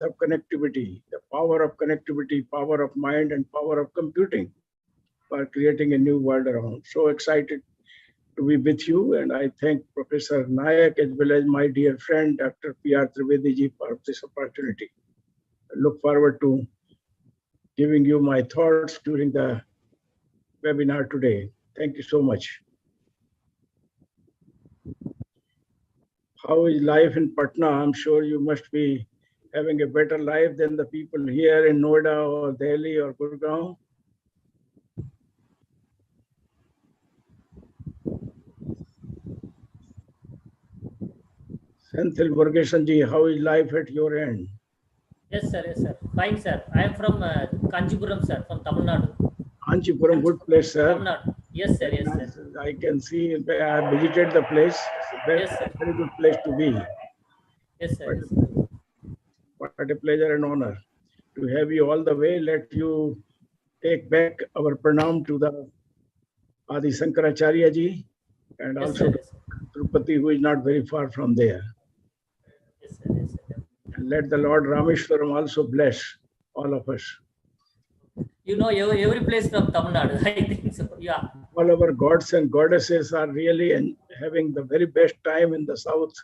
of connectivity, the power of connectivity, power of mind, and power of computing for creating a new world around. So excited to be with you, and I thank Professor Nayak as well as my dear friend Dr. P.R. Trivedi ji for this opportunity. I look forward to giving you my thoughts during the webinar today. Thank you so much. How is life in Patna? I'm sure you must be having a better life than the people here in Noida or Delhi or Gurugram. Senthil Burgeshan ji, how is life at your end? Yes, sir. Yes, sir. Fine, sir. I am from Kanchipuram, sir, from Tamil Nadu. Kanchipuram, good place, sir. Tamil Nadu. Yes, sir. Yes, sir. I can see, I visited the place. It's a very, Yes, sir. very good place to be. Yes, sir. Yes, sir. What a pleasure and honor to have you all the way. Let you take back our pranam to the Adi Sankaracharya ji and Yes, also sir. Yes, sir. Tirupati, who is not very far from there. Yes, sir. Yes, sir. And let the Lord Rameshwaram also bless all of us. You know every place from Tamil Nadu, I think so. Yeah. All our gods and goddesses are really having the very best time in the south,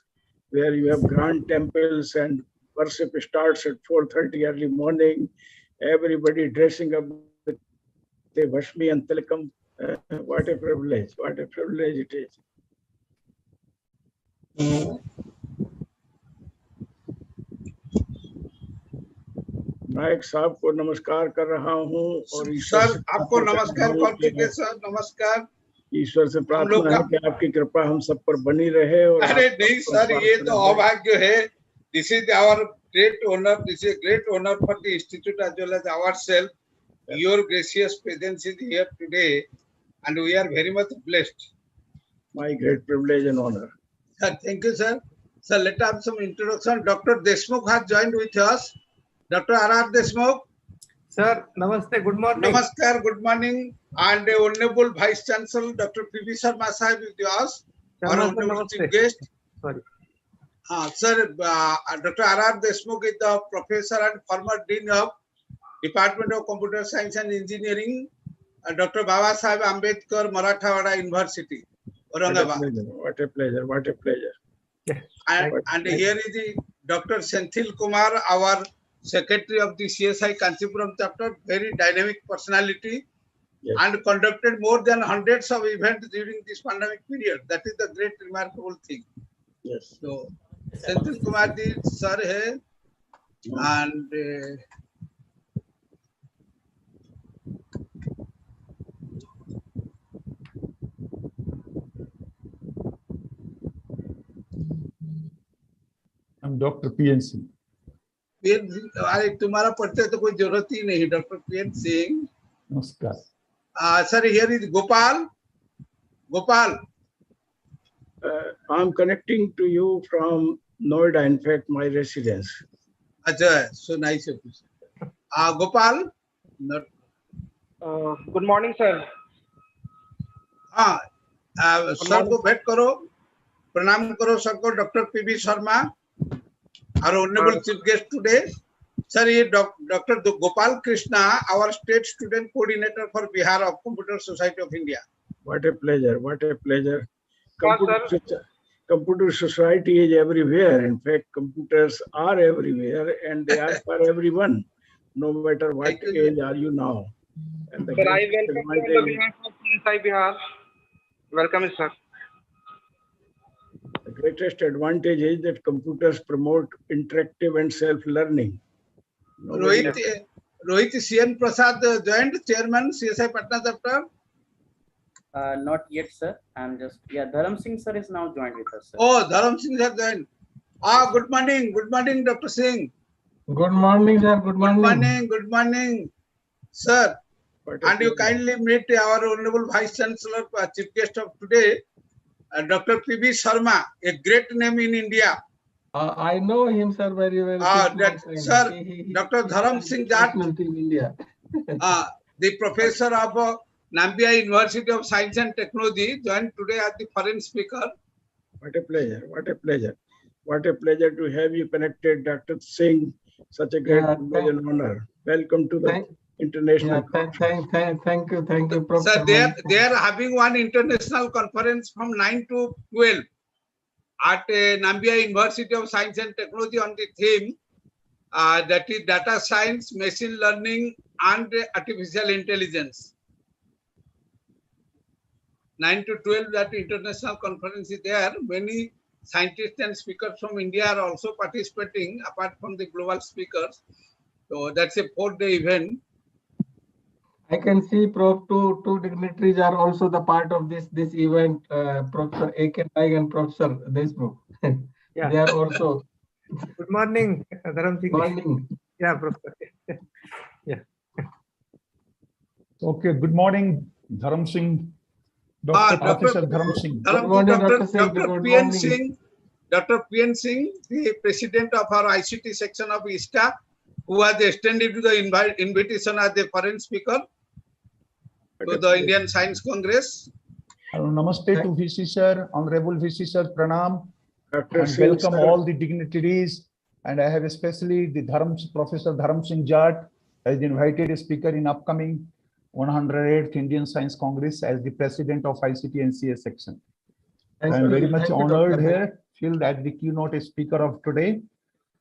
where you have grand temples and worship starts at 4:30 early morning. Everybody dressing up with the Vashmi and Tilakam. What a privilege! What a privilege it is. नायक साहब को नमस्कार कर रहा हूँ और sir आपको नमस्कार कर चुके सर नमस्कार ईश्वर से प्रार्थना है कि आपकी कृपा हम सब पर बनी रहे और अरे नहीं सर ये तो अभाग्य है this is our great honour this is great honour for the institute as well as ourself your gracious presence is here today and we are very much blessed my great privilege and honour sir thank you sir sir let us have some introduction doctor Deshmukh has joined with us Dr. R.R. Deshmukh. Sir, namaste, good morning. Namaskar, good morning. And Honorable Vice Chancellor, Dr. P.V. Sharma Sahib with us. Our Honorable Chief Guest. Sorry. Sir, Dr. R.R. Deshmukh is the Professor and former Dean of Department of Computer Science and Engineering, Dr. Baba Sahib Ambedkar, Marathwada University, Aurangabad. What a pleasure, what a pleasure. And here is the Dr. Senthil Kumar, our Secretary of the CSI Kanchipuram chapter, very dynamic personality, yes, and conducted more than hundreds of events during this pandemic period. That is the great remarkable thing. Yes. So, Senthil Kumar ji sir hai, and I'm Dr. PNC. अरे तुम्हारा परिचय तो कोई जरूरत ही नहीं doctor PN Singh नमस्कार sir here is Gopal I'm connecting to you from Noida, in fact my residence. अच्छा so nice of you Gopal Good morning sir. हाँ सर को भेंट करो प्रणाम करो सर को doctor PV Sharma our honorable chief guest today sir ye Dr. Gopal Krishna, our state student coordinator for Bihar of Computer Society of India. What a pleasure, what a pleasure. Computer society is everywhere. In fact, computers are everywhere and they are for everyone, no matter what age are you now. And sir, I welcome you on behalf of CSI Bihar. Welcome sir. The greatest advantage is that computers promote interactive and self-learning. Rohit CN Prasad joined chairman CSI Patna chapter. Not yet, sir. I'm just Dharam Singh sir is now joined with us. Sir. Oh, Dharam Singh has joined. Good morning, Dr. Singh. Good morning, sir. Good morning. Good morning, sir. And you kindly meet our honorable Vice Chancellor, chief guest of today. Dr. P.V. Sharma, a great name in India. I know him, sir, very well. Sir, Dr. Dharam Singh Jat, in India. the professor of Namibia University of Science and Technology, joined today as the foreign speaker. What a pleasure, what a pleasure. What a pleasure to have you connected, Dr. Singh, such a great Yeah, privilege and honor. Welcome to the thank, international yeah, conference. thank you, Prof. Sir, Sharma. they are having one international conference from 9 to 12 at Nambia University of Science and Technology on the theme that is data science, machine learning, and artificial intelligence. 9 to 12, that international conference is there. Many scientists and speakers from India are also participating, apart from the global speakers. So that's a 4-day event. I can see, Prof, two dignitaries are also the part of this event, Professor A.K. Naik and Professor Deshmukh. Yeah. They are also. Good morning, Dharam Singh. Morning. Yeah, Professor. Yeah. Okay, good morning, Dharam Singh, Professor Dharam Singh. Good morning, Dr. Singh. Dr. Good P.N. morning. Singh, Dr. P.N. Singh, the president of our ICT section of ISTA, who has extended to the invitation as the foreign speaker to the Indian Science Congress. Namaste to VC sir, Honorable VC sir, Pranam, Dr. and Singh, welcome sir. all the dignitaries. And I have especially the Professor Dharam Singh Jat as the invited speaker in upcoming 108th Indian Science Congress as the president of ICT NCA section. I am very much honored here, feel that the keynote speaker of today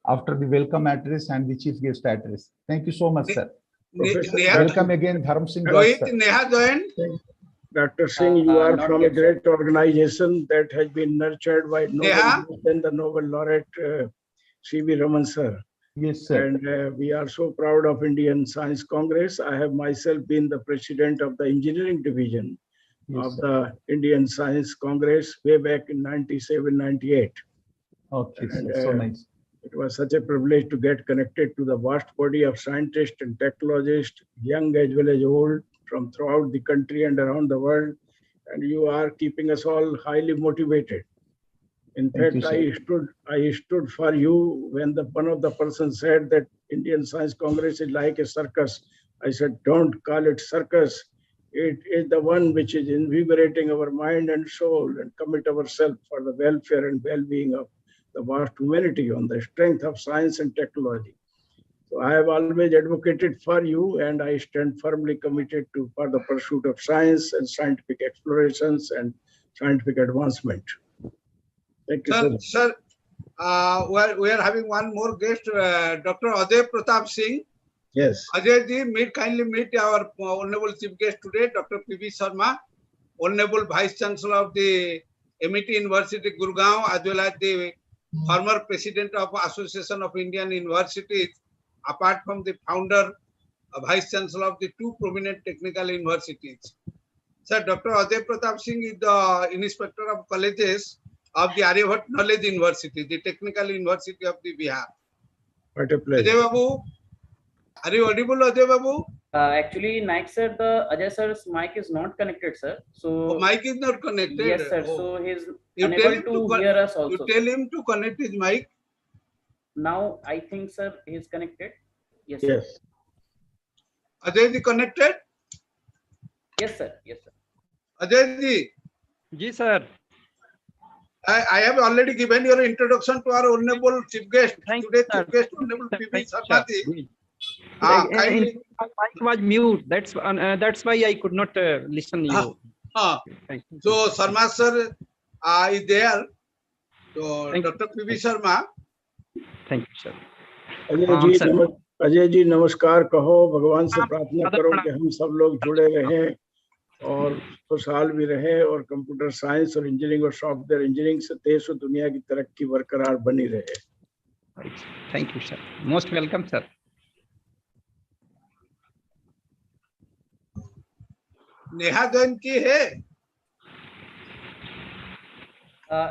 after the welcome address and the chief guest address. Thank you so much, sir. Welcome again, Dharam Singh Jat, sir. Neha joined. Dr. Singh, you are not from yet, a great organization that has been nurtured by Nobel and the Nobel laureate C.V. Raman sir. Yes, sir. And we are so proud of Indian Science Congress. I have myself been the president of the engineering division of the Indian Science Congress way back in 97, 98. Okay, And, so nice. It was such a privilege to get connected to the vast body of scientists and technologists, young as well as old, from throughout the country and around the world. And you are keeping us all highly motivated. In fact, I stood for you when one of the persons said that Indian Science Congress is like a circus. I said, don't call it circus. It is the one which is invigorating our mind and soul and commit ourselves for the welfare and well-being of the vast humanity on the strength of science and technology. So I have always advocated for you, and I stand firmly committed for the pursuit of science and scientific explorations and scientific advancement. Thank you, sir. We are having one more guest, Dr. Ajay Pratap Singh. Yes. Ajay ji, kindly meet our honorable chief guest today, Dr. P.V. Sharma, honorable vice chancellor of the Amity University, Gurugram, as well as the former president of Association of Indian Universities, apart from the founder, vice chancellor of the two prominent technical universities. Sir, Dr. Ajay Pratap Singh is the inspector of colleges of the Aryabhat Knowledge University, the technical university of the Bihar. What a pleasure. Ajay Babu, are you audible, Ajay Babu? Actually, Naik sir, the Ajay sir's mic is not connected, sir. So mic is not connected. Yes, sir. Oh. So he's unable to hear us also. You tell him to connect his mic. Now I think, sir, he's connected. Yes. Yes. Sir. Ajay ji connected? Yes, sir. Yes, sir. Ajay ji. Ji, sir. I have already given your introduction to our honorable chief guest. Today's chief guest, honorable P.V. Sharma ji. My mic was mute. That's why I could not listen you. So Sharma sir is there. So Dr. P.V. Sharma. Thank you, sir. Ajay ji नमस्कार कहो, भगवान से प्रार्थना करो कि हम सब लोग जुड़े रहें और खुशहाल भी रहे और कंप्यूटर साइंस और इंजीनियरिंग और सॉफ्टवेयर इंजीनियरिंग से देश और दुनिया की तरक्की बरकरार बनी रहे. Thank you sir, most welcome sir. Neha join की है?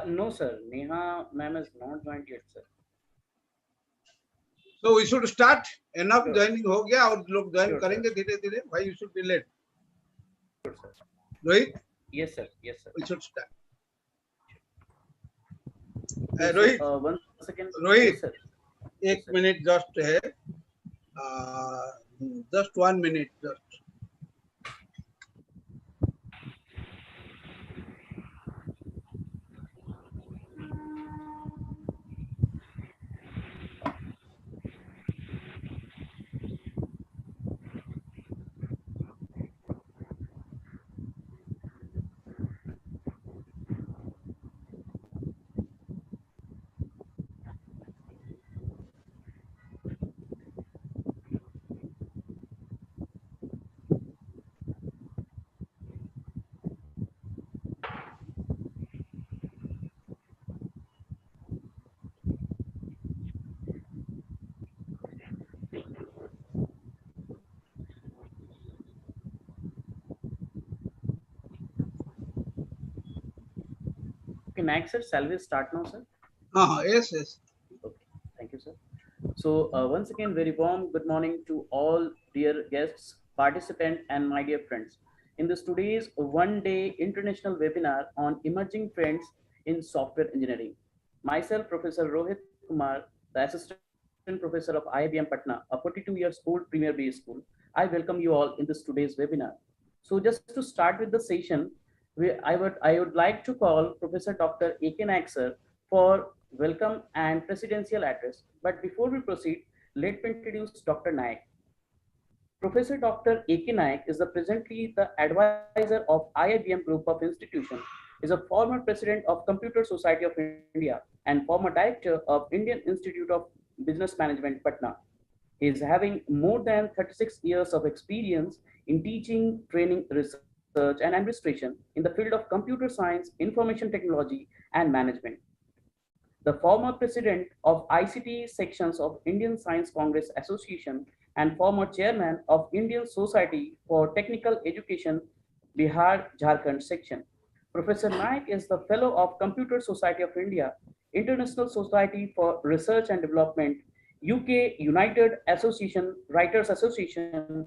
No sir, Neha ma'am is not joined yet, sir. So we should start. Enough joining हो गया और लोग join करेंगे धीरे धीरे. Why you should be late? Sure, sir. Rohit? Yes sir. Yes sir. We should start. Rohit. 1 second. Rohit. Yes, sir. एक minute just है. Just 1 minute just. Naik sir, shall we start now, sir? Yes, yes. Okay, thank you, sir. So once again, very warm good morning to all dear guests, participants, and my dear friends. In this today's one-day international webinar on emerging trends in software engineering. Myself, Professor Rohit Kumar, the Assistant Professor of IIBM Patna, a 42 years old premier based school. I welcome you all in this today's webinar. So just to start with the session, I would like to call Professor Dr. A.K. Naik sir for welcome and presidential address. But before we proceed, let me introduce Dr. Naik. Professor Dr. A.K. Naik is presently the advisor of IIBM Group of Institutions, is a former president of Computer Society of India and former director of Indian Institute of Business Management, Patna. He is having more than 36 years of experience in teaching, training, research, and administration in the field of computer science, information technology, and management. The former president of ICT sections of Indian Science Congress Association and former chairman of Indian Society for Technical Education, Bihar, Jharkhand section. Professor Naik is the fellow of Computer Society of India, International Society for Research and Development, UK United Association, Writers Association,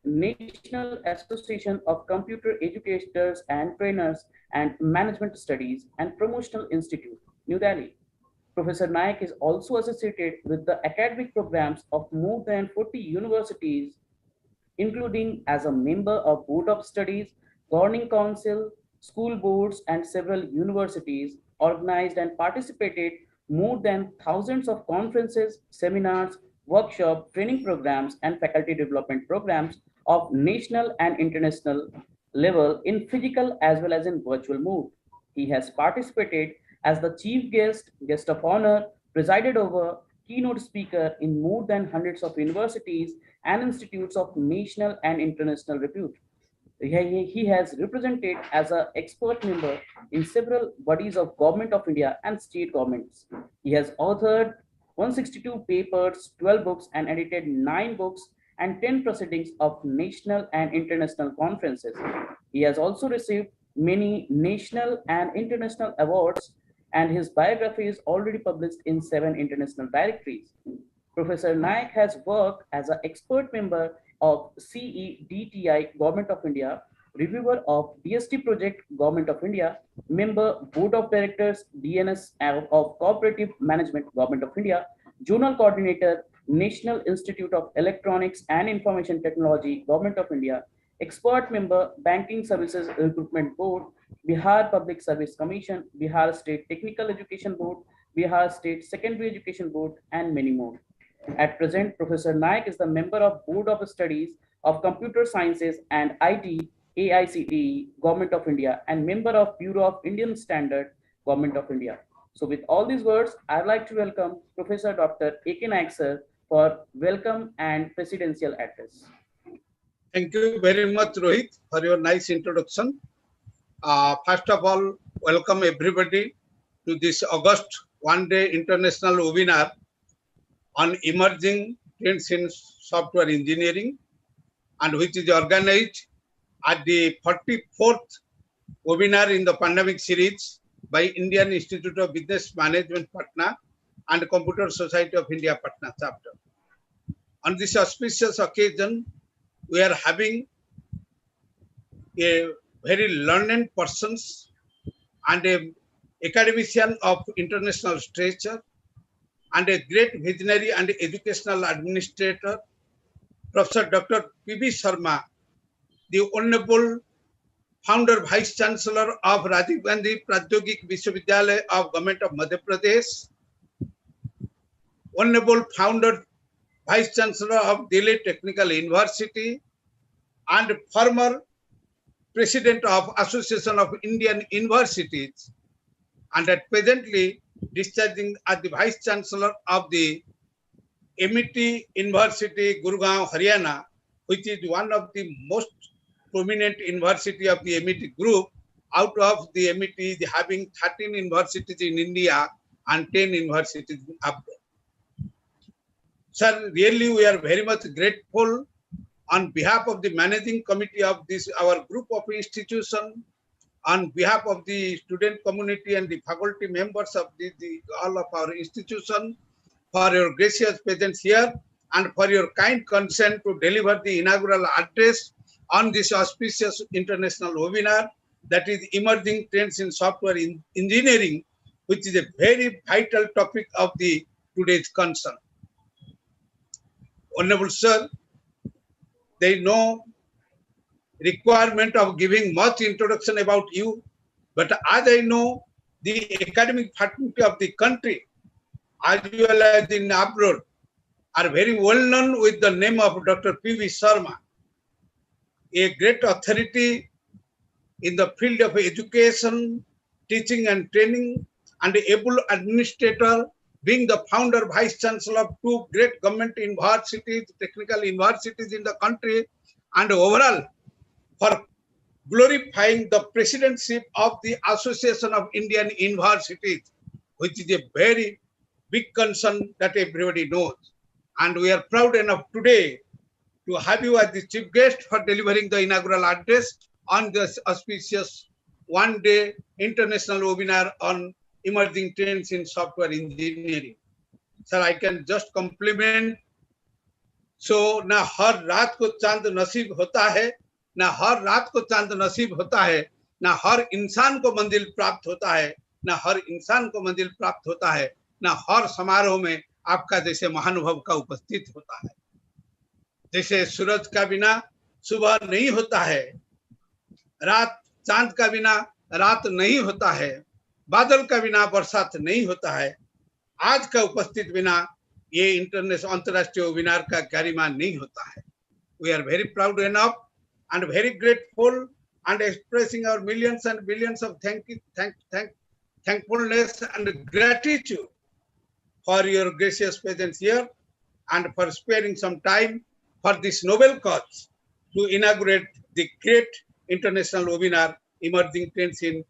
National Association of Computer Educators and Trainers and Management Studies and Promotional Institute, New Delhi. Professor Naik is also associated with the academic programs of more than 40 universities, including as a member of Board of Studies, Governing Council, school boards, and several universities, organized and participated more than thousands of conferences, seminars, workshop, training programs, and faculty development programs of national and international level in physical as well as in virtual mode. He has participated as the chief guest, guest of honor, presided over, keynote speaker in more than hundreds of universities and institutes of national and international repute. He has represented as an expert member in several bodies of Government of India and state governments. He has authored 162 papers, 12 books, and edited 9 books and 10 proceedings of national and international conferences. He has also received many national and international awards, and his biography is already published in 7 international directories. Professor Naik has worked as an expert member of CEDTI, Government of India, reviewer of DST project, Government of India, member Board of Directors, DNS of Cooperative Management, Government of India, Journal Coordinator, National Institute of Electronics and Information Technology, Government of India, expert member, Banking Services Recruitment Board, Bihar Public Service Commission, Bihar State Technical Education Board, Bihar State Secondary Education Board, and many more. At present, Professor Naik is the member of Board of Studies of Computer Sciences and IT, AICTE, Government of India, and member of Bureau of Indian Standard, Government of India. So with all these words, I'd like to welcome Professor Dr. A.K. Naik sir for welcome and presidential address. Thank you very much, Rohit, for your nice introduction. First of all, welcome everybody to this August one-day international webinar on emerging trends in software engineering, and which is organized at the 44th webinar in the pandemic series by Indian Institute of Business Management, Patna, and Computer Society of India, Patna chapter. On this auspicious occasion, we are having a very learned persons and a academician of international stature and a great visionary and educational administrator, Professor Dr. P.B. Sharma, the Honorable Founder Vice Chancellor of Rajiv Gandhi Proudyogiki Vishwavidyalaya of Government of Madhya Pradesh, Honorable Founder Vice Chancellor of Delhi Technical University, and former President of Association of Indian Universities, and at presently discharging as the Vice Chancellor of the Amity University, Gurugram, Haryana, which is one of the most prominent university of the Amity group. Out of the Amity, having 13 universities in India and 10 universities abroad. Sir, really we are very much grateful on behalf of the managing committee of this, our group of institution, on behalf of the student community and the faculty members of all of our institution, for your gracious presence here and for your kind consent to deliver the inaugural address on this auspicious international webinar, that is emerging trends in software engineering, which is a very vital topic of the today's concern. Honorable Sir, there is no requirement of giving much introduction about you, but as I know, the academic fraternity of the country, as well as in abroad, are very well known with the name of Dr. P.V. Sharma, a great authority in the field of education, teaching and training, and able administrator, being the founder, vice chancellor of 2 great government universities, technical universities in the country, and overall for glorifying the presidency of the Association of Indian Universities, which is a very big concern that everybody knows. And we are proud enough today to have you as the chief guest for delivering the inaugural address on this auspicious one-day international webinar on emerging trends in software engineering. Sir, I can just compliment. So, ना हर रात को चांद नसीब होता है, ना हर रात को चांद नसीब होता है, ना हर इंसान को मंजिल प्राप्त होता है, ना हर इंसान को मंजिल प्राप्त होता है, ना हर समारोह में आपका जैसे महानुभव का उपस्थित होता है। जैसे सूरज का बिना सुबह नहीं होता है, रात चांद का बिना रात नहीं होता है, बादल का बिना बरसात नहीं होता है, आज का उपस्थित बिना ये इंटरनेशनल अंतरराष्ट्रीय वेबिनार का गरिमा नहीं होता है। We are very proud enough and very grateful and expressing our millions and billions of thankfulness and gratitude for your gracious presence here and for sparing some time for this noble cause to inaugurate the great international webinar, Emerging Trends in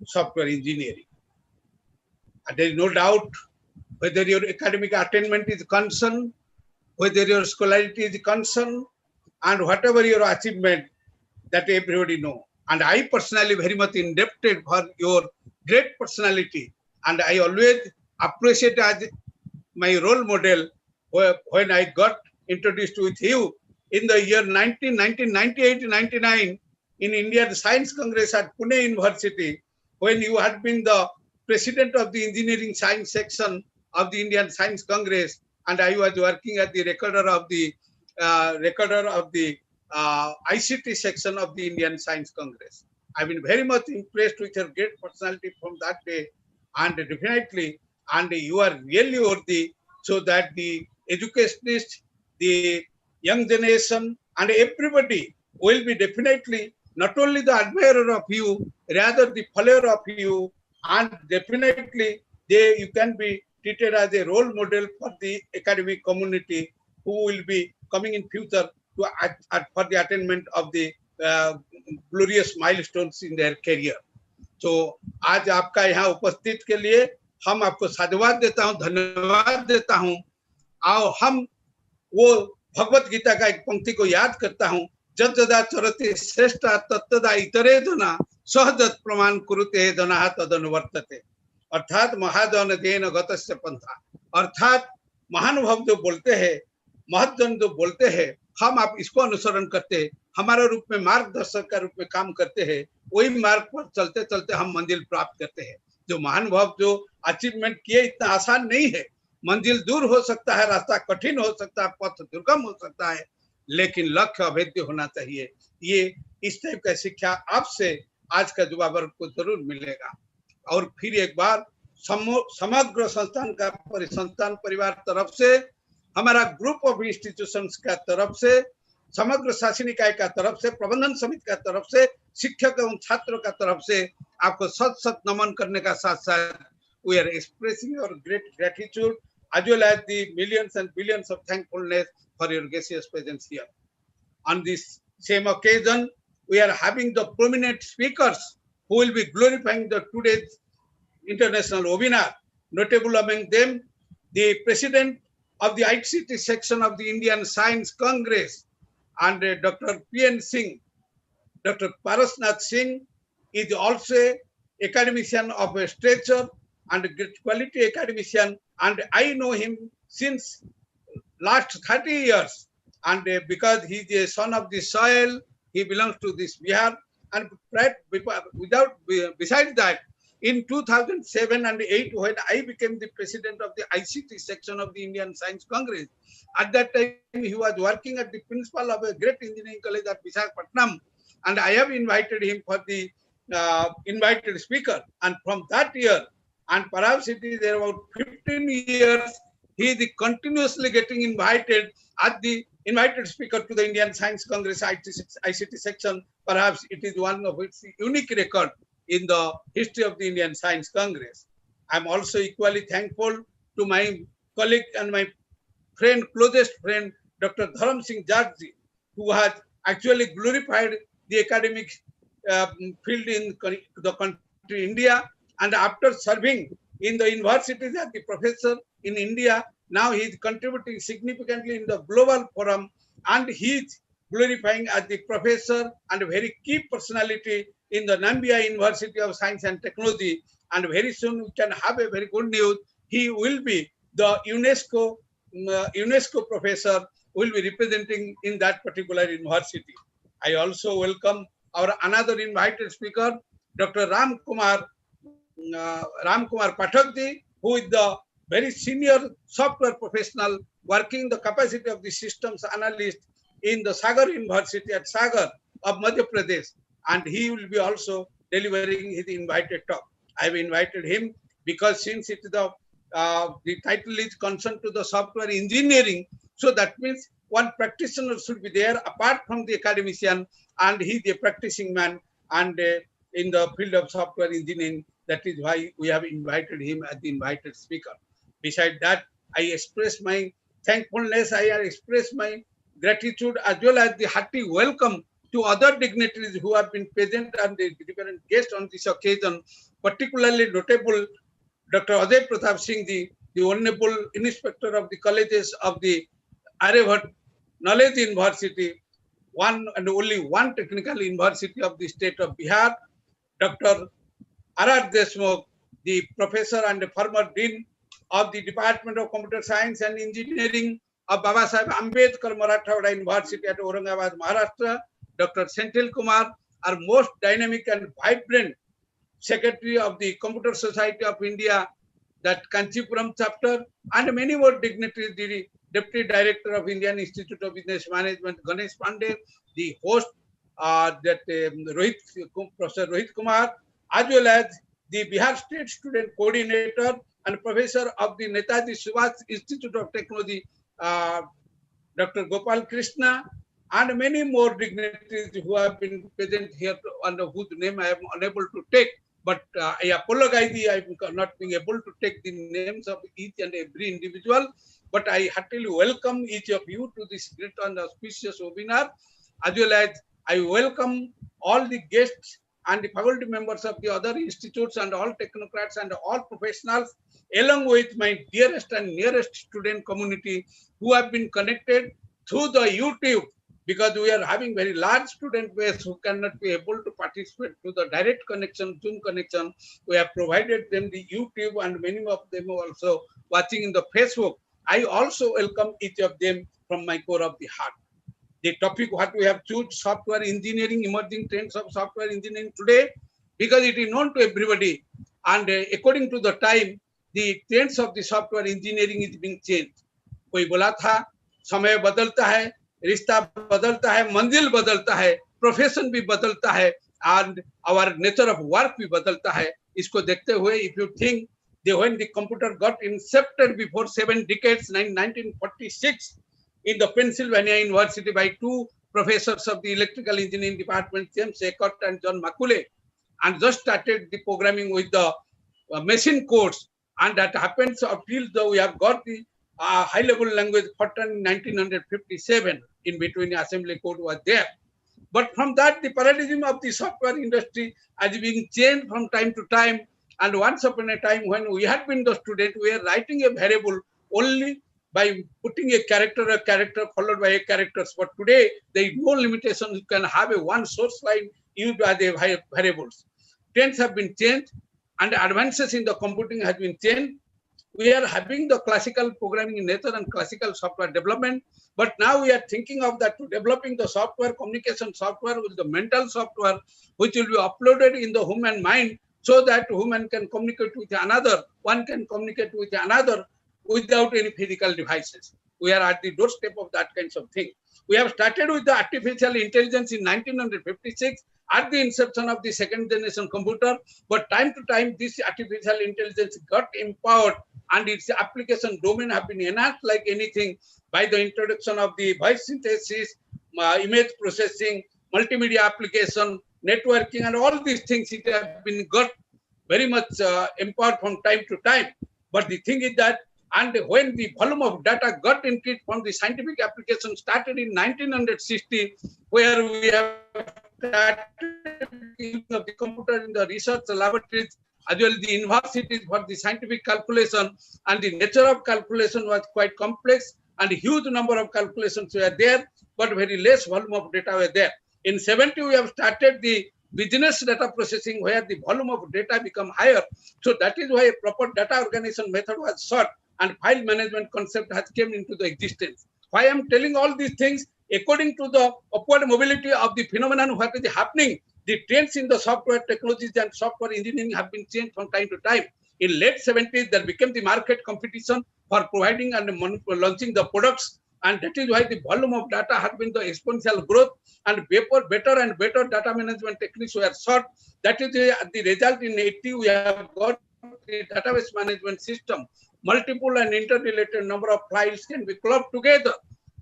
Software Engineering. And there is no doubt whether your academic attainment is concerned, whether your scholarity is concerned, and whatever your achievement, that everybody know. And I personally very much indebted for your great personality, and I always appreciate as my role model when I got introduced with you in the year 1998-99 in Indian Science Congress at Pune University, when you had been the president of the engineering science section of the Indian Science Congress, and I was working as the recorder of the ICT section of the Indian Science Congress. I've been very much impressed with your great personality from that day, and definitely, and you are really worthy, so that the educationists, the young generation, and everybody will be definitely not only the admirer of you, rather the follower of you, and definitely you can be treated as a role model for the academic community who will be coming in future to for the attainment of the glorious milestones in their career. So, आज आपका यहाँ उपस्थित के लिए हम आपको साधुवाद देता हूँ, धन्यवाद देता हूँ। आओ हम वो भगवत गीता का एक पंक्ति को याद करता हूँ, जदा चरते श्रेष्ठ तत्तदा इतरे जना सहजत प्रमाण कुरुते जनाः तदनुवर्तते। अर्थात महाजन देन गतस्य पंथा, अर्थात महानुभव जो बोलते हैं, महत्जन जो बोलते हैं, हम आप इसको अनुसरण करते हैं, हमारे रूप में मार्गदर्शक का रूप में काम करते हैं, वही मार्ग पर चलते चलते हम मंजिल प्राप्त करते हैं। जो महानुभव जो अचीवमेंट किए इतना आसान नहीं है, मंजिल दूर हो सकता है, रास्ता कठिन हो सकता है, पथ दुर्गम हो सकता है, लेकिन लक्ष्य अभेद्य होना चाहिए। ये इस टाइप का शिक्षा आपसे आज का युवा वर्ग को जरूर मिलेगा। और फिर एक बार समग्र संस्थान परिवार तरफ से, हमारा ग्रुप ऑफ इंस्टीट्यूशंस का तरफ से, समग्र शासन इकाई का तरफ से, प्रबंधन समिति का तरफ से, शिक्षक एवं छात्रों का तरफ से आपको सत नमन करने का साथ साथ we are expressing your great gratitude as well as the millions and billions of thankfulness for your gracious presence here. On this same occasion, we are having the prominent speakers who will be glorifying the today's international webinar. Notable among them, the president of the ICT section of the Indian Science Congress, and Dr. P.N. Singh, Dr. Parasnath Singh, is also a academician of a stature and a great quality academician, and I know him since last 30 years, and because he is a son of the soil, he belongs to this Bihar, and besides that, in 2007 and 8, when I became the president of the ICT section of the Indian Science Congress, at that time he was working at the principal of a great engineering college at Patna, and I have invited him for the invited speaker, and from that year, and perhaps it is about 15 years, he is continuously getting invited as the invited speaker to the Indian Science Congress ICT section. Perhaps it is one of its unique record in the history of the Indian Science Congress. I am also equally thankful to my colleague and my friend, closest friend, Dr. Dharam Singh Jatji, who has actually glorified the academic field in the country India, and after serving in the universities as the professor in India, now he is contributing significantly in the global forum, and he is glorifying as the professor and a very key personality in the Namibia University of Science and Technology. And very soon we can have a very good news. He will be the UNESCO professor, will be representing in that particular university. I also welcome our another invited speaker, Dr. Ram Kumar Pathakji, who is the very senior software professional working the capacity of the systems analyst in the Sagar University at Sagar of Madhya Pradesh, and he will be also delivering his invited talk. I have invited him because since it is the title is concerned to the software engineering, so that means one practitioner should be there apart from the academician, and he is a practicing man and in the field of software engineering. That is why we have invited him as the invited speaker. Besides that, I express my thankfulness, I express my gratitude as well as the hearty welcome to other dignitaries who have been present and the different guests on this occasion, particularly notable Dr. Ajay Pratap Singh Ji, the Honorable Inspector of the Colleges of the Aryabhat Knowledge University, one and only one technical university of the state of Bihar, Dr. R.R. Deshmukh, the professor and the former dean of the Department of Computer Science and Engineering of Baba Saheb Ambedkar Marathwada University at Aurangabad, Maharashtra, Dr. Senthil Kumar, our most dynamic and vibrant Secretary of the Computer Society of India, that Kanchipuram chapter, and many more dignitaries, the Deputy Director of Indian Institute of Business Management, Ganesh Pandey, the host, Professor Rohit Kumar, as well as the Bihar State Student Coordinator and Professor of the Netaji Subhash Institute of Technology, Dr. Gopal Krishna, and many more dignitaries who have been present here and whose name I am unable to take. But I apologize, I am not being able to take the names of each and every individual. But I heartily welcome each of you to this great and auspicious webinar, as well as I welcome all the guests and the faculty members of the other institutes and all technocrats and all professionals, along with my dearest and nearest student community who have been connected through the YouTube, because we are having very large student base who cannot be able to participate to the direct connection, Zoom connection. We have provided them the YouTube, and many of them are also watching in the Facebook. I also welcome each of them from my core of the heart. The topic what we have chosen, software engineering, emerging trends of software engineering today, because it is known to everybody, and according to the time, the trends of the software engineering is being changed. कोई बोला था समय बदलता है, रिश्ता बदलता है, मंजिल बदलता है, प्रोफेशन भी बदलता है, and our nature of work भी बदलता है. इसको देखते हुए, if you think when the computer got incepted before 7 decades, 1946, in the Pennsylvania University by two professors of the electrical engineering department, James Eckert and John Makule, and just started the programming with the machine codes, and that happens until though we have got the high-level language pattern in 1957. In between, the assembly code was there. But from that, the paradigm of the software industry has been changed from time to time. And once upon a time, when we had been the student, we were writing a variable only by putting a character followed by a characters. But today, there is no limitation. You can have a one source line used as a variables. trends have been changed and advances in the computing has been changed. We are having the classical programming in nature and classical software development, but now we are thinking of that to developing the software, communication software with the mental software, which will be uploaded in the human mind so that human can communicate with another, one can communicate with another without any physical devices. We are at the doorstep of that kinds of thing. We have started with the artificial intelligence in 1956 at the inception of the second generation computer, but time to time this artificial intelligence got empowered and its application domain have been enhanced like anything by the introduction of the voice synthesis, image processing, multimedia application, networking, and all these things. It have been got very much empowered from time to time. But the thing is that, and when the volume of data got increased from the scientific application started in 1960, where we have started using of the computer in the research laboratories, as well the universities for the scientific calculation, and the nature of calculation was quite complex, and a huge number of calculations were there, but very less volume of data were there. In 70, we have started the business data processing where the volume of data become higher. So that is why a proper data organization method was sought and file management concept has came into the existence. Why I am telling all these things? According to the upward mobility of the phenomenon, what is happening, the trends in the software technologies and software engineering have been changed from time to time. In late 70s, there became the market competition for providing and launching the products. And that is why the volume of data has been the exponential growth, and better and better data management techniques were sought. That is the result. In 80, we have got the database management system. Multiple and interrelated number of files can be clubbed together.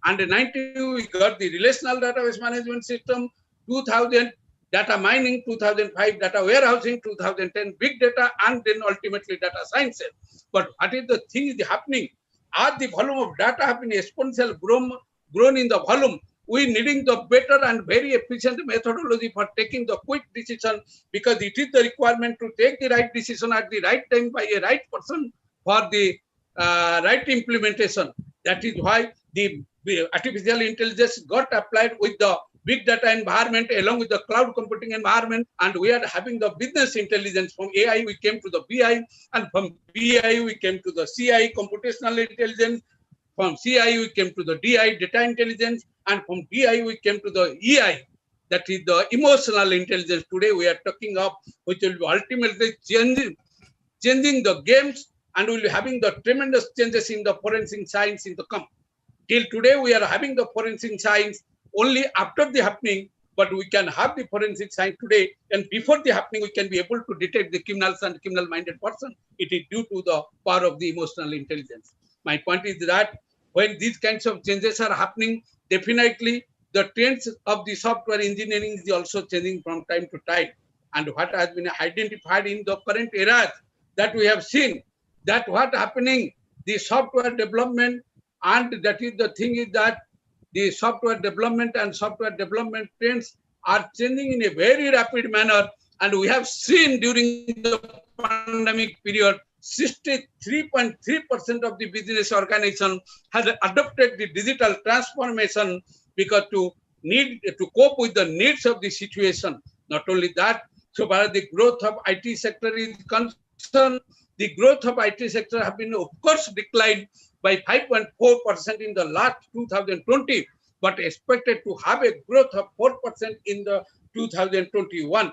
And in 90, we got the relational database management system. 2000, data mining. 2005, data warehousing. 2010, big data, and then ultimately data sciences. But what is the thing is happening? As the volume of data have been exponential grown in the volume, we needing the better and very efficient methodology for taking the quick decision, because it is the requirement to take the right decision at the right time by a right person for the right implementation. That is why the artificial intelligence got applied with the big data environment along with the cloud computing environment, and we are having the business intelligence. From AI we came to the BI, and from BI we came to the CI, computational intelligence. From CI we came to the DI, data intelligence, and from DI we came to the EI, that is the emotional intelligence. Today we are talking of, which will be ultimately changing the games, and will be having the tremendous changes in the forensic science in the come. Till today we are having the forensic science only after the happening, but we can have the forensic science today, and before the happening we can be able to detect the criminals and criminal-minded person. It is due to the power of the emotional intelligence. My point is that when these kinds of changes are happening, definitely the trends of the software engineering is also changing from time to time. And what has been identified in the current era, that we have seen that what happening, the software development, and that is the thing is that the software development and software development trends are changing in a very rapid manner. And we have seen during the pandemic period, 63.3% of the business organization has adopted the digital transformation, because to cope with the needs of the situation. Not only that, so far as the growth of IT sector is concerned, the growth of IT sector have been, of course, declined by 5.4% in the last 2020, but expected to have a growth of 4% in the 2021.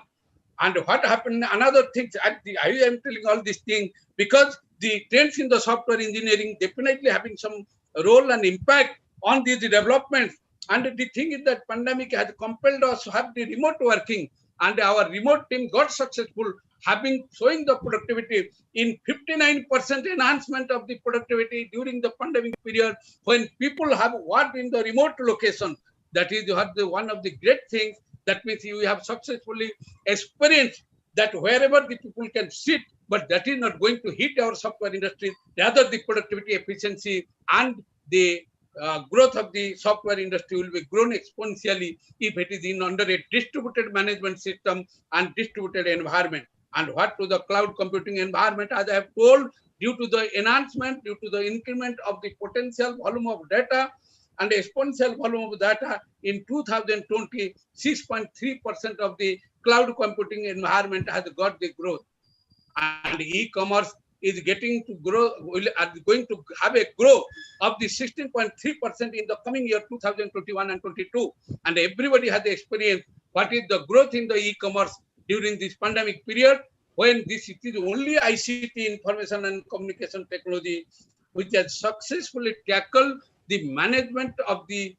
And what happened, another thing, I am telling all these things because the trends in the software engineering definitely having some role and impact on these developments. And the thing is that pandemic has compelled us to have the remote working, and our remote team got successful, showing the productivity in 59% enhancement of the productivity during the pandemic period, when people have worked in the remote location. That is one of the great things. That means you have successfully experienced that wherever the people can sit, but that is not going to hit our software industry. Rather, the productivity, efficiency, and the growth of the software industry will be grown exponentially if it is in under a distributed management system and distributed environment. And what to the cloud computing environment, as I have told, due to the enhancement, due to the increment of the potential volume of data and exponential volume of data, in 2020, 6.3% of the cloud computing environment has got the growth. And e-commerce is getting to grow, are going to have a growth of the 16.3% in the coming year 2021 and 22. And everybody has experienced what is the growth in the e-commerce during this pandemic period, when this it is only ICT, information and communication technology, which has successfully tackled the management of the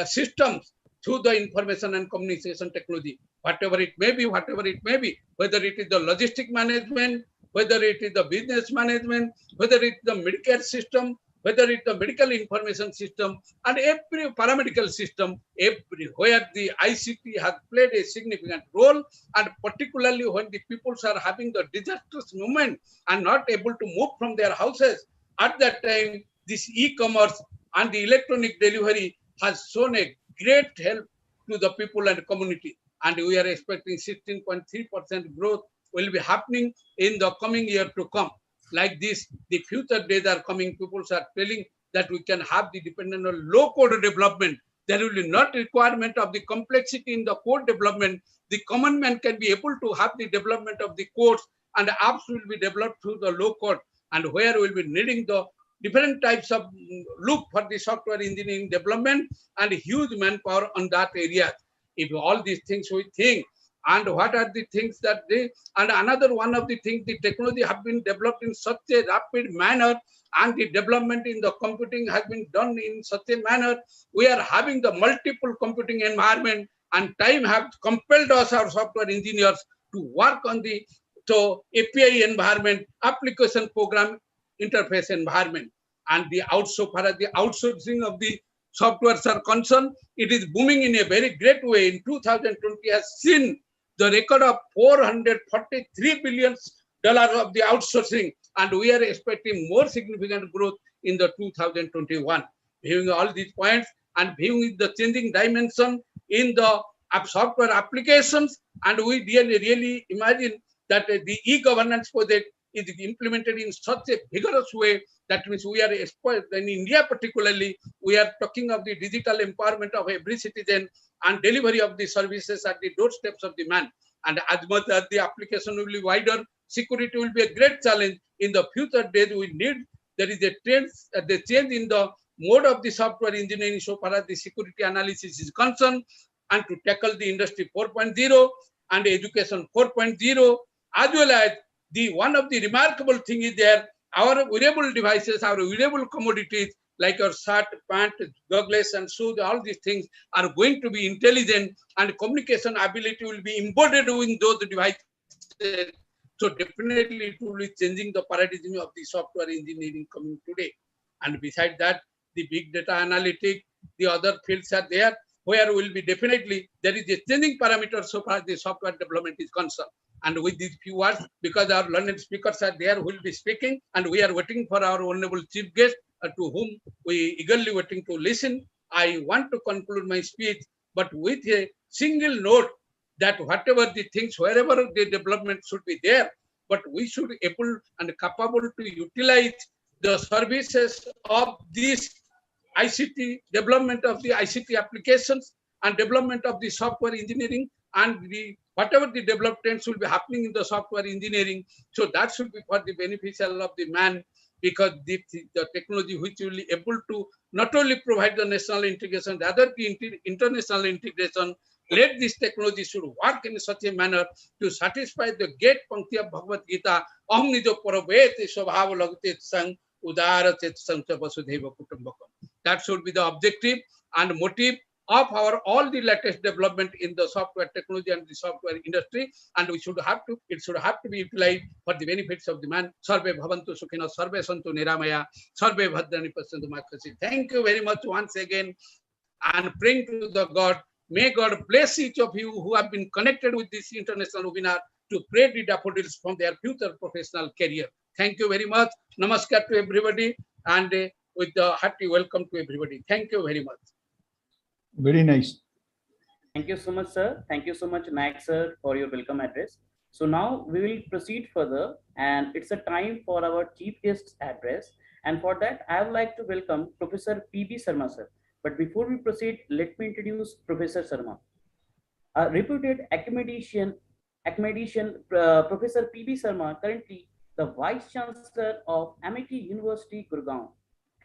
systems through the information and communication technology. Whatever it may be, whether it is the logistic management, whether it is the business management, whether it's the Medicare system, whether it's the medical information system, and every paramedical system, everywhere the ICT has played a significant role, and particularly when the peoples are having the disastrous moment and not able to move from their houses, at that time, this e-commerce and the electronic delivery has shown a great help to the people and community. And we are expecting 16.3% growth will be happening in the coming year to come. Like this, the future days are coming. People are telling that we can have the dependent on low code development. There will be not requirement of the complexity in the code development. The common man can be able to have the development of the codes, and the apps will be developed through the low code, and where we'll be needing the different types of look for the software engineering development and huge manpower on that area. If all these things we think, and what are the things that they, and another one of the things, the technology have been developed in such a rapid manner, and the development in the computing has been done in such a manner, we are having the multiple computing environment, and time have compelled us, our software engineers, to work on the API environment, application program interface environment. And the outsourcing of the softwares are concerned, it is booming in a very great way. In 2020 has seen the record of $443 billion of the outsourcing, and we are expecting more significant growth in the 2021. Viewing all these points and viewing the changing dimension in the software applications, and we really imagine that the e-governance project is implemented in such a vigorous way. That means we are in India particularly, we are talking of the digital empowerment of every citizen and delivery of the services at the doorsteps of the man. And as much as the application will be wider, security will be a great challenge. In the future days, we need, there is a trend, the change in the mode of the software engineering so far as the security analysis is concerned, and to tackle the industry 4.0 and education 4.0, as well as the one of the remarkable thing is there, our wearable devices, our wearable commodities like your shirt, pant, goggles, and shoes, all these things are going to be intelligent, and communication ability will be embodied in those devices. So definitely it will be changing the paradigm of the software engineering coming today. And besides that, the big data analytics, the other fields are there, where will be definitely, there is a changing parameter so far as the software development is concerned. And with these few words, because our learned speakers are there who will be speaking, and we are waiting for our honorable chief guest, to whom we eagerly waiting to listen, I want to conclude my speech, but with a single note that whatever the things, wherever the development should be there, but we should be able and capable to utilize the services of this ICT, development of the ICT applications and development of the software engineering, and the whatever the developments will be happening in the software engineering. So that should be for the beneficial of the man, because the technology which will be able to not only provide the national integration, rather the international integration. Let this technology should work in such a manner to satisfy the great pankti of Bhagavad Gita, Aham nijo parabheti svabhava lagate sang udara chet samcha vasudhaiva kutumbakam. That should be the objective and motive of our all the latest development in the software technology and the software industry, and it should have to be utilized for the benefits of the man. Sarve bhavantu sukhina, sarve santu niramaya, sarve bhadrani pasyantu ma khashi. Thank you very much once again, and praying to the God. May God bless each of you who have been connected with this international webinar to pray the daffodils from their future professional career. Thank you very much. Namaskar to everybody, and with the hearty welcome to everybody. Thank you very much. Very nice. Thank you so much, sir. Thank you so much, Nayak sir, for your welcome address. So now we will proceed further, and it's a time for our chief guest's address. And for that, I would like to welcome Professor P.B. Sharma, sir. But before we proceed, let me introduce Professor Sharma. A reputed academician academician Professor P.B. Sharma, currently the Vice Chancellor of Amity University, Gurugram,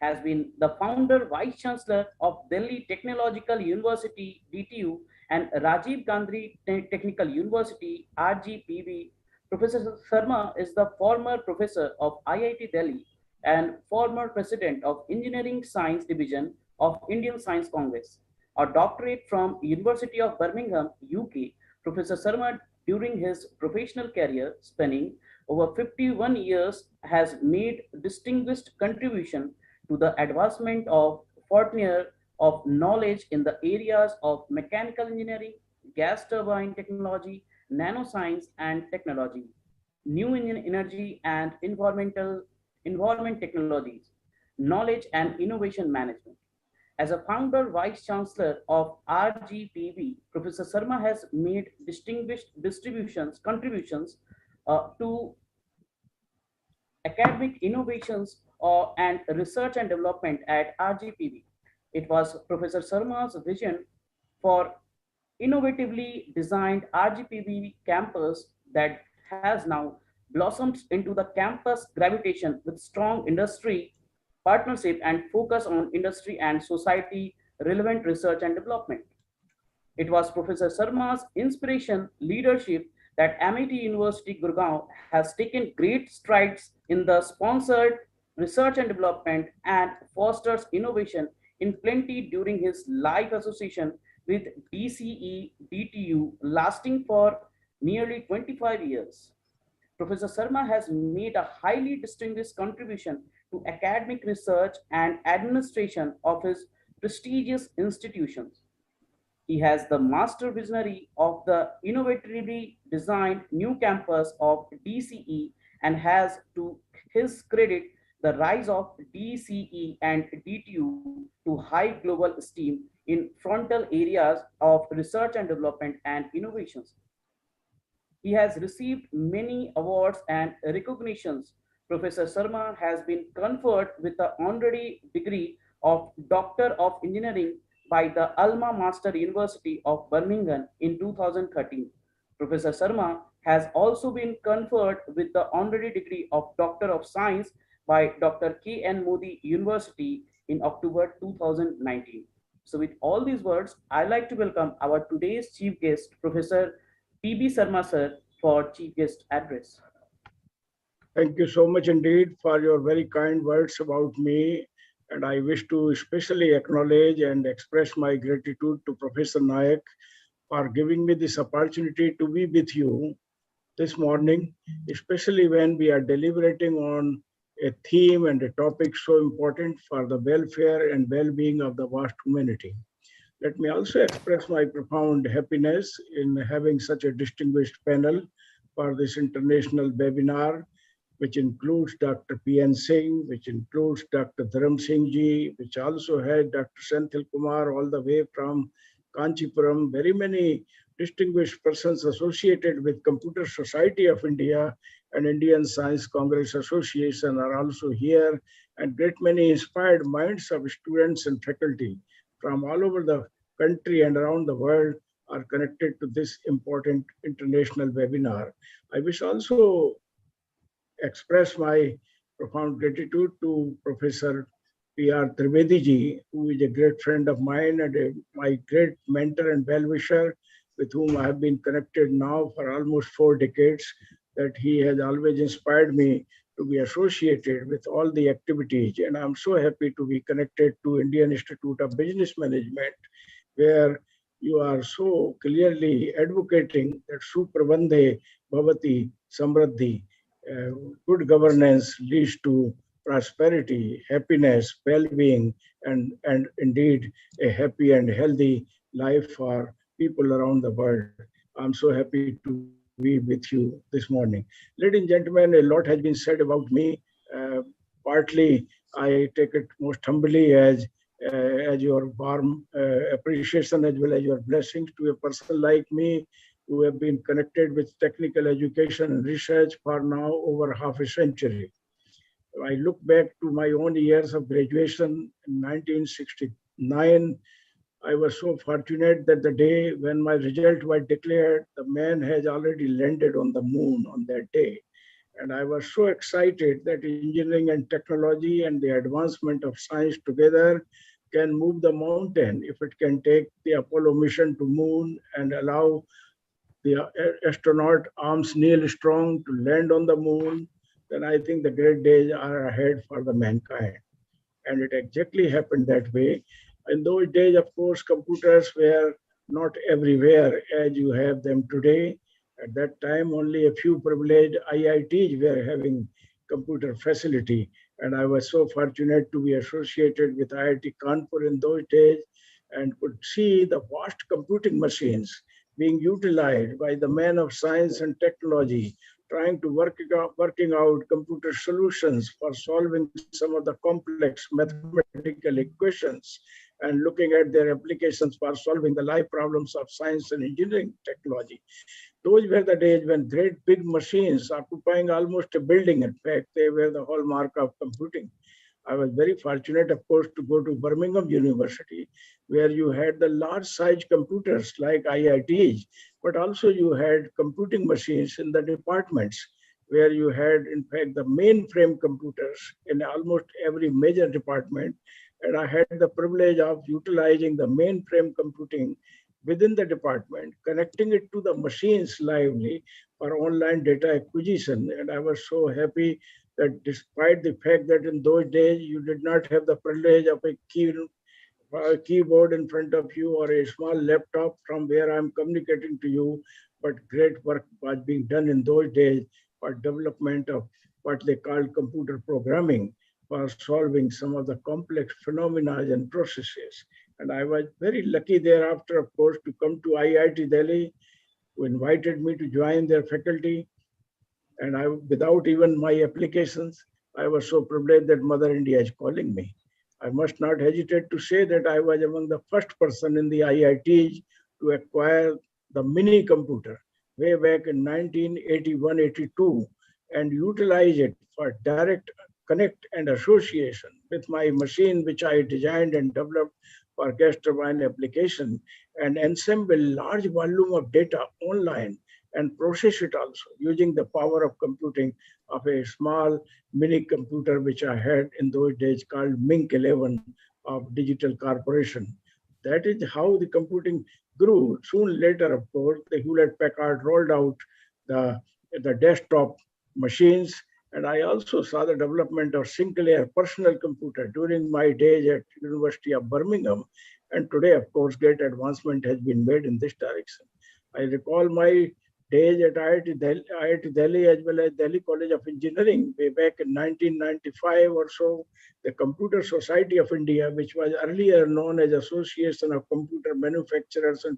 has been the founder Vice Chancellor of Delhi Technological University, DTU, and Rajiv Gandhi Technical University, RGPV. Professor Sharma is the former professor of IIT Delhi and former president of Engineering Science Division of Indian Science Congress. A doctorate from University of Birmingham, UK, Professor Sharma, during his professional career spanning over 51 years, has made distinguished contribution to the advancement of frontier of knowledge in the areas of mechanical engineering, gas turbine technology, nanoscience and technology, new energy and environment technologies, knowledge and innovation management. As a founder vice chancellor of RGPV, Professor Sharma has made distinguished contributions to academic innovations and research and development at RGPV. It was Professor Sharma's vision for innovatively designed RGPV campus that has now blossomed into the campus gravitation with strong industry partnership and focus on industry and society relevant research and development. It was Professor Sharma's inspiration, leadership that Amity University Gurugram has taken great strides in the sponsored research and development and fosters innovation in plenty during his life association with DCE DTU lasting for nearly 25 years. Professor Sharma has made a highly distinguished contribution to academic research and administration of his prestigious institutions. He has the master visionary of the innovatively designed new campus of DCE and has to his credit the rise of DCE and DTU to high global esteem in frontal areas of research and development and innovations. He has received many awards and recognitions. Professor Sharma has been conferred with the honorary degree of Doctor of Engineering by the Alma Mater University of Birmingham in 2013. Professor Sharma has also been conferred with the honorary degree of Doctor of Science by Dr. K.N. Modi University in October 2019. So with all these words, I'd like to welcome our today's chief guest, Professor P.B. Sharma sir, for chief guest address. Thank you so much indeed for your very kind words about me. And I wish to especially acknowledge and express my gratitude to Professor Nayak for giving me this opportunity to be with you this morning, especially when we are deliberating on a theme and a topic so important for the welfare and well-being of the vast humanity. Let me also express my profound happiness in having such a distinguished panel for this international webinar, which includes Dr. P.N. Singh, which includes Dr. Dharam Singh ji, which also had Dr. Senthil Kumar all the way from Kanchipuram, very many distinguished persons associated with Computer Society of India and Indian Science Congress Association are also here, and great many inspired minds of students and faculty from all over the country and around the world are connected to this important international webinar. I wish also express my profound gratitude to Professor P.R. Trivedi ji, who is a great friend of mine and my great mentor and well-wisher, with whom I have been connected now for almost 4 decades, that he has always inspired me to be associated with all the activities. And I'm so happy to be connected to Indian Institute of Business Management, where you are so clearly advocating that Suprabandhe Bhavati Samriddhi, good governance leads to prosperity, happiness, well-being, and indeed a happy and healthy life for people around the world. I'm so happy to be with you this morning. Ladies and gentlemen, a lot has been said about me. Partly, I take it most humbly as your warm appreciation as well as your blessings to a person like me, who have been connected with technical education and research for now over half a century. I look back to my own years of graduation in 1969. I was so fortunate that the day when my result was declared, the man has already landed on the moon on that day. And I was so excited that engineering and technology and the advancement of science together can move the mountain. If it can take the Apollo mission to moon and allow the astronaut Arms Neil Strong to land on the moon, then I think the great days are ahead for the mankind. And it exactly happened that way. In those days, of course, computers were not everywhere as you have them today. At that time, only a few privileged IITs were having computer facility. And I was so fortunate to be associated with IIT Kanpur in those days and could see the vast computing machines being utilized by the men of science and technology, trying to working out computer solutions for solving some of the complex mathematical equations and looking at their applications for solving the life problems of science and engineering technology. Those were the days when great big machines occupying almost a building, in fact, they were the hallmark of computing. I was very fortunate, of course, to go to Birmingham University, where you had the large size computers like IITs, but also you had computing machines in the departments, where you had, in fact, the mainframe computers in almost every major department. And I had the privilege of utilizing the mainframe computing within the department, connecting it to the machines lively for online data acquisition. And I was so happy that despite the fact that in those days you did not have the privilege of a keyboard in front of you or a small laptop from where I'm communicating to you, but great work was being done in those days for development of what they called computer programming for solving some of the complex phenomena and processes. And I was very lucky thereafter, of course, to come to IIT Delhi, who invited me to join their faculty. And I, without even my applications, I was so privileged that Mother India is calling me. I must not hesitate to say that I was among the first person in the IITs to acquire the mini computer way back in 1981-82 and utilize it for direct connect and association with my machine, which I designed and developed for gas turbine application, and ensemble large volume of data online and process it also using the power of computing of a small mini computer which I had in those days called Mink 11 of Digital Corporation. That is how the computing grew. Soon later, of course, the Hewlett Packard rolled out the desktop machines, and I also saw the development of Sinclair personal computer during my days at University of Birmingham. And today, of course, great advancement has been made in this direction. I recall my days at IIT Delhi as well as Delhi College of Engineering way back in 1995 or so. The Computer Society of India, which was earlier known as Association of Computer Manufacturers and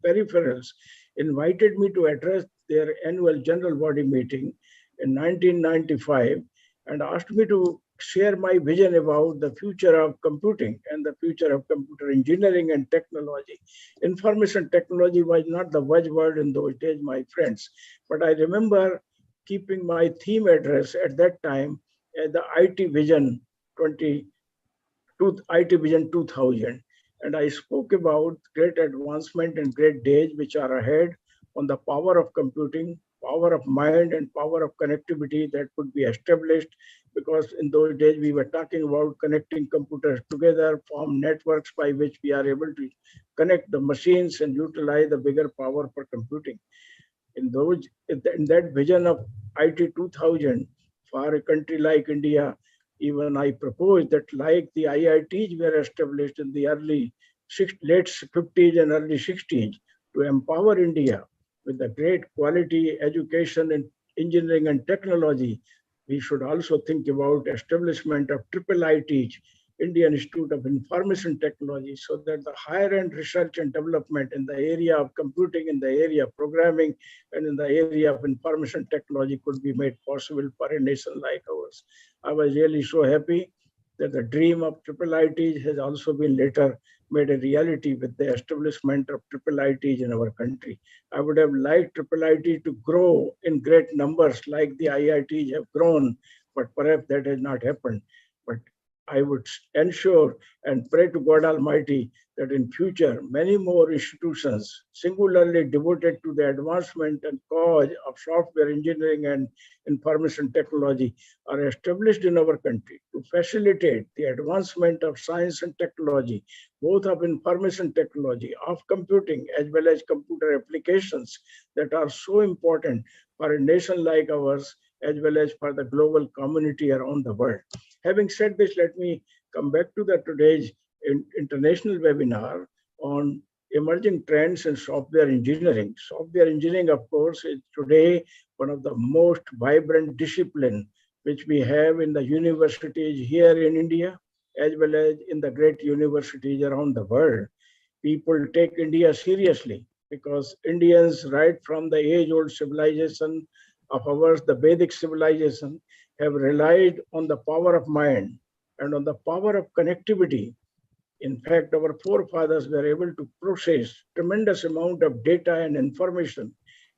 Peripherals, invited me to address their annual general body meeting in 1995 and asked me to share my vision about the future of computing and the future of computer engineering and technology. Information technology was not the buzzword in those days, my friends, but I remember keeping my theme address at that time as the IT Vision 2000. And I spoke about great advancement and great days which are ahead on the power of computing, power of mind, and power of connectivity that could be established, because in those days we were talking about connecting computers together, form networks by which we are able to connect the machines and utilize the bigger power for computing. In that vision of IT 2000 for a country like India, even I proposed that like the IITs were established in the late 50s and early 60s to empower India with the great quality education in engineering and technology, we should also think about establishment of IIITs, Indian Institute of Information Technology, so that the higher end research and development in the area of computing, in the area of programming, and in the area of information technology could be made possible for a nation like ours. I was really so happy that the dream of IIITs has also been later made a reality with the establishment of IIITs in our country. I would have liked IIIT to grow in great numbers like the IITs have grown, but perhaps that has not happened. But I would ensure and pray to God Almighty that in future, many more institutions singularly devoted to the advancement and cause of software engineering and information technology are established in our country to facilitate the advancement of science and technology, both of information technology, of computing, as well as computer applications that are so important for a nation like ours, as well as for the global community around the world. Having said this, let me come back to the today's international webinar on emerging trends in software engineering. Software engineering, of course, is today one of the most vibrant discipline which we have in the universities here in India, as well as in the great universities around the world. People take India seriously because Indians, right from the age-old civilization of ours, the Vedic civilization, have relied on the power of mind and on the power of connectivity. In fact, our forefathers were able to process tremendous amount of data and information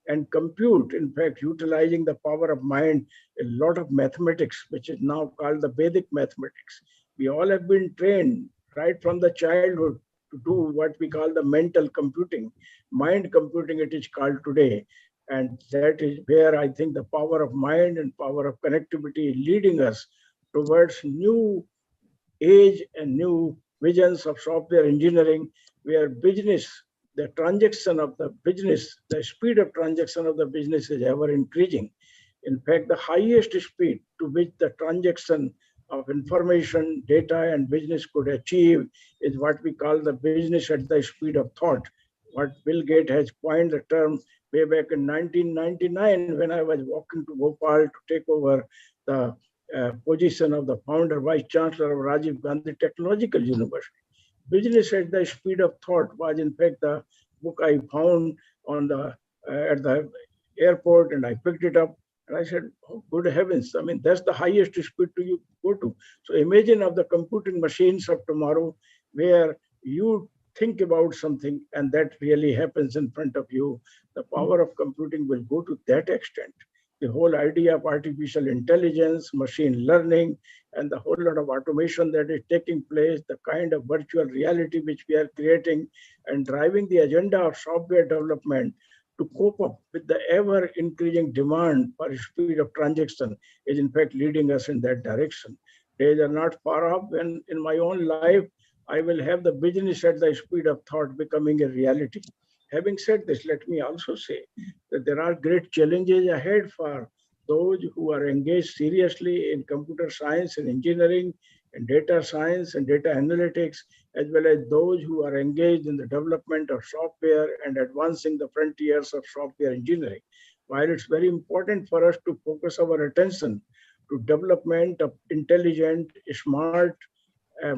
and compute, in fact, utilizing the power of mind, a lot of mathematics, which is now called the Vedic mathematics. We all have been trained right from the childhood to do what we call the mental computing, mind computing it is called today. And that is where I think the power of mind and power of connectivity is leading us towards new age and new visions of software engineering, where business, the transaction of the business, the speed of transaction of the business is ever increasing. In fact, the highest speed to which the transaction of information, data, and business could achieve is what we call the business at the speed of thought. What Bill Gates has coined the term way back in 1999 when I was walking to Bhopal to take over the position of the founder, vice chancellor of Rajiv Gandhi Technological University. Business at the speed of thought was in fact the book I found on the at the airport, and I picked it up and I said, oh, good heavens, I mean, that's the highest speed to you go to. So imagine of the computing machines of tomorrow where you think about something and that really happens in front of you. The power of computing will go to that extent. The whole idea of artificial intelligence, machine learning, and the whole lot of automation that is taking place, the kind of virtual reality which we are creating and driving the agenda of software development to cope up with the ever increasing demand for speed of transaction is in fact leading us in that direction. Days are not far off when in my own life, I will have the business at the speed of thought becoming a reality. Having said this, let me also say that there are great challenges ahead for those who are engaged seriously in computer science and engineering and data science and data analytics, as well as those who are engaged in the development of software and advancing the frontiers of software engineering. While it's very important for us to focus our attention to development of intelligent, smart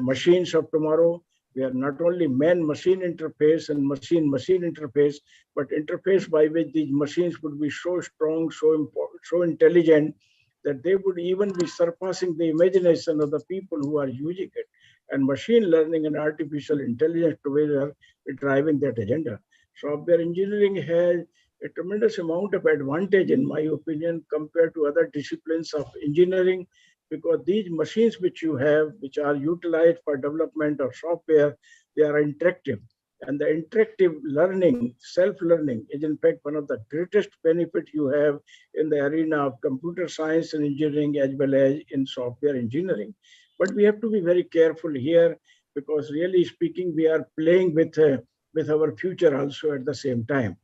machines of tomorrow, where not only man-machine interface and machine-machine interface, but interface by which these machines would be so strong, so important, so intelligent, that they would even be surpassing the imagination of the people who are using it. And machine learning and artificial intelligence together are driving that agenda. Software engineering has a tremendous amount of advantage, in my opinion, compared to other disciplines of engineering, because these machines which you have, which are utilized for development of software, they are interactive. And the interactive learning, self-learning, is in fact one of the greatest benefits you have in the arena of computer science and engineering, as well as in software engineering. But we have to be very careful here, because really speaking, we are playing with our future also at the same time.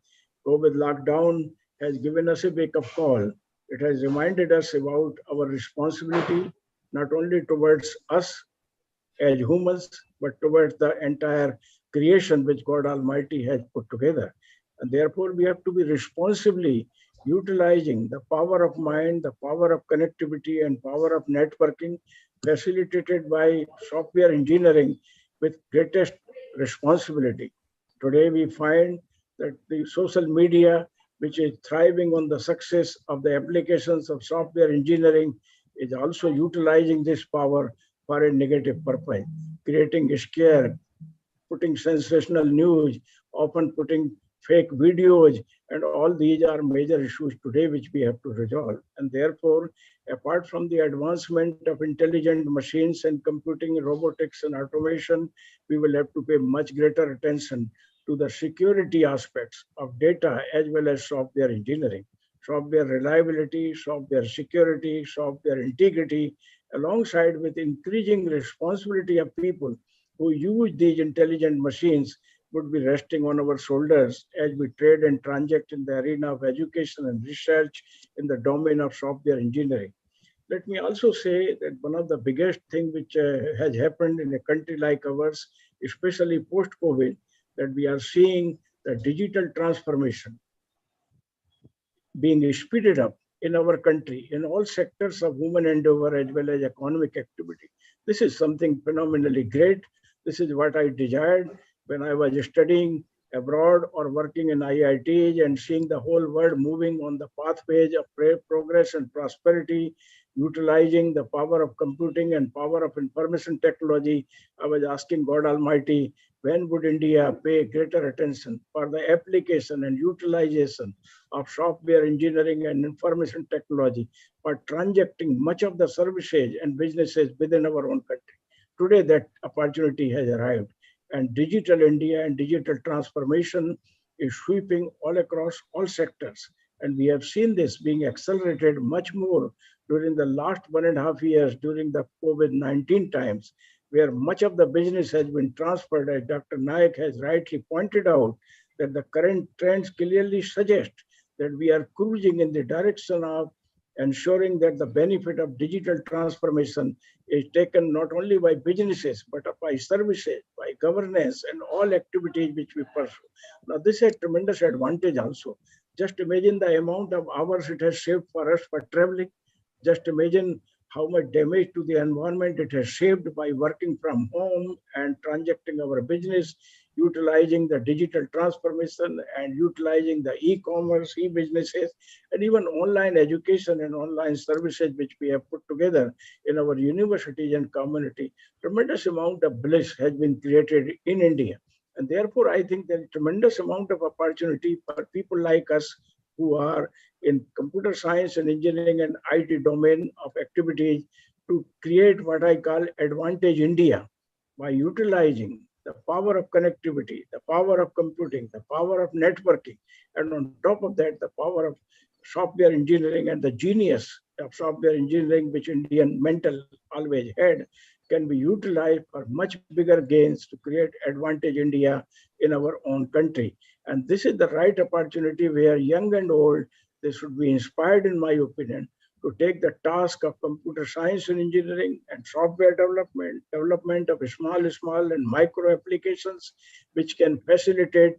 COVID lockdown has given us a wake-up call. It has reminded us about our responsibility, not only towards us as humans, but towards the entire creation which God Almighty has put together. And therefore, we have to be responsibly utilizing the power of mind, the power of connectivity, and power of networking facilitated by software engineering with greatest responsibility. Today, we find that the social media, which is thriving on the success of the applications of software engineering, is also utilizing this power for a negative purpose, creating scare, putting sensational news, often putting fake videos, and all these are major issues today which we have to resolve. And therefore, apart from the advancement of intelligent machines and computing, robotics and automation, we will have to pay much greater attention to the security aspects of data as well as software engineering, software reliability, software security, software integrity, alongside with increasing responsibility of people who use these intelligent machines would be resting on our shoulders as we trade and transact in the arena of education and research in the domain of software engineering. Let me also say that one of the biggest things which has happened in a country like ours, especially post-COVID, that we are seeing the digital transformation being speeded up in our country in all sectors of human endeavor as well as economic activity. This is something phenomenally great. This is what I desired when I was studying abroad or working in IITs and seeing the whole world moving on the pathways of progress and prosperity, utilizing the power of computing and power of information technology. I was asking God Almighty, when would India pay greater attention for the application and utilization of software engineering and information technology for transacting much of the services and businesses within our own country. Today, that opportunity has arrived, and digital India and digital transformation is sweeping all across all sectors. And we have seen this being accelerated much more during the last 1.5 years during the COVID-19 times, where much of the business has been transferred, as Dr. Nayak has rightly pointed out, that the current trends clearly suggest that we are cruising in the direction of ensuring that the benefit of digital transformation is taken not only by businesses, but by services, by governance, and all activities which we pursue. Now, this has tremendous advantage also. Just imagine the amount of hours it has saved for us for traveling. Just imagine how much damage to the environment it has saved by working from home and transacting our business, utilizing the digital transformation and utilizing the e-commerce, e-businesses, and even online education and online services which we have put together in our universities and community. Tremendous amount of bliss has been created in India. And therefore, I think there is tremendous amount of opportunity for people like us who are in computer science and engineering and IT domain of activities to create what I call Advantage India by utilizing the power of connectivity, the power of computing, the power of networking, and on top of that, the power of software engineering and the genius of software engineering, which Indian mental always had, can be utilized for much bigger gains to create Advantage India in our own country. And this is the right opportunity where young and old, they should be inspired, in my opinion, to take the task of computer science and engineering and software development of small and micro applications, which can facilitate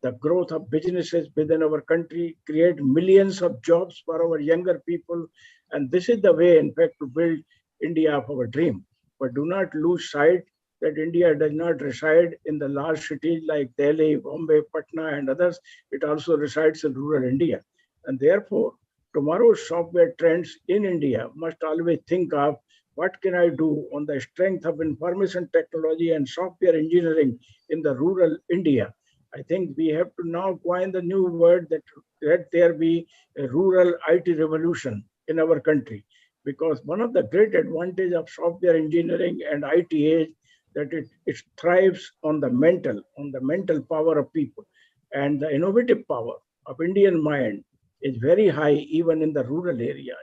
the growth of businesses within our country, create millions of jobs for our younger people. And this is the way, in fact, to build India of our dream. But do not lose sight that India does not reside in the large cities like Delhi, Bombay, Patna, and others. It also resides in rural India. And therefore, tomorrow's software trends in India must always think of what can I do on the strength of information technology and software engineering in the rural India. I think we have to now coin the new word that let there be a rural IT revolution in our country. Because one of the great advantages of software engineering and IT is that it thrives on the mental power of people. And the innovative power of Indian mind is very high even in the rural areas.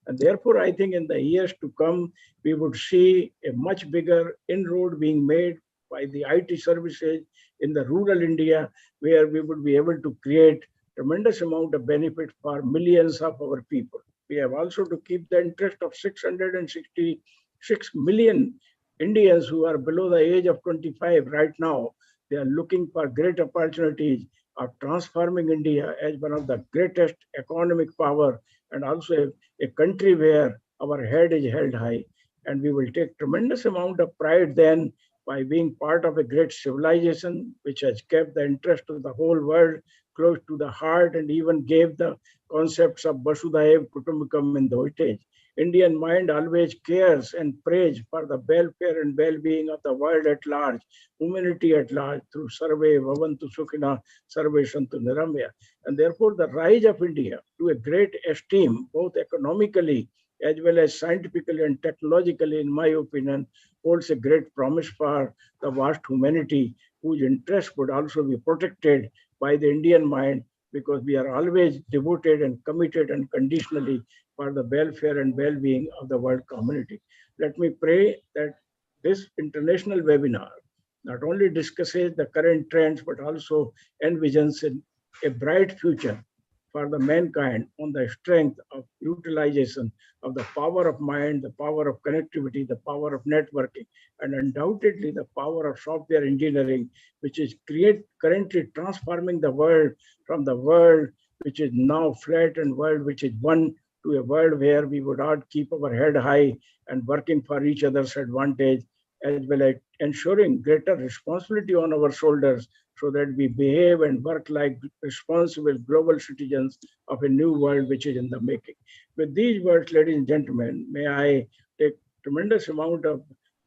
And therefore, I think in the years to come, we would see a much bigger inroad being made by the IT services in the rural India, where we would be able to create tremendous amount of benefit for millions of our people. We have also to keep the interest of 666 million Indians who are below the age of 25 right now. They are looking for great opportunities of transforming India as one of the greatest economic power and also a country where our head is held high. And we will take tremendous amount of pride then by being part of a great civilization which has kept the interest of the whole world close to the heart and even gave the concepts of Vasudhaiva Kutumbakam in the heritage. Indian mind always cares and prays for the welfare and well-being of the world at large, humanity at large, through Sarve Bhavantu Sukhina, Sarve Santu Niramya. And therefore, the rise of India to a great esteem, both economically as well as scientifically and technologically, in my opinion, holds a great promise for the vast humanity, whose interest would also be protected by the Indian mind, because we are always devoted and committed unconditionally for the welfare and well-being of the world community. Let me pray that this international webinar not only discusses the current trends, but also envisions a bright future for the mankind on the strength of utilization of the power of mind, the power of connectivity, the power of networking, and undoubtedly the power of software engineering, which is currently transforming the world from the world which is now flat and world which is one, to a world where we would all keep our head high and working for each other's advantage, as well as ensuring greater responsibility on our shoulders, so that we behave and work like responsible global citizens of a new world which is in the making. With these words, ladies and gentlemen, may I take tremendous amount of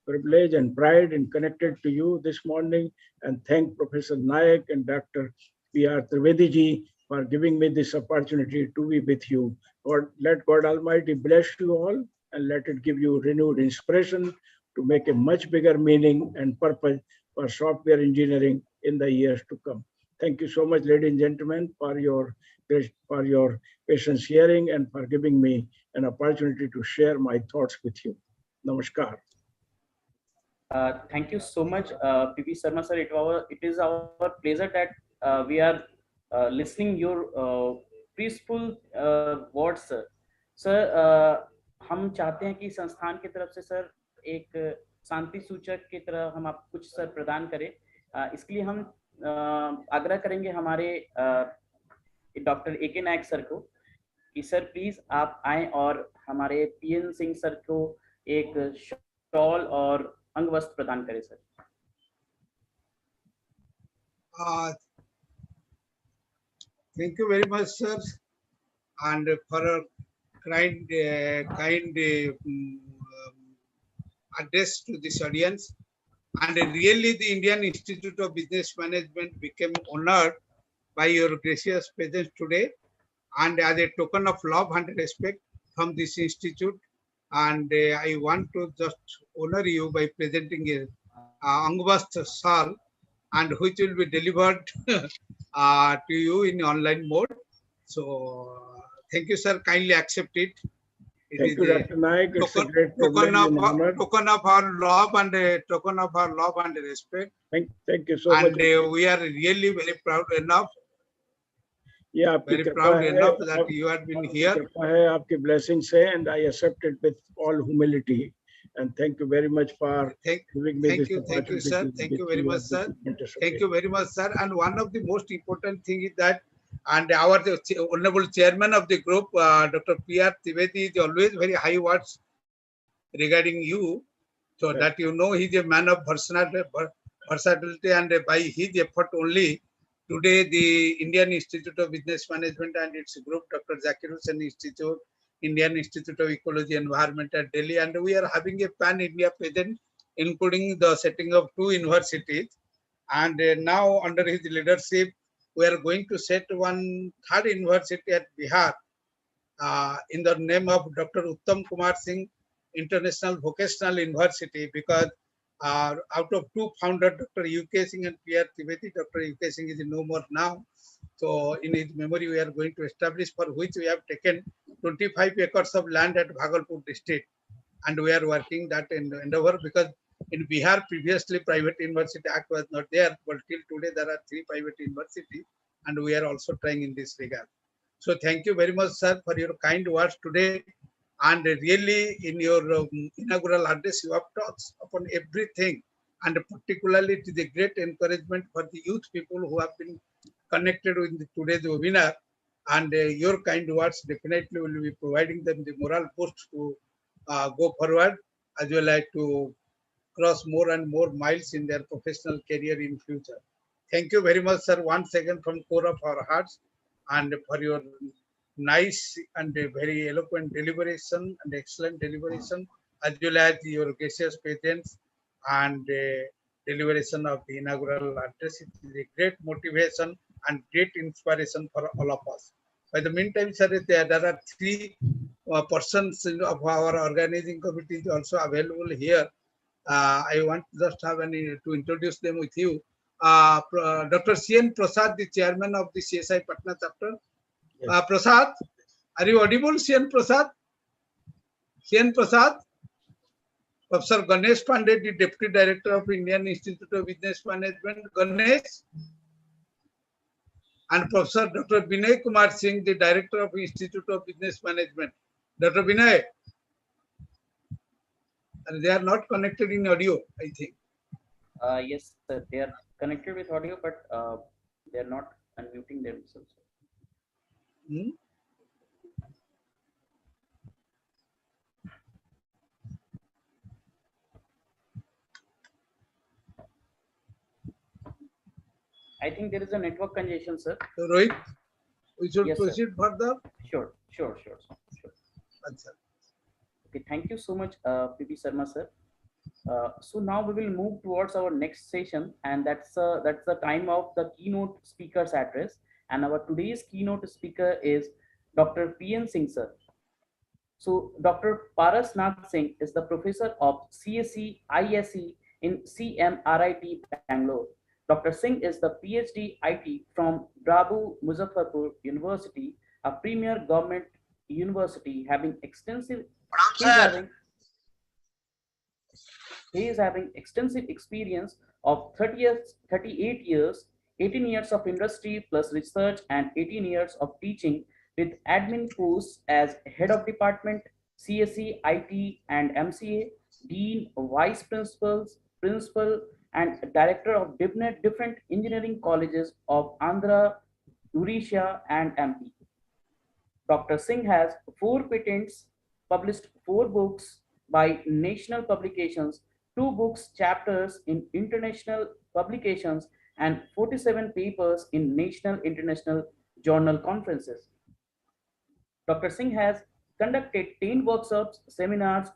privilege and pride in connected to you this morning, and thank Professor Nayak and Dr. P.R. Trivedi ji for giving me this opportunity to be with you. Let God Almighty bless you all, and let it give you renewed inspiration to make a much bigger meaning and purpose for software engineering in the years to come. Thank you so much, ladies and gentlemen, for your patience hearing and for giving me an opportunity to share my thoughts with you. Namaskar. Thank you so much, P.P. Sharma sir. It is our pleasure that we are listening your peaceful words, sir. Sir, हम चाहते हैं कि संस्थान की तरफ से sir एक शांति सूचक की तरह हम आप कुछ सर प्रदान करें. इसके लिए हम आग्रह करेंगे हमारे डॉक्टर ए.के. नायक सर को कि सर प्लीज आप आएं और हमारे पी.एन. सिंह सर को एक शॉल और अंग वस्त्र प्रदान करें sir. Thank you very much, sir, and for a kind address to this audience. And really, the Indian Institute of Business Management became honored by your gracious presence today, and as a token of love and respect from this institute, and I want to just honor you by presenting a Angvast shawl, and which will be delivered to you in online mode. So thank you, sir. Kindly accept it. Thank you, Dr. Naik. It's a great token of our love and token of our love and respect. Thank you so much. And we are really very proud enough. Yeah, very proud enough that you have been here. Aapki blessings hai, and I accept it with all humility. And thank you very much for giving me this opportunity. Thank you, sir. Thank you very much, sir. Thank you very much, sir. And one of the most important thing is that, and our honorable chairman of the group, Dr. P.R. Trivedi, is always very high words regarding you, so that you know he's a man of versatility, and by his effort only, today the Indian Institute of Business Management and its group, Dr. Zakir Hussain Institute, Indian Institute of Ecology and Environment at Delhi, and we are having a pan-India presence, including the setting of 2 universities. And now under his leadership, we are going to set 1 third university at Bihar in the name of Dr. Uttam Kumar Singh International Vocational University, because out of 2 founders, Dr. U.K. Singh and P.R. Trivedi, Dr. U.K. Singh is no more now. So in his memory, we are going to establish, for which we have taken 25 acres of land at Bhagalpur district. And we are working that endeavor, because in Bihar, previously Private University Act was not there, but till today there are 3 private universities, and we are also trying in this regard. So thank you very much, sir, for your kind words today. And really, in your inaugural address, you have touched upon everything, and particularly to the great encouragement for the youth people who have been connected with today's webinar. And your kind words definitely will be providing them the moral boost to go forward, as well as to cross more and more miles in their professional career in future. Thank you very much, sir, once again from core of our hearts, and for your nice and a very eloquent deliberation and excellent deliberation, as well as your gracious presence and deliberation of the inaugural address. It is a great motivation and great inspiration for all of us. By the meantime, sir, there are three persons of our organizing committee also available here. I want just have to introduce them with you. Dr. C.N. Prasad, the chairman of the CSI Patna chapter. Yes. Prasad, are you audible, C.N. Prasad? C.N. Prasad? Professor Ganesh Pandey, the Deputy Director of Indian Institute of Business Management, Ganesh. And Professor Dr. Vinay Kumar Singh, the Director of Institute of Business Management. Dr. Vinay, and they are not connected in audio, I think. Yes, sir. They are connected with audio, but they are not unmuting themselves. Hmm? I think there is a network congestion, sir. So, Rohit, we should Yes, sir. proceed further. Sure. Answer. Okay, thank you so much, P.P. Sharma, sir. So now we will move towards our next session, and that's the time of the keynote speaker's address. And our today's keynote speaker is Dr. P.N. Singh, sir. So Dr. Paras Nath Singh is the professor of CSE ISE in CMRIT Bangalore. Dr. Singh is the PhD IT from Drabu Muzaffarpur University, a premier government university having extensive he is having extensive experience of 38 years, 18 years of industry plus research and 18 years of teaching with admin posts as head of department, CSE, IT and MCA, dean, vice principals, principal and director of different engineering colleges of Andhra, Odisha and MP. Dr. Singh has 4 patents, published 4 books by national publications, 2 books chapters in international publications, and 47 papers in national international journal conferences. Dr. Singh has conducted 10 workshops, seminars,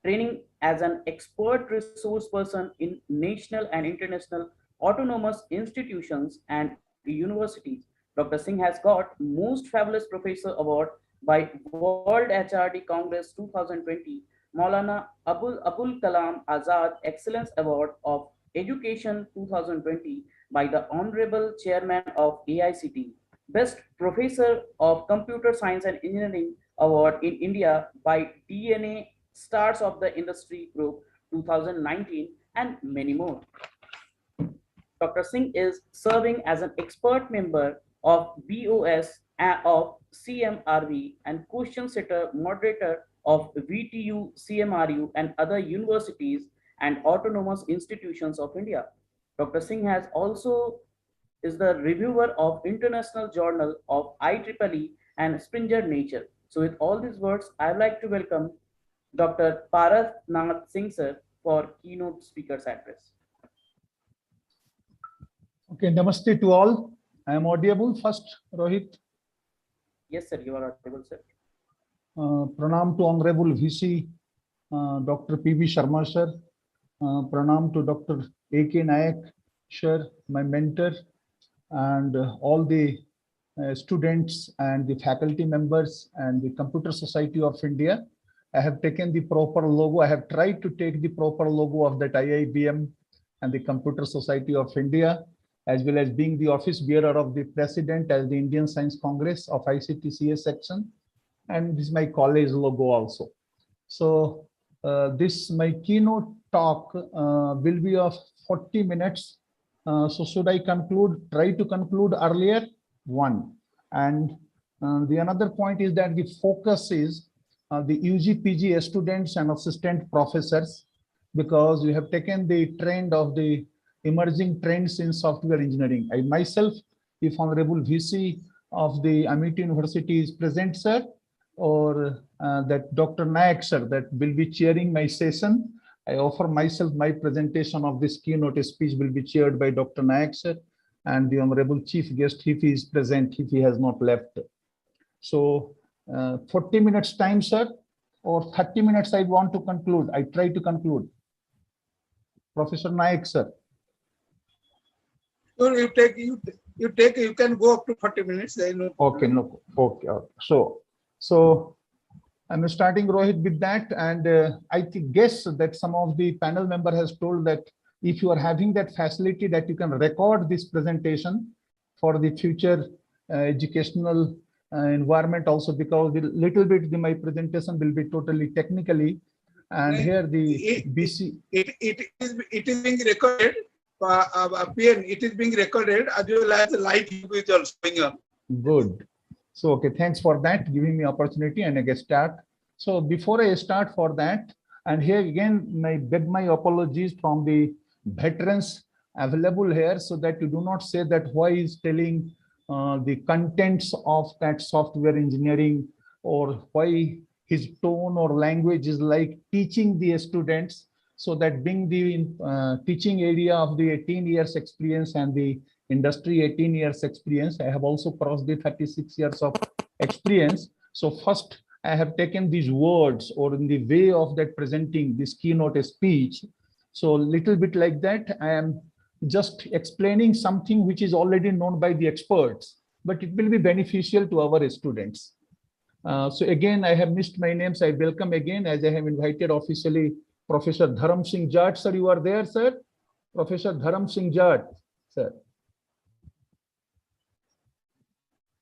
training as an expert resource person in national and international autonomous institutions and universities. Dr. Singh has got Most Fabulous Professor Award by World HRD Congress 2020, Maulana Abul Kalam Azad Excellence Award of Education 2020 by the Honorable Chairman of AICT, Best Professor of Computer Science and Engineering Award in India by DNA Stars of the Industry Group 2019, and many more. Dr. Singh is serving as an expert member of BOS of CMRV and question setter moderator of VTU, CMRU and other universities and autonomous institutions of India. Dr. Singh has also is the reviewer of International Journal of IEEE and Springer Nature. So with all these words, I'd like to welcome Dr. Paras Nath Singh, sir, for keynote speaker's address. Okay, namaste to all. I am audible first, Rohit. Yes, sir, you are audible, sir. Pranam to Honorable VC, Dr. P.B. Sharma, sir. Pranam to Dr. A.K. Nayak, sir, my mentor, and all the students and the faculty members and the Computer Society of India. I have taken the proper logo. I have tried to take the proper logo of that IIBM and the Computer Society of India, as well as being the office bearer of the president as the Indian Science Congress of ICT-CS section. And this is my college logo also. So this my keynote talk will be of 40 minutes. So should I try to conclude earlier? One. And the another point is that the focus is the UG/PG students and assistant professors, because we have taken the trend of the emerging trends in software engineering. I myself, if Honorable VC of the Amity University is present, sir, or that Dr. Nayak, sir, that will be chairing my session, I offer myself my presentation of this keynote speech will be chaired by Dr. Nayak, sir, and the Honorable Chief Guest, if he is present, if he has not left. So 40 minutes time, sir, or 30 minutes I want to conclude. I try to conclude. Professor Naik, sir. You can go up to 40 minutes. Okay, no, okay. So I'm starting, Rohit, with that, and I guess that some of the panel member has told that if you are having that facility that you can record this presentation for the future educational environment also, because a little bit my presentation will be totally technically, and here the BC. It is being recorded. PN, it is being recorded as well as the live view is also going on. Good. So, okay, thanks for that, giving me opportunity, and I get start. So before I start for that, and here again, I beg my apologies from the veterans available here, so that you do not say that why is telling the contents of that software engineering, or why his tone or language is like teaching the students. So that being the teaching area of the 18 years experience and the industry 18 years experience, I have also crossed the 36 years of experience. So first, I have taken these words, or in the way of that presenting this keynote speech. So little bit like that, I am just explaining something which is already known by the experts, but it will be beneficial to our students. So again, I have missed my names. I welcome again, as I have invited officially Professor Dharam Singh Jat. Sir, you are there, sir? Professor Dharam Singh Jat, sir.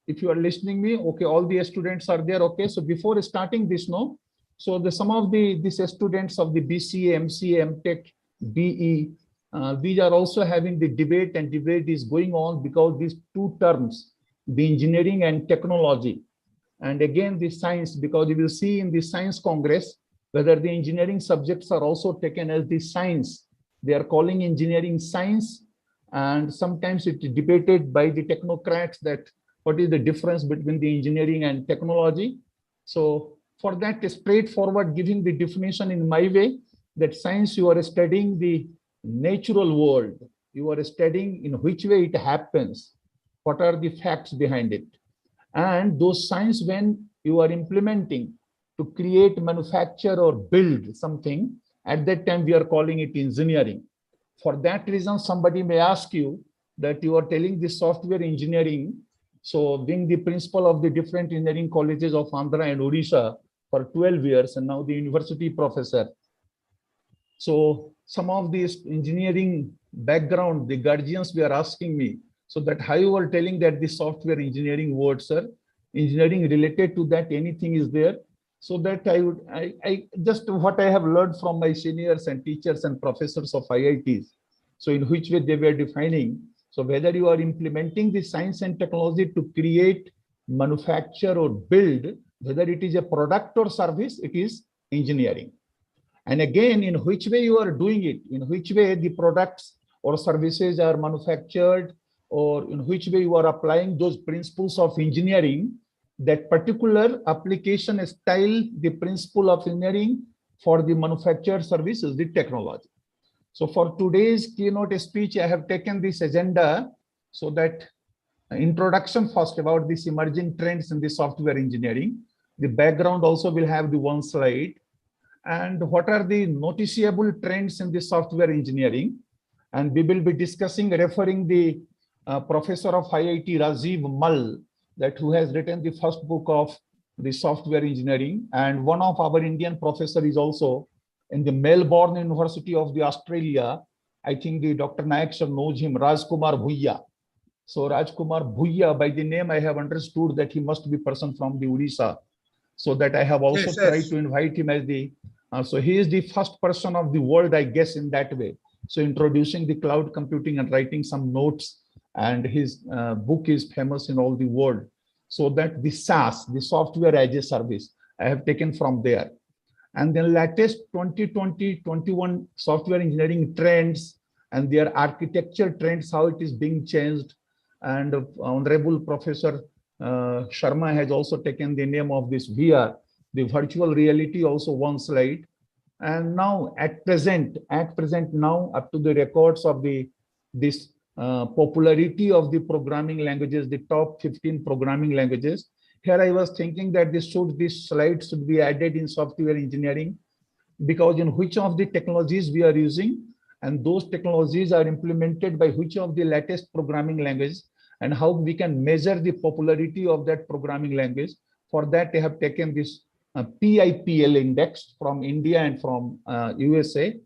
If you are listening me, okay, all the students are there, okay. So before starting this, no, so some of these students of the BCA, MCA, MTech, BE, these are also having the debate, and debate is going on because these two terms, the engineering and technology, and again the science, because you will see in the science congress whether the engineering subjects are also taken as the science. They are calling engineering science, and sometimes it is debated by the technocrats that what is the difference between the engineering and technology. So for that, straightforward giving the definition in my way, that science, you are studying the natural world. You are studying in which way it happens, what are the facts behind it. And those science, when you are implementing to create, manufacture, or build something, at that time we are calling it engineering. For that reason, somebody may ask you that you are telling the software engineering. So being the principal of the different engineering colleges of Andhra and Odisha for 12 years, and now the university professor. So some of these engineering background, the guardians were asking me, so that how you are telling that the software engineering word, sir, engineering related to that, anything is there? So that I just what I have learned from my seniors and teachers and professors of IITs. So in which way they were defining. So whether you are implementing the science and technology to create, manufacture, or build, whether it is a product or service, it is engineering. And again, in which way you are doing it, in which way the products or services are manufactured, or in which way you are applying those principles of engineering, that particular application style, the principle of engineering for the manufactured services, the technology. So for today's keynote speech, I have taken this agenda, so that introduction first about these emerging trends in the software engineering. The background also will have the one slide. And what are the noticeable trends in the software engineering? And we will be discussing, referring the professor of IIT, Rajiv Mal, that who has written the first book of the software engineering. And one of our Indian professor is also in the Melbourne University of the Australia. I think the Dr. Naik sir knows him, Rajkumar Bhuiya. So Rajkumar Bhuiya, by the name, I have understood that he must be person from the Odisha. So that I have also tried to invite him as the, so he is the first person of the world, I guess, in that way. So introducing the cloud computing and writing some notes, and his book is famous in all the world. So that the SaaS, the software as a service, I have taken from there. And then latest 2020-21 software engineering trends and their architecture trends, how it is being changed. And Honorable Professor Sharma has also taken the name of this VR, the virtual reality, also one slide. And now at present now, up to the records of this popularity of the programming languages, the top 15 programming languages, here I was thinking that this slide should be added in software engineering, because in which of the technologies we are using, and those technologies are implemented by which of the latest programming language, and how we can measure the popularity of that programming language. For that, they have taken this PIPL index from India and from USA.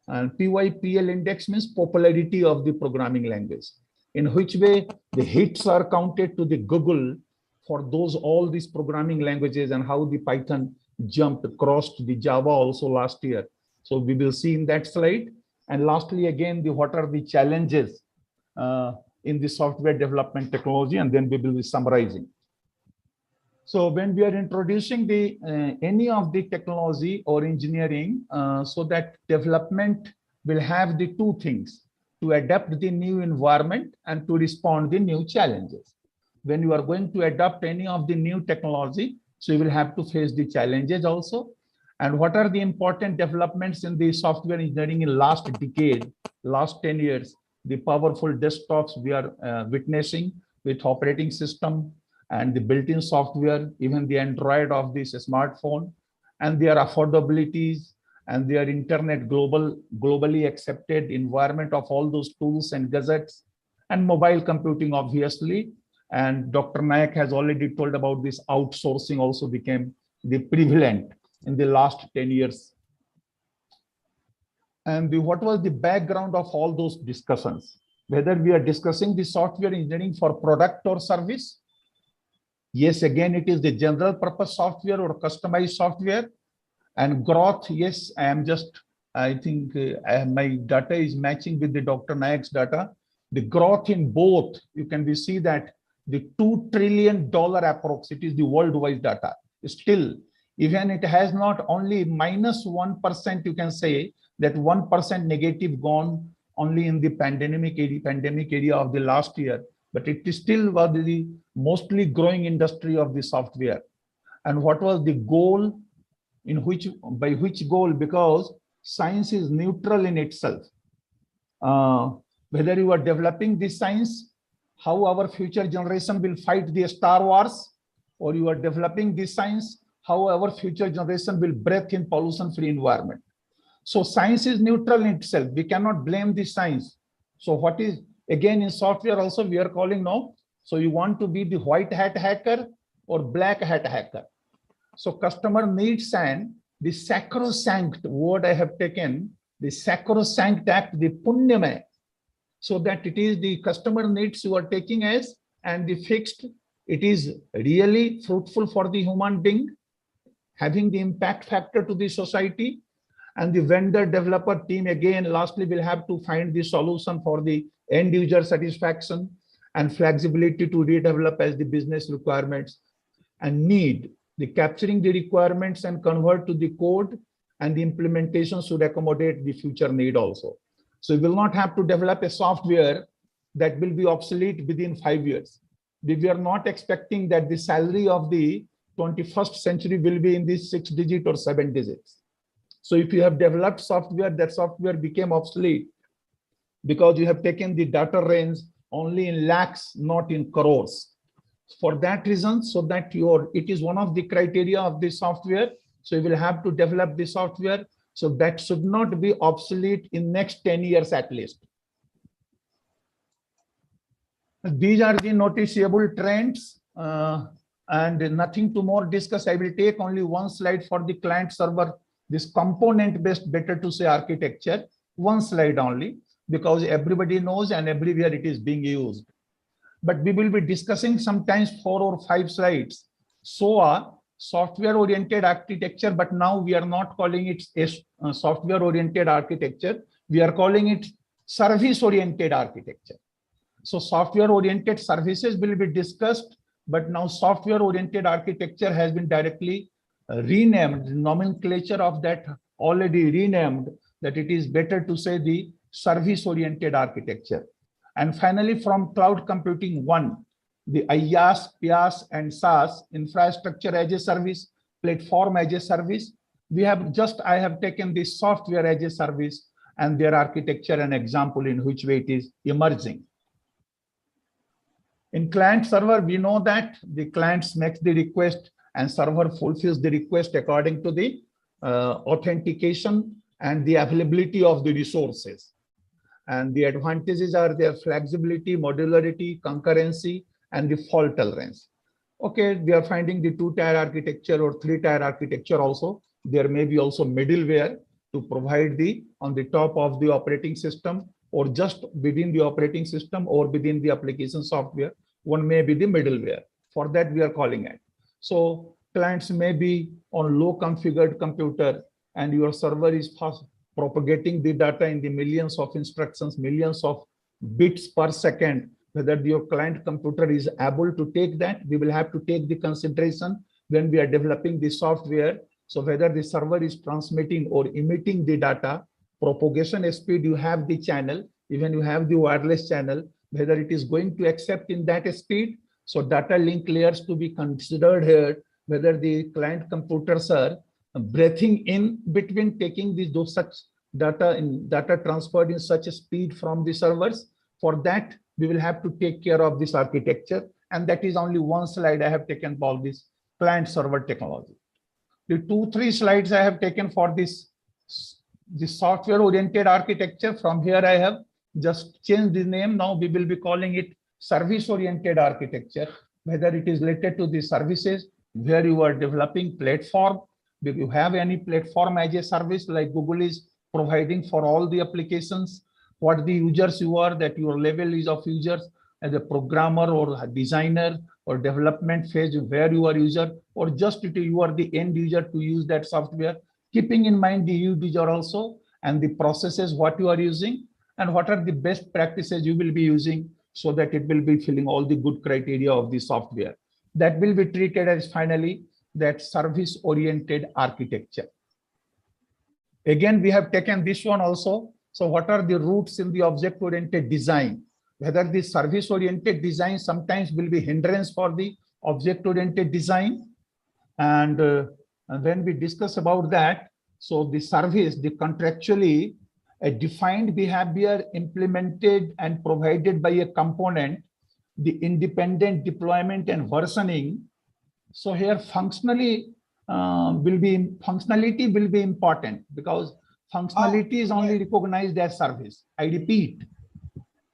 And PYPL index means popularity of the programming language, in which way the hits are counted to the Google for all these programming languages, and how the Python jumped across the Java also last year. So we will see in that slide. And lastly, again, what are the challenges in the software development technology, and then we will be summarizing. So when we are introducing the any of the technology or engineering, so that development will have the two things: to adapt the new environment and to respond the new challenges. When you are going to adopt any of the new technology, so you will have to face the challenges also. And what are the important developments in the software engineering in last decade, last 10 years? The powerful desktops we are witnessing with operating system and the built-in software, even the Android of this smartphone, and their affordabilities and their internet globally accepted environment of all those tools and gadgets, and mobile computing, obviously. And Dr. Nayak has already told about this outsourcing also became the prevalent in the last 10 years. And what was the background of all those discussions? Whether we are discussing the software engineering for product or service? Yes, again, it is the general purpose software or customized software. And growth, yes, I think my data is matching with the Dr. Nayak's data. The growth in both, you can see that the $2 trillion approx, it is the worldwide data. Still, even it has not only minus 1%, you can say that 1% negative gone only in the pandemic area of the last year, but it is still was the mostly growing industry of the software. And what was the goal? By which goal? Because science is neutral in itself. Whether you are developing this science, how our future generation will fight the Star Wars, or you are developing this science, how our future generation will breathe in pollution-free environment. So science is neutral in itself. We cannot blame the science. So what is, again, in software also we are calling now, so you want to be the white hat hacker or black hat hacker. So customer needs, and the sacrosanct word I have taken, the sacrosanct act, the punyamay, so that it is the customer needs you are taking as, and the fixed, it is really fruitful for the human being, having the impact factor to the society. And the vendor developer team, again, lastly, will have to find the solution for the end user satisfaction and flexibility to redevelop as the business requirements and need. The capturing the requirements and convert to the code, and the implementation should accommodate the future need also. So we will not have to develop a software that will be obsolete within 5 years. We are not expecting that the salary of the 21st century will be in these 6 digits or 7 digits. So if you have developed software, that software became obsolete because you have taken the data range only in lakhs, not in crores. For that reason, so that it is one of the criteria of the software. So you will have to develop the software. So that should not be obsolete in next 10 years at least. These are the noticeable trends, and nothing to more discuss. I will take only one slide for the client server, this component based, better to say architecture, one slide only, because everybody knows and everywhere it is being used. But we will be discussing sometimes 4 or 5 slides. SOA, software oriented architecture, but now we are not calling it a software oriented architecture. We are calling it service oriented architecture. So software oriented services will be discussed, but now software oriented architecture has been directly renamed. The nomenclature of that already renamed, that it is better to say the service oriented architecture. And finally, from cloud computing 1, the IaaS, PaaS, and SaaS, infrastructure as a service, platform as a service. I have taken the software as a service and their architecture, an example in which way it is emerging. In client server, we know that the clients makes the request and server fulfills the request according to the authentication and the availability of the resources. And the advantages are their flexibility, modularity, concurrency, and the fault tolerance. Okay, we are finding the 2-tier architecture or 3-tier architecture also. There may be also middleware to provide the on the top of the operating system or just within the operating system or within the application software. One may be the middleware. For that, we are calling it. So clients may be on low configured computer and your server is fast propagating the data in the millions of instructions, millions of bits per second. Whether your client computer is able to take that, we will have to take the consideration when we are developing the software. So whether the server is transmitting or emitting the data, propagation speed, you have the channel, even you have the wireless channel, whether it is going to accept in that speed. So data link layers to be considered here, whether the client computers are breathing in between taking those such data in data transferred in such a speed from the servers. For that, we will have to take care of this architecture. And that is only one slide I have taken for this client server technology. The 2-3 slides I have taken for this software oriented architecture. From here, I have just changed the name. Now we will be calling it service oriented architecture, whether it is related to the services where you are developing platform. If you have any platform as a service like Google is providing for all the applications, what the users you are, that your level is of users as a programmer or a designer or development phase where you are user, or just you are the end user to use that software, keeping in mind the user also and the processes what you are using and what are the best practices you will be using so that it will be filling all the good criteria of the software. That will be treated as finally that service oriented architecture. Again, we have taken this one also. So what are the roots in the object oriented design? Whether the service oriented design sometimes will be hindrance for the object oriented design. And when we discuss about that, so the service, the contractually a defined behavior implemented and provided by a component, the independent deployment and versioning. So here functionality will be important because functionality is only recognized as service. I repeat,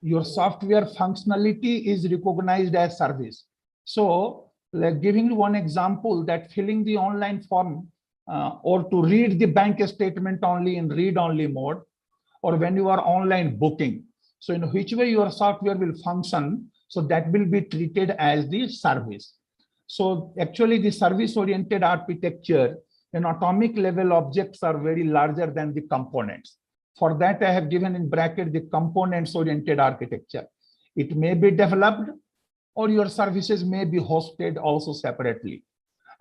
your software functionality is recognized as service. So like giving one example, that filling the online form or to read the bank statement only in read-only mode, or when you are online booking. So in which way your software will function, so that will be treated as the service. So actually the service-oriented architecture, in atomic level objects are very larger than the components. For that, I have given in bracket the components-oriented architecture. It may be developed or your services may be hosted also separately.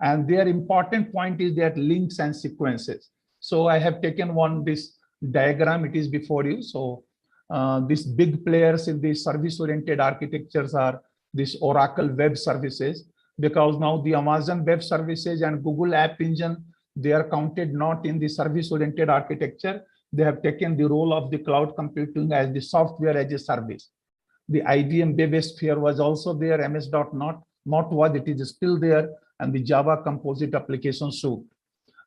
And their important point is that links and sequences. So I have taken this diagram, it is before you. So these big players in the service-oriented architectures are this Oracle Web Services, because now the Amazon Web Services and Google App Engine, they are counted not in the service-oriented architecture. They have taken the role of the cloud computing as the software as a service. The IBM WebSphere was also there, MS.NET was, it is still there, and the Java Composite Application Suite.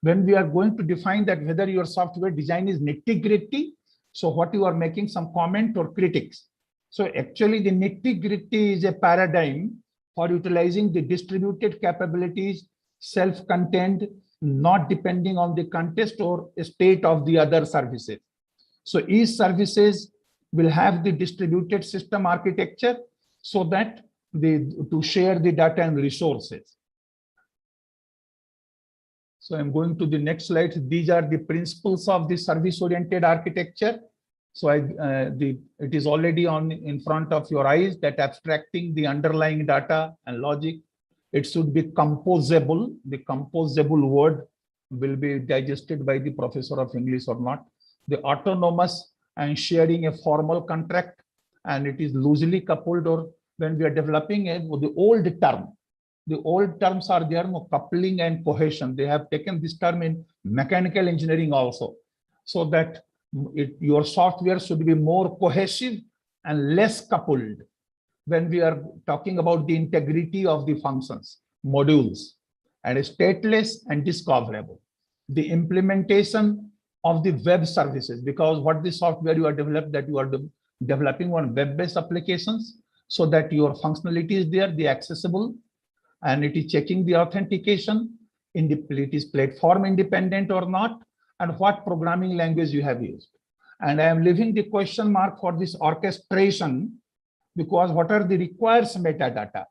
When we are going to define that whether your software design is nitty-gritty, so what you are making some comment or critics. So actually the nitty-gritty is a paradigm for utilizing the distributed capabilities, self-contained, not depending on the context or state of the other services. So each services will have the distributed system architecture so that to share the data and resources. So I'm going to the next slide. These are the principles of the service-oriented architecture. So it is already in front of your eyes that abstracting the underlying data and logic. It should be composable. The composable word will be digested by the professor of English or not. The autonomous and sharing a formal contract, and it is loosely coupled, or when we are developing the old term. The old terms are there, coupling and cohesion. They have taken this term in mechanical engineering also, so that your software should be more cohesive and less coupled. when we are talking about the integrity of the functions, modules, and stateless and discoverable. The implementation of the web services, because what the software you are developed, that you are developing on web-based applications, so that your functionality is there, the accessible, and it is checking the authentication, it is platform independent or not, and what programming language you have used. And I am leaving the question mark for this orchestration, because what are the required metadata?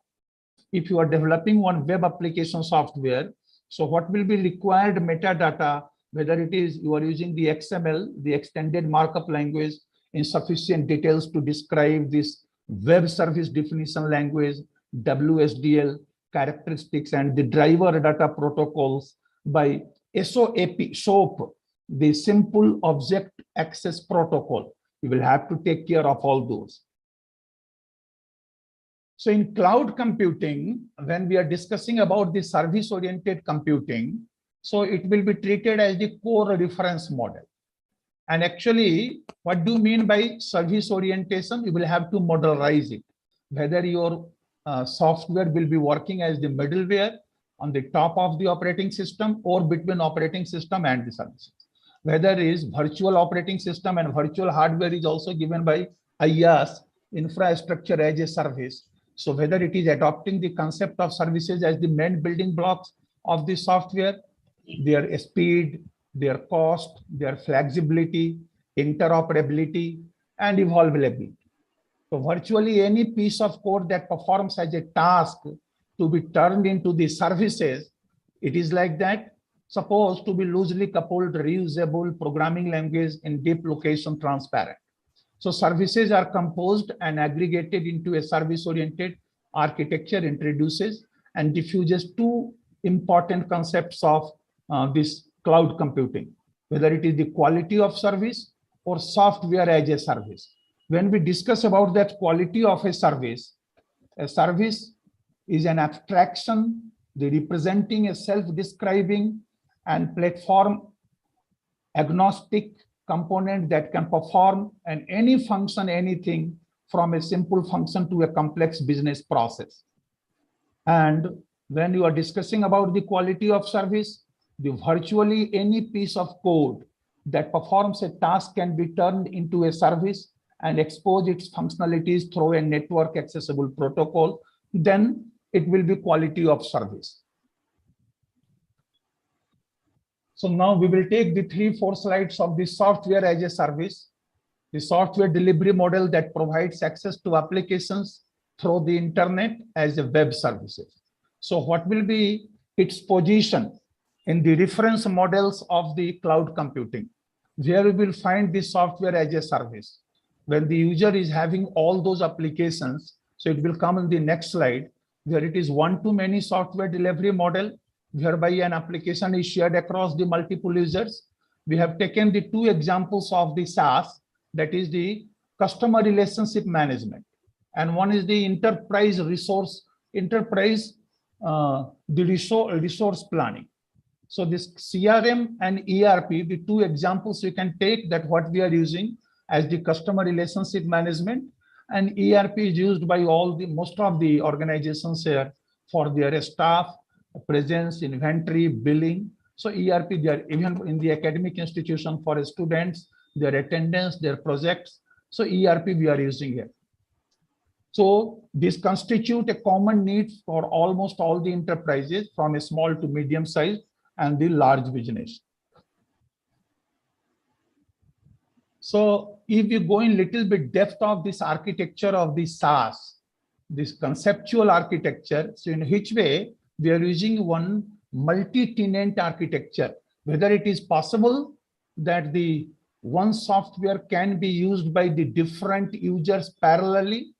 If you are developing one web application software, so what will be required metadata, whether it is you are using the XML, the extended markup language, in sufficient details to describe this web service definition language, WSDL characteristics, and the driver data protocols by SOAP, the simple object access protocol. You will have to take care of all those. So in cloud computing, when we are discussing about the service-oriented computing, so it will be treated as the core reference model. And actually, what do you mean by service orientation? You will have to modelize it, whether your software will be working as the middleware on the top of the operating system or between operating system and the services. Whether it is virtual operating system and virtual hardware is also given by IaaS, infrastructure as a service. So whether it is adopting the concept of services as the main building blocks of the software, their speed, their cost, their flexibility, interoperability, and evolvability. So virtually any piece of code that performs as a task to be turned into the services, it is like that, supposed to be loosely coupled, reusable programming language in deep location transparent. So services are composed and aggregated into a service-oriented architecture, introduces and diffuses two important concepts of this cloud computing, whether it is the quality of service or software as a service. When we discuss about that quality of a service is an abstraction, representing a self-describing and platform agnostic component that can perform and any function, anything from a simple function to a complex business process. And when you are discussing about the quality of service, the virtually any piece of code that performs a task can be turned into a service and expose its functionalities through a network accessible protocol, then it will be quality of service. So now we will take the 3-4 slides of the software as a service, the software delivery model that provides access to applications through the internet as a web services. So what will be its position in the reference models of the cloud computing, where we will find this software as a service. When the user is having all those applications, so it will come in the next slide, where it is one-to-many software delivery model, whereby an application is shared across the multiple users. We have taken the two examples of the SaaS, that is the customer relationship management, and one is the enterprise resource planning. So this CRM and ERP, the two examples you can take, that what we are using as the customer relationship management, and ERP is used by most of the organizations here for their staff, presence, inventory, billing. So ERP, they are even in the academic institution for students, their attendance, their projects. So ERP we are using here. So this constitute a common need for almost all the enterprises, from a small to medium size and the large business. So if you go in little bit depth of this architecture of the SaaS, this conceptual architecture, so in which way we are using one multi-tenant architecture, whether it is possible that the one software can be used by the different users parallelly.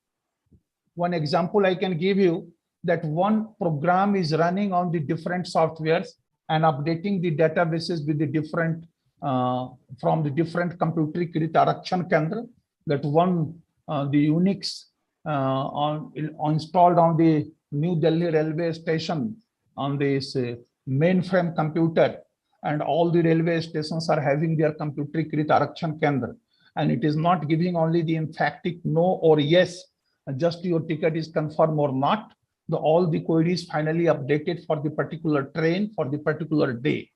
One example I can give you, that one program is running on the different softwares and updating the databases with the different from the different Computerakrit Arakshan Kendra, that one the Unix installed on the New Delhi railway station on this mainframe computer, and all the railway stations are having their Computerakrit Arakshan Kendra, and it is not giving only the emphatic no or yes, just your ticket is confirmed or not. All the queries finally updated for the particular train for the particular day.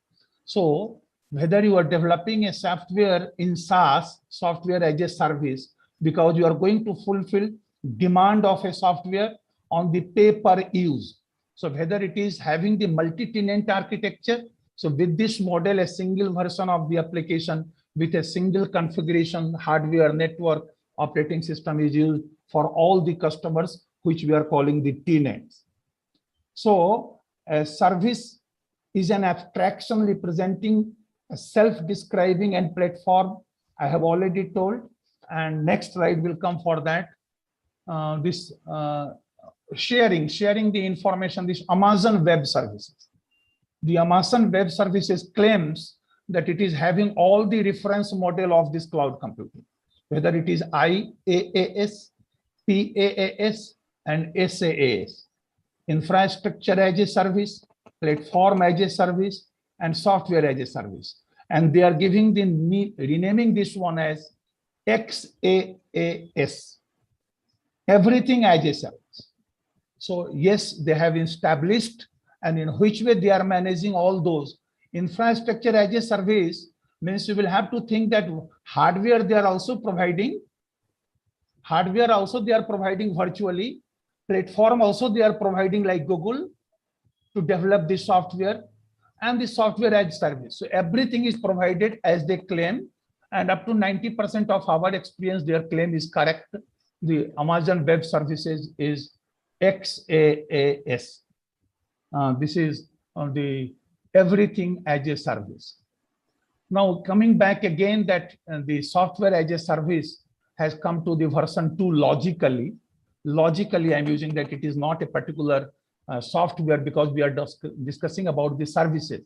So whether you are developing a software in SaaS, software as a service, because you are going to fulfill demand of a software on the pay per use. So whether it is having the multi-tenant architecture, so with this model, a single version of the application with a single configuration, hardware, network, operating system is used for all the customers, which we are calling the tenants. So a service is an abstraction representing a self-describing and platform. I have already told, and next slide will come for that. Sharing the information, this Amazon Web Services. The Amazon Web Services claims that it is having all the reference model of this cloud computing, whether it is IaaS, PaaS, and SaaS, infrastructure as a service, platform as a service, and software as a service. And they are giving renaming this one as XaaS, everything as a service. So yes, they have established, and in which way they are managing all those. Infrastructure as a service means you will have to think that hardware they are also providing. Hardware also they are providing virtually. Platform also they are providing like Google to develop the software, and the software as service. So everything is provided as they claim, and up to 90% of our experience, their claim is correct. The Amazon Web Services is XaaS. This is the everything as a service. Now coming back again, that the software as a service has come to the version 2 logically. Logically, I'm using that it is not a particular software, because we are discussing about the services.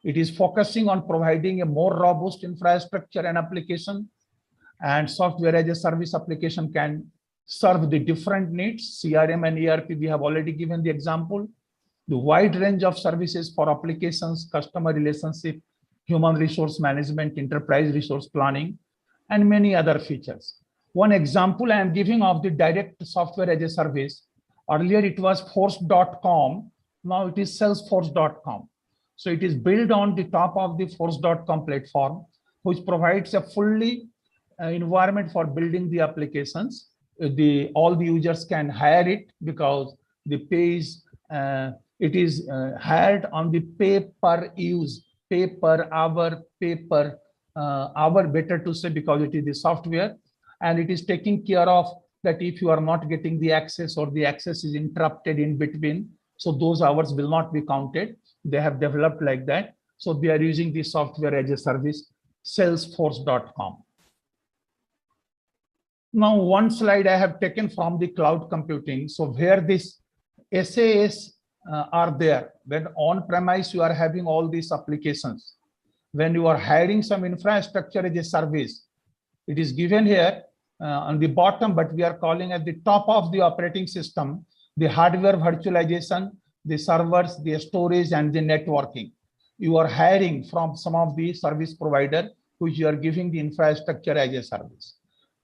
It is focusing on providing a more robust infrastructure and application, and software as a service application can serve the different needs. CRM and ERP, we have already given the example. The wide range of services for applications, customer relationship, human resource management, enterprise resource planning, and many other features. One example I am giving of the direct software as a service. Earlier it was force.com, now it is salesforce.com. So it is built on the top of the force.com platform, which provides a fully environment for building the applications. All the users can hire it, because the pay is it is hired on the pay per use, pay per hour, pay per hour, better to say, because it is the software, and it is taking care of that if you are not getting the access or the access is interrupted in between, so those hours will not be counted. They have developed like that. So they are using the software as a service, salesforce.com. Now one slide I have taken from the cloud computing. So where this SaaS are there, when on-premise you are having all these applications, when you are hiring some infrastructure as a service, it is given here on the bottom, but we are calling at the top of the operating system, the hardware virtualization, the servers, the storage, and the networking. You are hiring from some of the service provider, which you are giving the infrastructure as a service.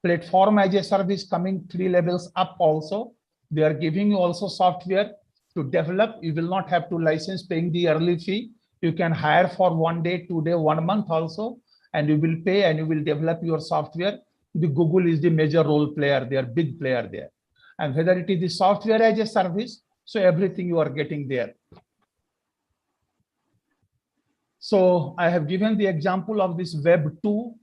Platform as a service coming 3 levels up also. They are giving you also software to develop. You will not have to license paying the early fee. You can hire for 1 day, 2 day, 1 month also, and you will pay and you will develop your software. The Google is the major role player. They are big player there. And whether it is the software as a service, so everything you are getting there. So I have given the example of this Web 2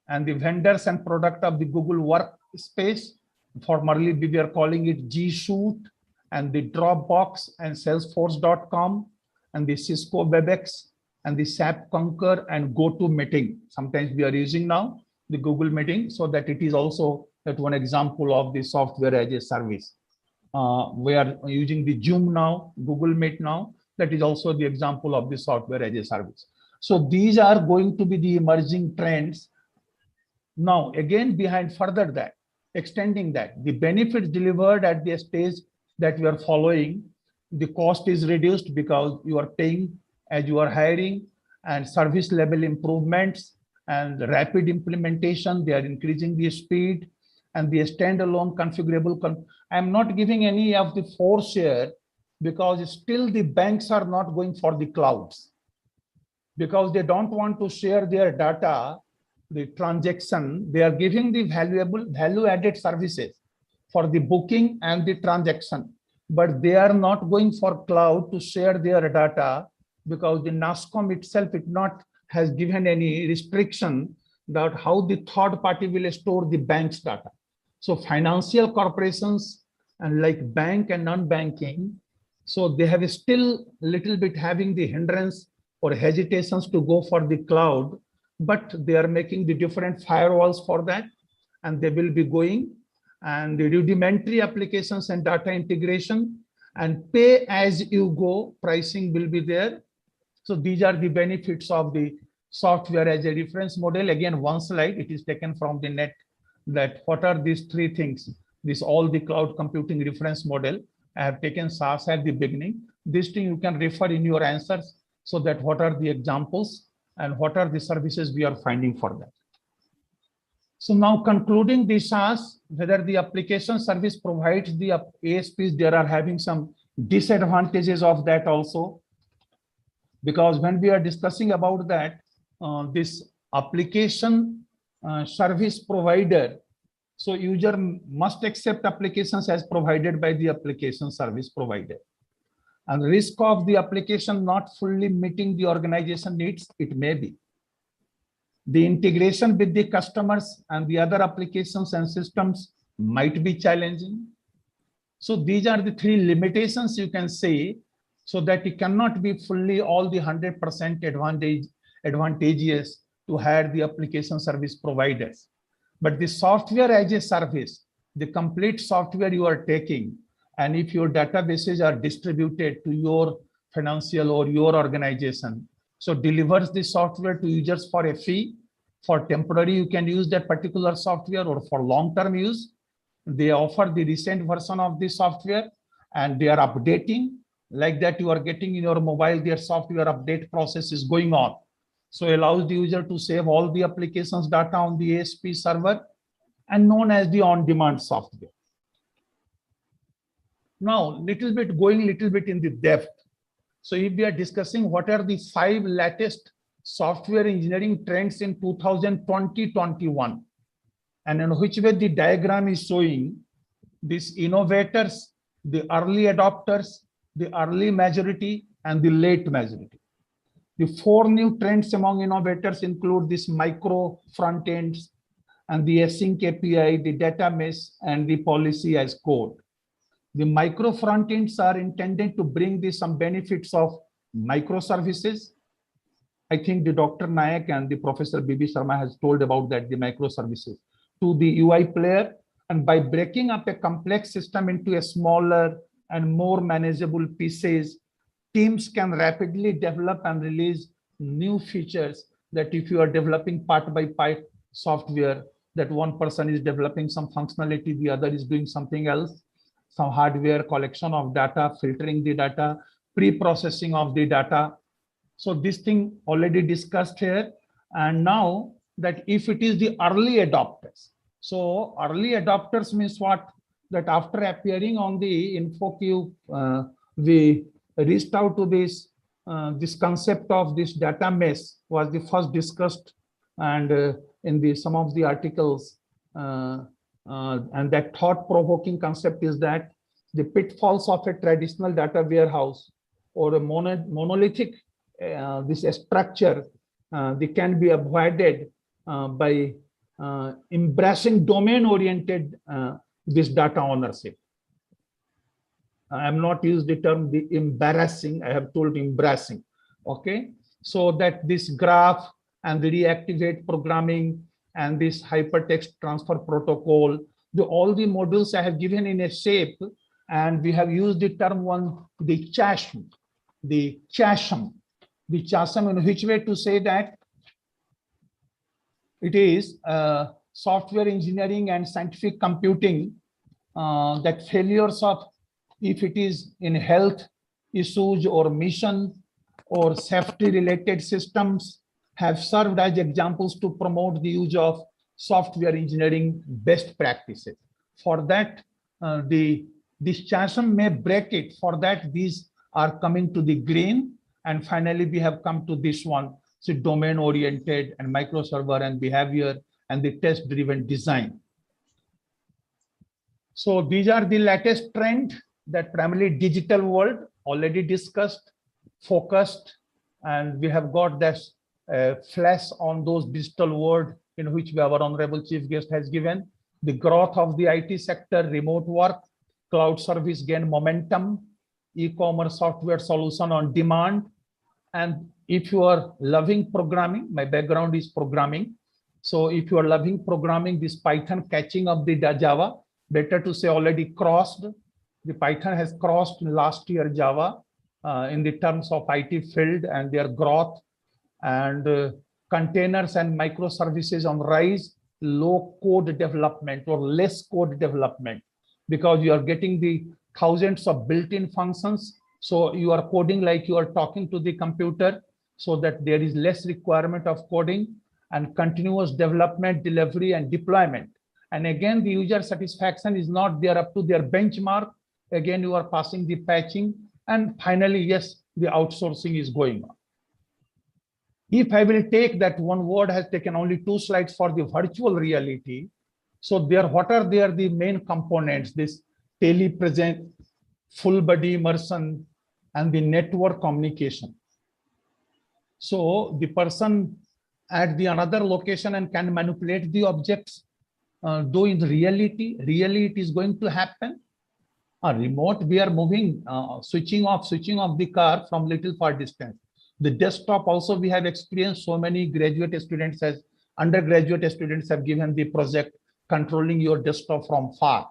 and the vendors and product of the Google Workspace. Formerly we were calling it G Suite, and the Dropbox and Salesforce.com, and the Cisco WebEx, and the SAP Concur and GoToMeeting. Sometimes we are using now the Google Meeting, so that it is also that one example of the software as a service. We are using the Zoom now, Google Meet now. That is also the example of the software as a service. So these are going to be the emerging trends. Now, again, behind further that, extending that, the benefits delivered at the stage that we are following, the cost is reduced because you are paying as you are hiring, and service level improvements and rapid implementation, they are increasing the speed, and the standalone configurable. I'm not giving any of the force here because still the banks are not going for the clouds because they don't want to share their data, the transaction. They are giving the value-added services for the booking and the transaction, but they are not going for cloud to share their data because the NASCOM itself has given any restriction about how the third party will store the bank's data. So financial corporations and like bank and non-banking, so they have still little bit having the hindrance or hesitations to go for the cloud, but they are making the different firewalls for that, and they will be going, and the rudimentary applications and data integration and pay as you go pricing will be there. So these are the benefits of the software as a reference model. Again, one slide, it is taken from the net, that what are these three things? This all the cloud computing reference model. I have taken SaaS at the beginning. This thing you can refer in your answers, so that what are the examples and what are the services we are finding for that. So now concluding the SaaS, whether the application service provides the ASPs, there are having some disadvantages of that also. Because when we are discussing about that, this application service provider, so user must accept applications as provided by the application service provider. And risk of the application not fully meeting the organization needs, it may be. The integration with the customers and the other applications and systems might be challenging. So these are the three limitations you can say, so that it cannot be fully all the 100% advantageous to hire the application service providers. But the software as a service, the complete software you are taking, and if your databases are distributed to your financial or your organization, so delivers the software to users for a fee. For temporary, you can use that particular software, or for long-term use, they offer the recent version of the software and they are updating. Like that, you are getting in your mobile, their software update process is going on. So allows the user to save all the applications data on the ASP server, and known as the on-demand software. Now, going little bit in the depth. So if we are discussing what are the 5 latest software engineering trends in 2020-21, and in which way the diagram is showing these innovators, the early adopters, the early majority, and the late majority. The 4 new trends among innovators include this micro front ends and the async API, the data mesh, and the policy as code. The micro front ends are intended to bring some benefits of microservices. I think the Dr. Nayak and the Professor B.B. Sharma has told about that, the microservices, to the UI player. And by breaking up a complex system into a smaller and more manageable pieces, teams can rapidly develop and release new features that if you are developing part by part software, that one person is developing some functionality, the other is doing something else, some hardware collection of data, filtering the data, pre-processing of the data. So this thing already discussed here. And now that if it is the early adopters, so early adopters means what? That after appearing on the InfoQ, we reached out to this concept of this data mesh was the first discussed, and in some of the articles, and that thought-provoking concept is that the pitfalls of a traditional data warehouse or a monolithic this structure, they can be avoided by embracing domain-oriented this data ownership. I have not used the term the embarrassing, I have told embracing. Okay, so that this graph and the reactivate programming and this hypertext transfer protocol, all the modules I have given in a shape, and we have used the term one, the chasm, in which way to say that it is software engineering and scientific computing, that failures of, if it is in health issues or mission or safety related systems, have served as examples to promote the use of software engineering best practices. For that, this chasm may break it. For that, these are coming to the green. And finally, we have come to this one, so domain-oriented and microserver and behavior and the test-driven design. So these are the latest trend that primarily digital world already discussed, focused, and we have got this flash on those digital world in which our honorable chief guest has given. The growth of the IT sector, remote work, cloud service gain momentum, e-commerce software solution on demand. And if you are loving programming, my background is programming. So if you are loving programming, this Python catching up the Java, better to say already crossed. The Python has crossed last year Java in the terms of IT field and their growth, and containers and microservices on rise, low code development or less code development, because you are getting the thousands of built-in functions. So you are coding like you are talking to the computer, so that there is less requirement of coding, and continuous development, delivery, and deployment. And again, the user satisfaction is not there up to their benchmark. Again, you are passing the patching. And finally, yes, the outsourcing is going on. If I will take that one word has taken only 2 slides for the virtual reality. So what are the main components? This telepresent, full body immersion, and the network communication. So the person at the another location and can manipulate the objects. Though in reality, really it is going to happen. Remote, we are moving, switching off the car from little far distance. The desktop also we have experienced. So many graduate students as undergraduate students have given the project controlling your desktop from far.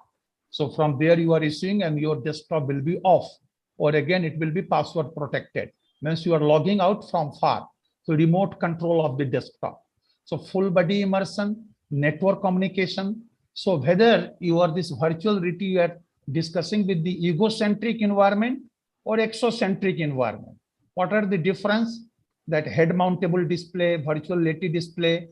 So from there you are issuing and your desktop will be off, or again it will be password protected. Means you are logging out from far. So remote control of the desktop. So full body immersion, network communication. So whether you are this virtual reality, you are discussing with the egocentric environment or exocentric environment. What are the difference? That head mountable display, virtual reality display,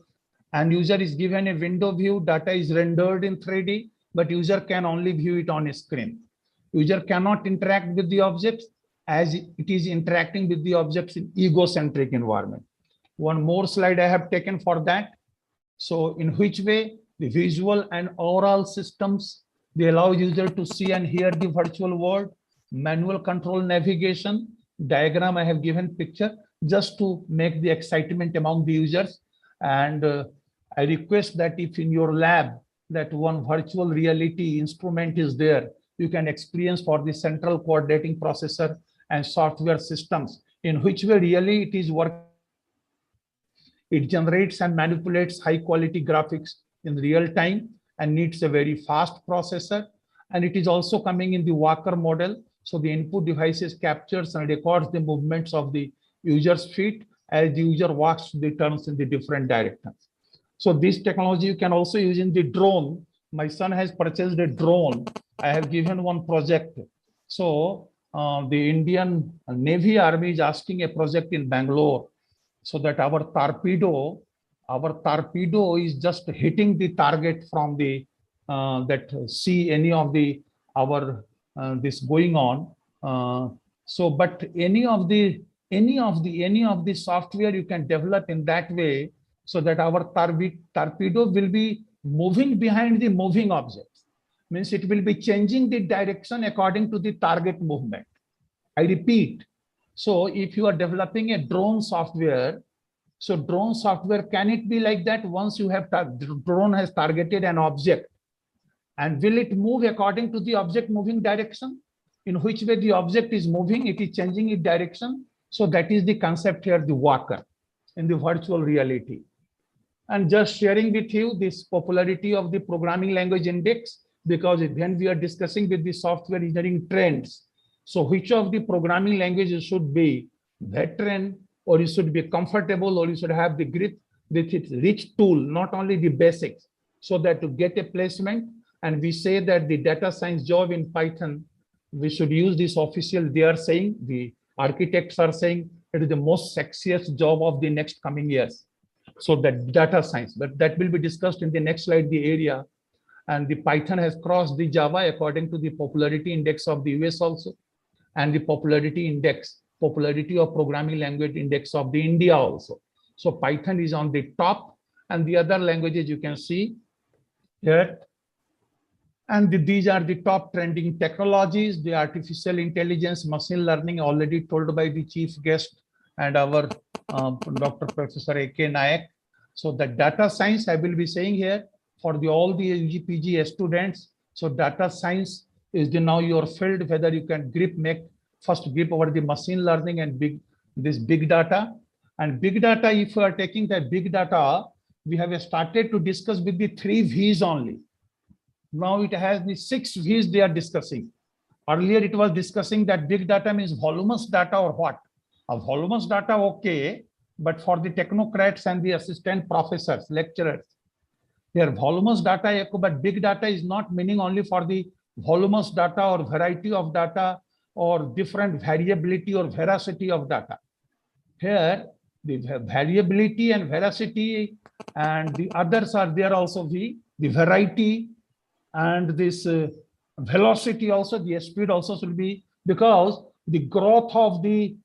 and user is given a window view, data is rendered in 3D, but user can only view it on a screen. User cannot interact with the objects as it is interacting with the objects in egocentric environment. One more slide I have taken for that. So in which way the visual and oral systems, they allow user to see and hear the virtual world, manual control navigation, diagram I have given picture just to make the excitement among the users. And I request that if in your lab that one virtual reality instrument is there, you can experience for the central coordinating processor and software systems, in which way really it is working. It generates and manipulates high quality graphics in real time and needs a very fast processor. And it is also coming in the Walker model. So the input devices captures and records the movements of the user's feet as the user walks the turns in the different directions. So this technology you can also use in the drone. My son has purchased a drone. I have given one project. So the Indian Navy Army is asking a project in Bangalore, so that our torpedo is just hitting the target from the that see any of the this going on. So, but any of the software you can develop in that way, so that our torpedo will be moving behind the moving objects. Means it will be changing the direction according to the target movement. I repeat. So if you are developing a drone software, so drone software, can it be like that? Once you have drone has targeted an object, and will it move according to the object moving direction? In which way the object is moving, it is changing its direction. So that is the concept here, the Walker in the virtual reality. And just sharing with you this popularity of the programming language index, because when we are discussing with the software engineering trends, so which of the programming languages should be veteran, or you should be comfortable, or you should have the grip with its rich tool, not only the basics, so that to get a placement. And we say that the data science job in Python, we should use this official, they are saying, the architects are saying it is the most sexiest job of the next coming years. So that data science, but that will be discussed in the next slide, the area. And the Python has crossed the Java according to the popularity index of the US also, and the popularity of programming language index of the India also. So Python is on the top, and the other languages you can see here. And these are the top trending technologies, the artificial intelligence, machine learning, already told by the chief guest and our Dr. Professor A.K. Nayak. So the data science I will be saying here for all the LGPG students. So data science is now your field, whether you can make first grip over the machine learning and this big data. And big data, if you are taking the big data, we have started to discuss with the 3 V's only. Now it has the 6 V's they are discussing. Earlier it was discussing that big data means voluminous data or what? A voluminous data, okay, but for the technocrats and the assistant professors, lecturers, their voluminous data, but big data is not meaning only for the voluminous data or variety of data or different variability or veracity of data. Here, the variability and veracity and the others are there also, the variety and this velocity also, the speed also should be, because the growth of the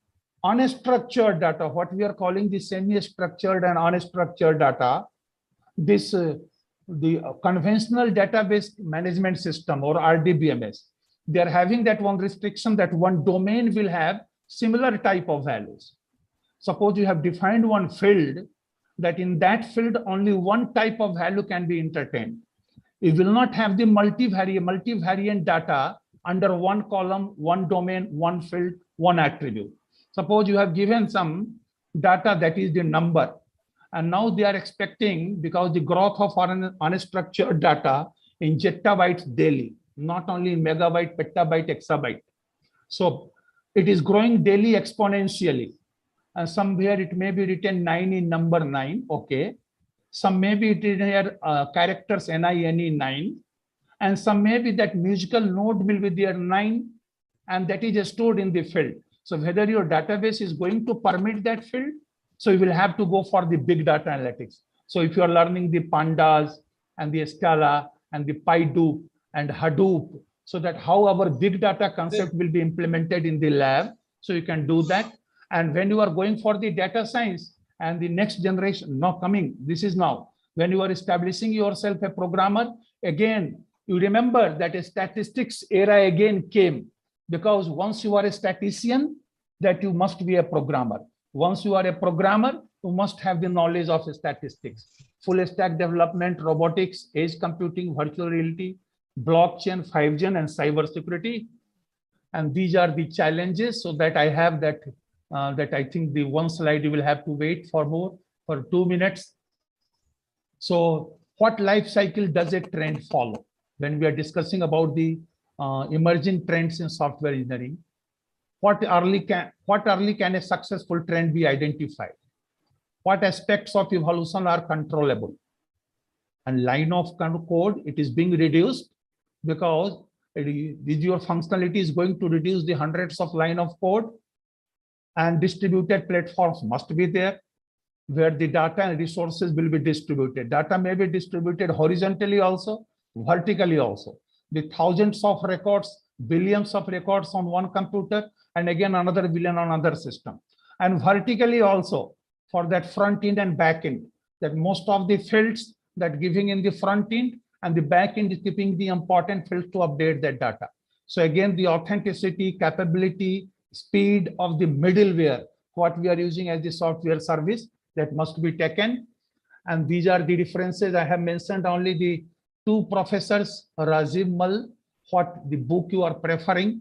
unstructured data, what we are calling the semi-structured and unstructured data, this the conventional database management system or RDBMS, they are having that one restriction that one domain will have similar type of values. Suppose you have defined one field, that in that field only one type of value can be entertained. You will not have the multivariant data under one column, one domain, one field, one attribute. Suppose you have given some data that is the number, and now they are expecting, because the growth of unstructured data in zettabytes daily, not only in megabyte, petabyte, exabyte. So it is growing daily exponentially. And somewhere it may be written 9 in number 9, okay. Some may be written here characters NINE 9, and some may be that musical note will be there 9, and that is stored in the field. So whether your database is going to permit that field, so you will have to go for the big data analytics. So if you are learning the pandas and the Scala and the PyDoop and Hadoop, so that how our big data concept will be implemented in the lab, so you can do that. And when you are going for the data science and the next generation, now coming, this is now, when you are establishing yourself a programmer, again, you remember that a statistics era again came, because once you are a statistician, that you must be a programmer. Once you are a programmer, you must have the knowledge of statistics, full stack development, robotics, edge computing, virtual reality, blockchain, 5G, and cyber security. And these are the challenges, so that I have that, that I think the one slide you will have to wait for more, for 2 minutes. So what life cycle does a trend follow? When we are discussing about the emerging trends in software engineering, what early can a successful trend be identified? What aspects of evolution are controllable? And line of code, it is being reduced, because your functionality is going to reduce the hundreds of line of code. And distributed platforms must be there, where the data and resources will be distributed. Data may be distributed horizontally also, vertically also. The thousands of records, billions of records on one computer, and again another billion on another system. And vertically also, for that front end and back end, that most of the fields that giving in the front end and the back end is keeping the important fields to update that data. So again, the authenticity, capability, speed of the middleware, what we are using as the software service, that must be taken. And these are the differences. I have mentioned only the 2 professors, Rajiv Mal, what the book you are preferring,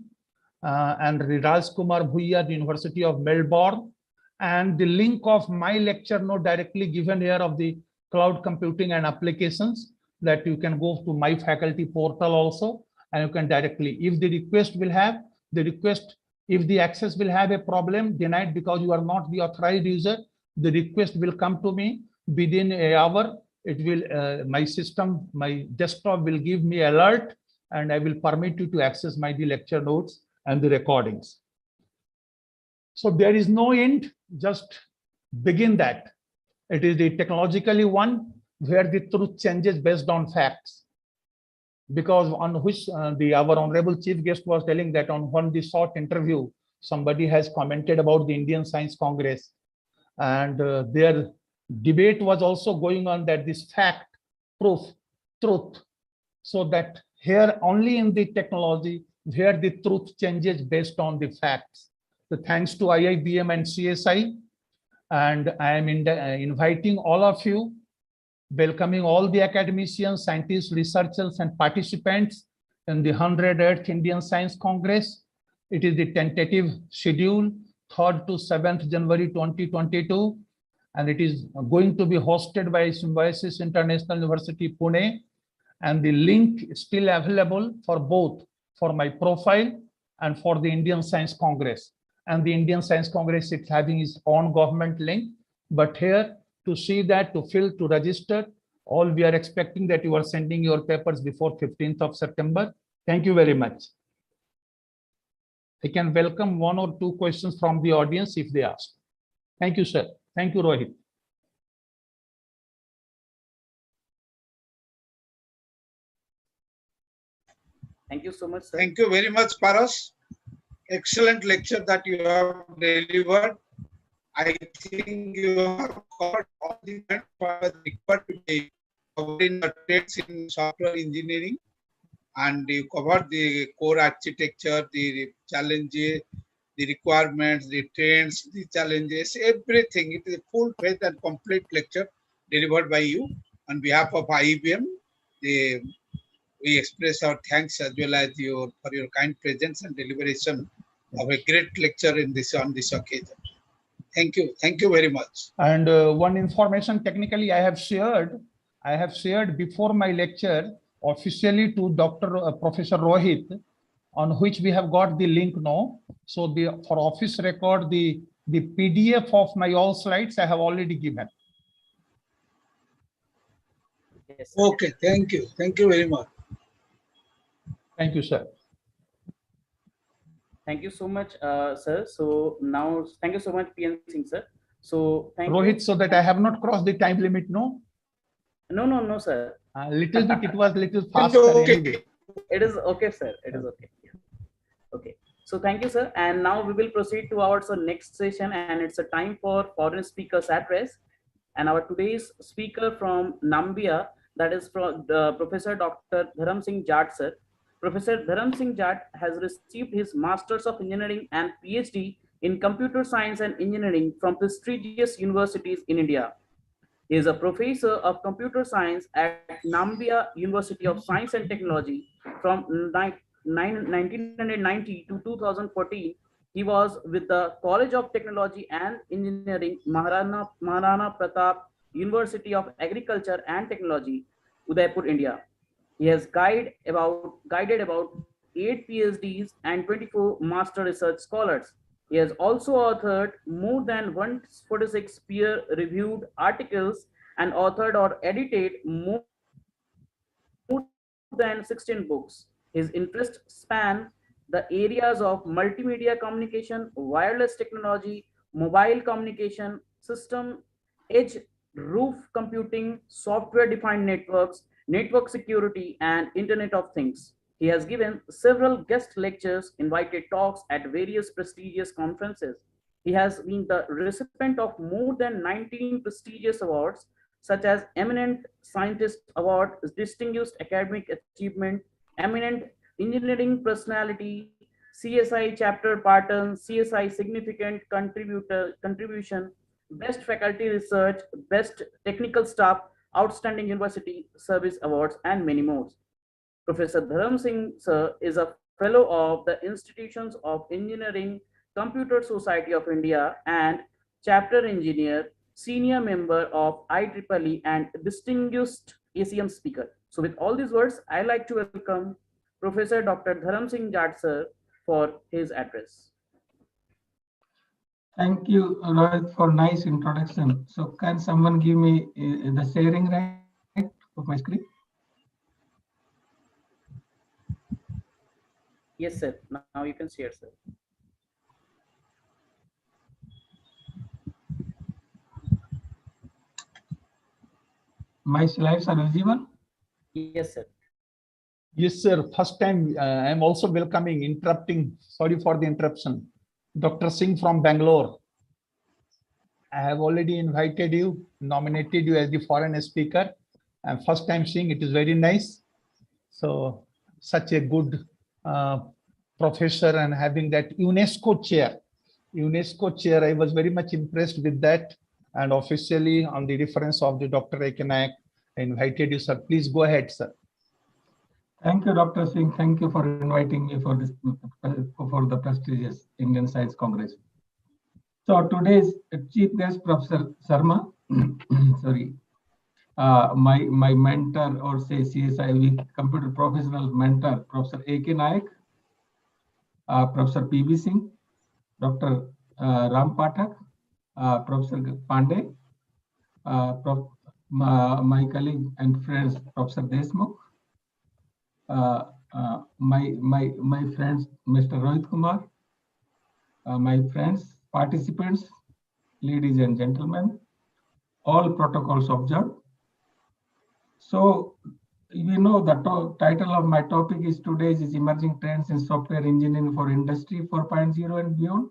and Raj Kumar Bhuiya, the University of Melbourne, and the link of my lecture note directly given here of the cloud computing and applications, that you can go to my faculty portal also, and you can directly, if the request will have, the request, if the access will have a problem denied because you are not the authorized user, the request will come to me within an hour. It will, my system, my desktop will give me alert, and I will permit you to access my lecture notes and the recordings. So there is no end, just begin that. It is the technologically one where the truth changes based on facts. Because on which our honorable chief guest was telling that on one the short interview, somebody has commented about the Indian Science Congress, and their debate was also going on that this fact, proof, truth. So that here only in the technology where the truth changes based on the facts. So thanks to IIBM and CSI, and I am inviting all of you, welcoming all the academicians, scientists, researchers, and participants in the 108th Indian Science Congress. It is the tentative schedule, 3rd to 7th January 2022, and it is going to be hosted by Symbiosis International University, Pune. And the link is still available for both, for my profile and for the Indian Science Congress. And the Indian Science Congress is having its own government link. But here, to see that, to fill, to register, all we are expecting that you are sending your papers before 15th of September. Thank you very much. I can welcome 1 or 2 questions from the audience if they ask. Thank you, sir. Thank you, Rohit. Thank you so much, sir. Thank you very much, Paras. Excellent lecture that you have delivered. I think you have covered all the points required to be covered in the trades in software engineering, and you covered the core architecture, the challenges, the requirements, the trends, the challenges, everything. It is a full-fledged and complete lecture delivered by you. On behalf of IIBM, we express our thanks as well as for your kind presence and deliberation of a great lecture on this occasion. Thank you very much. And one information technically I have shared before my lecture officially to Professor Rohit, on which we have got the link now. So for office record, the PDF of my all slides I have already given. Yes, Okay, thank you very much. Thank you, sir. Thank you so much, sir. So now, thank you so much, PN Singh, sir. So thank Rohit, you. so that I have not crossed the time limit, no? No, sir. A little bit, it was little faster Okay. anyway. It is okay, sir. It is okay. Okay. So thank you, sir. And now we will proceed to our next session, and it's a time for foreign speakers address. And our today's speaker from Namibia, that is from Professor Dr. Dharam Singh Jat, sir. Professor Dharam Singh Jat has received his Masters of Engineering and PhD in Computer Science and Engineering from prestigious universities in India. He is a professor of computer science at Namibia University of Science and Technology from 1990 to 2014. He was with the College of Technology and Engineering, Maharana Pratap University of Agriculture and Technology, Udaipur, India. He has guided about 8 PhDs and 24 master research scholars. He has also authored more than 146 peer-reviewed articles and authored or edited more than 16 books. His interests span the areas of multimedia communication, wireless technology, mobile communication system, edge roof computing, software-defined networks, network security, and Internet of Things. He has given several guest lectures, invited talks at various prestigious conferences. He has been the recipient of more than 19 prestigious awards, such as Eminent Scientist Award, Distinguished Academic Achievement, Eminent Engineering Personality, CSI Chapter Pardon, CSI Significant Contribution, Best Faculty Research, Best Technical Staff, Outstanding University Service Awards, and many more. Professor Dharam Singh, sir, is a fellow of the Institutions of Engineering, Computer Society of India, and chapter engineer, senior member of IEEE, and distinguished ACM speaker. So with all these words, I like to welcome Professor Dr. Dharam Singh Jat, sir, for his address. Thank you, Rohit, for nice introduction. So can someone give me the sharing right of my screen? Yes, sir. Now you can share, sir. My slides are visible? Yes, sir. Yes, sir. First time I am also welcoming, interrupting. Sorry for the interruption. Dr. Singh from Bangalore. I have already invited you, nominated you as the foreign speaker. And first time seeing it is very nice. So such a good professor and having that UNESCO chair, I was very much impressed with that. And officially on the reference of the Dr. Nayak, I invited you, sir. Please go ahead, sir. Thank you, Dr. Singh. Thank you for inviting me for this, for the prestigious Indian Science Congress. So today's chief guest, Professor Sharma, sorry, my mentor, or say CSIV computer professional mentor, Professor A.K. Nayak, Professor P.B. Singh, Dr. Ram Pathak, Professor Pandey, my colleague and friends, Professor Desmukh, my friends, Mr. Rohit Kumar, my friends, participants, ladies and gentlemen, all protocols observed. So, you know, the title of my topic is today's is Emerging Trends in Software Engineering for Industry 4.0 and beyond.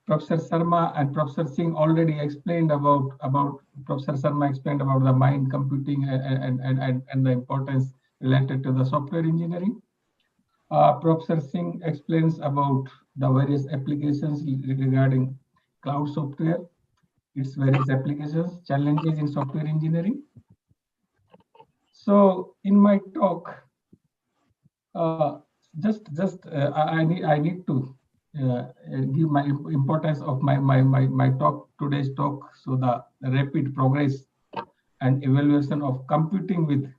Professor Sharma and Professor Singh already explained about Professor Sharma explained about the mind computing and the importance related to the software engineering. Professor Singh explains about the various applications regarding cloud software, its various applications, challenges in software engineering. So in my talk, I need to give my importance of my talk, today's talk. So the rapid progress and evaluation of computing with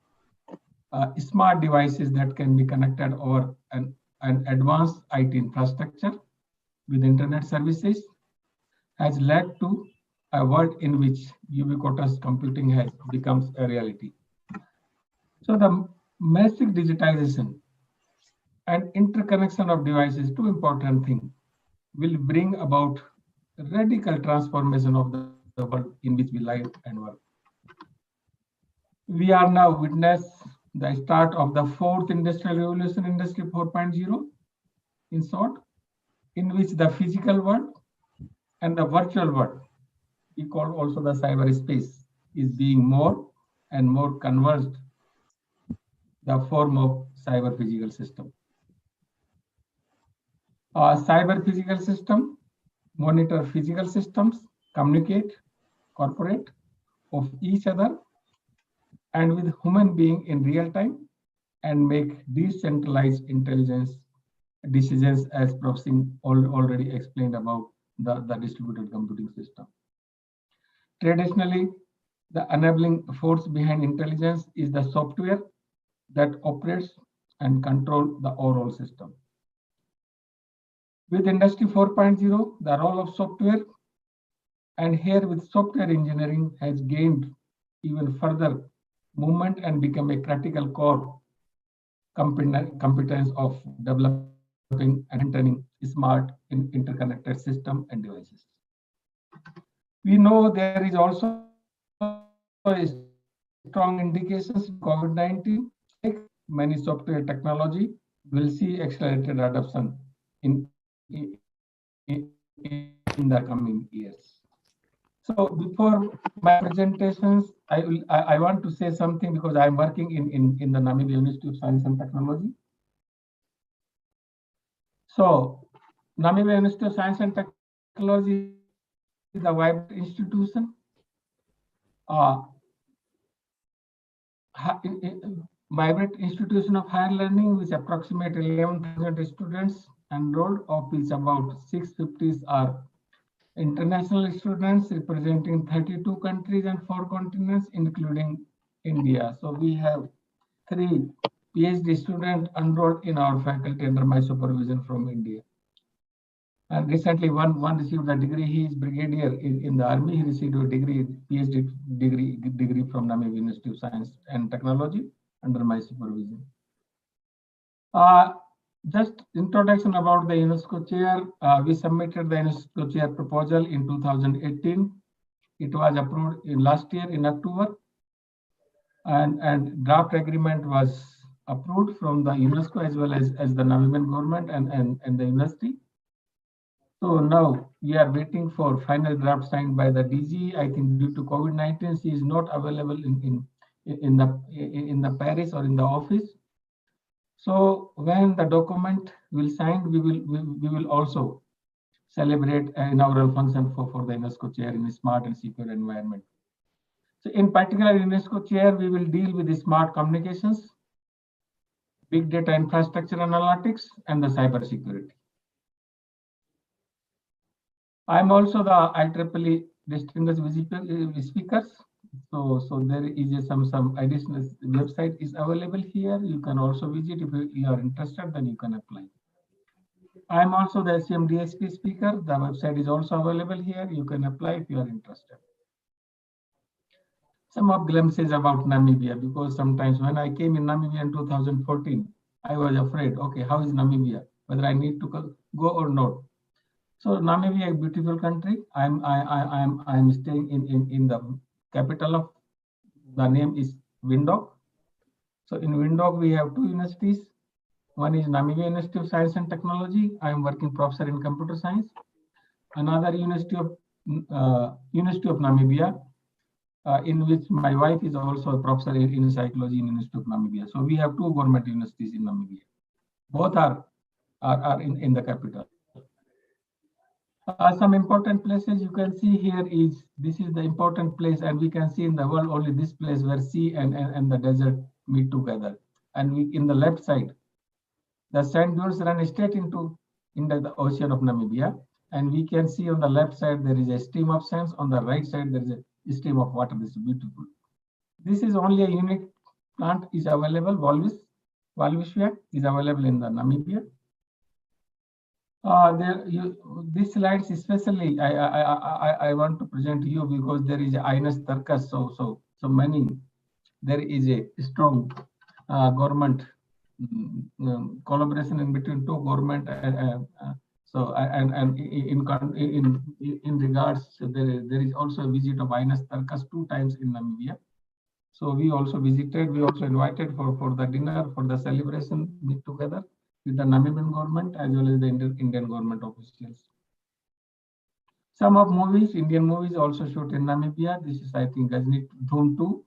smart devices that can be connected over an advanced IT infrastructure with internet services has led to a world in which ubiquitous computing has becomes a reality. So the massive digitization and interconnection of devices, two important things, will bring about radical transformation of the world in which we live and work. We are now witness the start of the fourth industrial revolution, Industry 4.0, in short, in which the physical world and the virtual world, we call also the cyberspace, is being more and more converged, the form of cyber physical system. Cyber physical system monitor physical systems, communicate, cooperate of each other and with human being in real time, and make decentralized intelligence decisions, as Prof. Singh already explained about the distributed computing system. Traditionally, the enabling force behind intelligence is the software that operates and controls the overall system. With Industry 4.0, the role of software, and here with software engineering, has gained even further movement and become a critical core competence of developing and maintaining smart interconnected system and devices. We know there is also a strong indications COVID-19, like many software technology, will see accelerated adoption in the coming years. So before my presentations, I want to say something because I'm working in the Namibia University of Science and Technology. So Namibia University of Science and Technology is a vibrant institution. Vibrant institution of higher learning with approximately 11,000 students enrolled, of which about 650 are international students representing 32 countries and 4 continents, including India. So we have 3 PhD students enrolled in our faculty under my supervision from India. And recently one received a degree. He is brigadier in the army. He received a degree, PhD degree from Namibia University of Science and Technology under my supervision. Just introduction about the UNESCO chair. We submitted the UNESCO chair proposal in 2018. It was approved in last year in October, and draft agreement was approved from the UNESCO as well as the Namibian government and the university. So now we are waiting for final draft signed by the DG. I think due to COVID-19, she is not available in the Paris or in the office. So when the document will signed, we will also celebrate an inaugural function for the UNESCO chair in a smart and secure environment. So in particular, UNESCO chair, we will deal with the smart communications, big data infrastructure analytics, and the cyber security. I'm also the IEEE distinguished speakers. So there is some additional website is available here. You can also visit if you are interested, then you can apply. I'm also the SMDSP speaker. The website is also available here. You can apply if you are interested. Some of glimpses about Namibia, because sometimes when I came in Namibia in 2014, I was afraid, okay, how is Namibia? Whether I need to go or not. So Namibia, a beautiful country. I'm staying in the capital of, the name is Windhoek. So in Windhoek, we have two universities. One is Namibia University of Science and Technology. I am working professor in computer science. Another University of Namibia, in which my wife is also a professor in psychology in University of Namibia. So we have two government universities in Namibia. Both are in the capital. Some important places you can see here is, this is the important place, and we can see in the world only this place where sea and the desert meet together. And in the left side, the sand dunes run straight into the ocean of Namibia. And we can see on the left side, there is a stream of sands. On the right side, there is a stream of water. This is beautiful. This is only a unique plant is available. Walvisvia is available in the Namibia. This slides especially I want to present to you because there is Ines Tarkas. So many, there is a strong government collaboration in between two government. So in regards, there is also a visit of Ines Tarkas 2 times in Namibia. So we also visited. We also invited for the dinner, for the celebration, meet together with the Namibian government as well as the Indian government officials. Some of movies, Indian movies also shot in Namibia. This is, I think, Ghazni Dhoom 2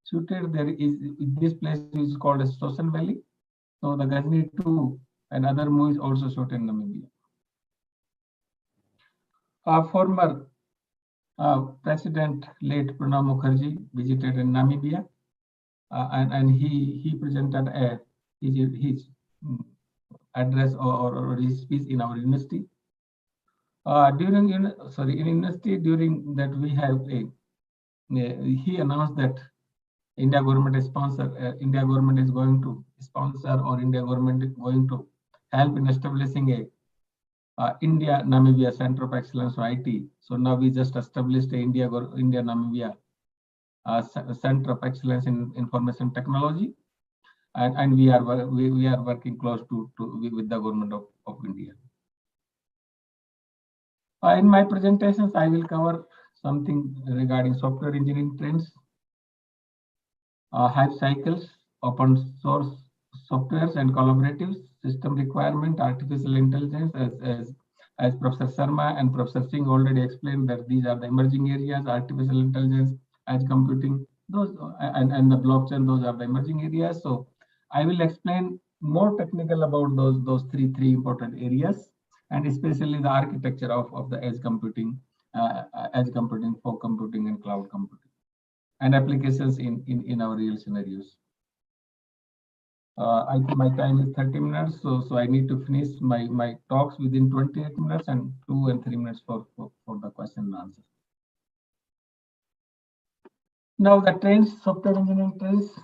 shooted. There is, this place is called as Sosan Valley. So the Ghazni 2 and other movies also shot in Namibia. Our former President, late Pranab Mukherjee, visited in Namibia, and he presented his address or his speech in our university. In university, during that we have he announced that India government is going to sponsor, or India government is going to help in establishing a India Namibia Center of Excellence for IT. So now we just established a India Namibia Center of Excellence in Information Technology, and we are working close with the government of India. In my presentations, I will cover something regarding software engineering trends, hype cycles, open source softwares and collaboratives, system requirement, artificial intelligence, as Professor Sharma and Professor Singh already explained that these are the emerging areas, artificial intelligence, edge computing, those and the blockchain, those are the emerging areas. So I will explain more technical about those three important areas, and especially the architecture of the edge computing, fog computing, and cloud computing, and applications in our real scenarios. I think my time is 30 minutes, so I need to finish my talks within 28 minutes and 2 and 3 minutes for the question and answer. Now the trends, software engineering trends.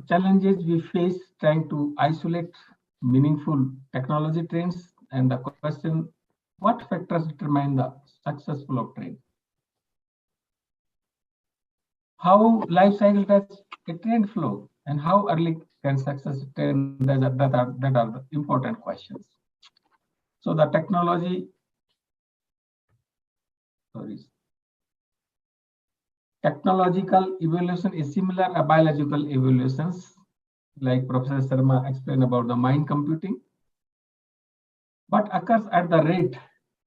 Challenges we face trying to isolate meaningful technology trends, and the question, what factors determine the successful of trend? How life cycle does a trend flow? and how early can success attain? That are the important questions. So the technology, technological evolution is similar to biological evolutions, like Professor Sharma explained about the mind computing, but occurs at the rate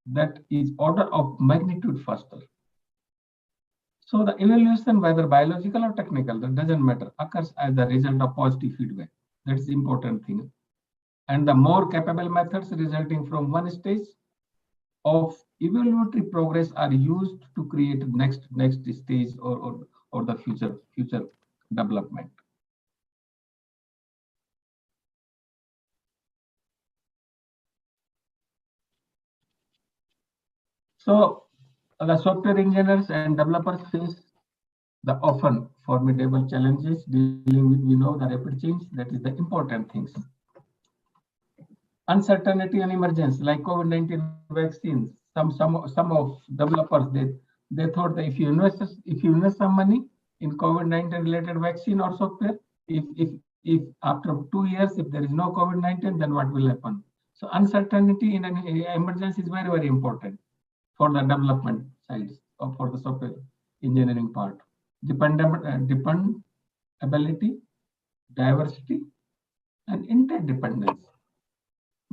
that is order of magnitude faster. So the evolution, whether biological or technical, that doesn't matter, occurs as the result of positive feedback. That's the important thing. And the more capable methods resulting from one stage of evolutionary progress are used to create next stage or the future development. So the software engineers and developers face the often formidable challenges dealing with, we know, the rapid change. That is the important things. Uncertainty and emergence, like COVID-19 vaccines. Some of developers they thought that if you invest some money in COVID-19 related vaccine or software, if after 2 years if there is no COVID-19, then what will happen? So uncertainty in an emergency is very, very important for the development sides or for the software engineering part. Dependability, diversity, and interdependence.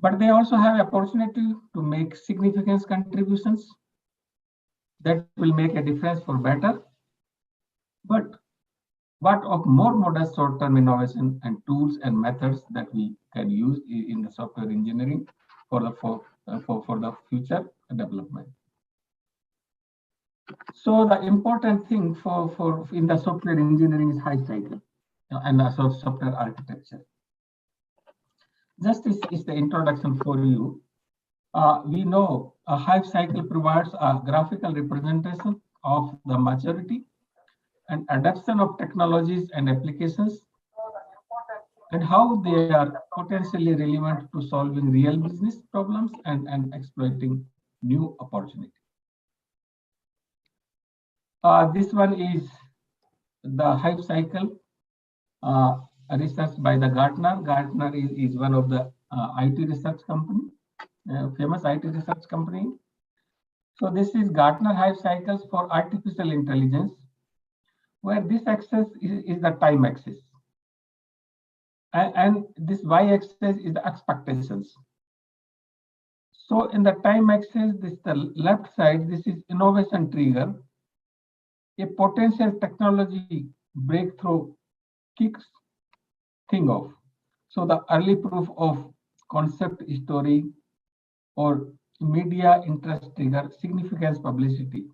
But they also have opportunity to make significant contributions that will make a difference for better. But what of more modest short-term innovation and tools and methods that we can use in the software engineering for the future development. So the important thing for in the software engineering is high cycle and the software architecture. Just is the introduction for you. We know a hype cycle provides a graphical representation of the maturity and adoption of technologies and applications and how they are potentially relevant to solving real business problems and exploiting new opportunities. This one is the hype cycle research by the Gartner. Gartner is one of the IT research company, famous IT research company. So this is Gartner hype cycles for artificial intelligence, where this axis is the time axis. And this y-axis is the expectations. So in the time axis, this the left side, this is innovation trigger. A potential technology breakthrough kicks thing off. So the early proof of concept story or media interest trigger significance publicity.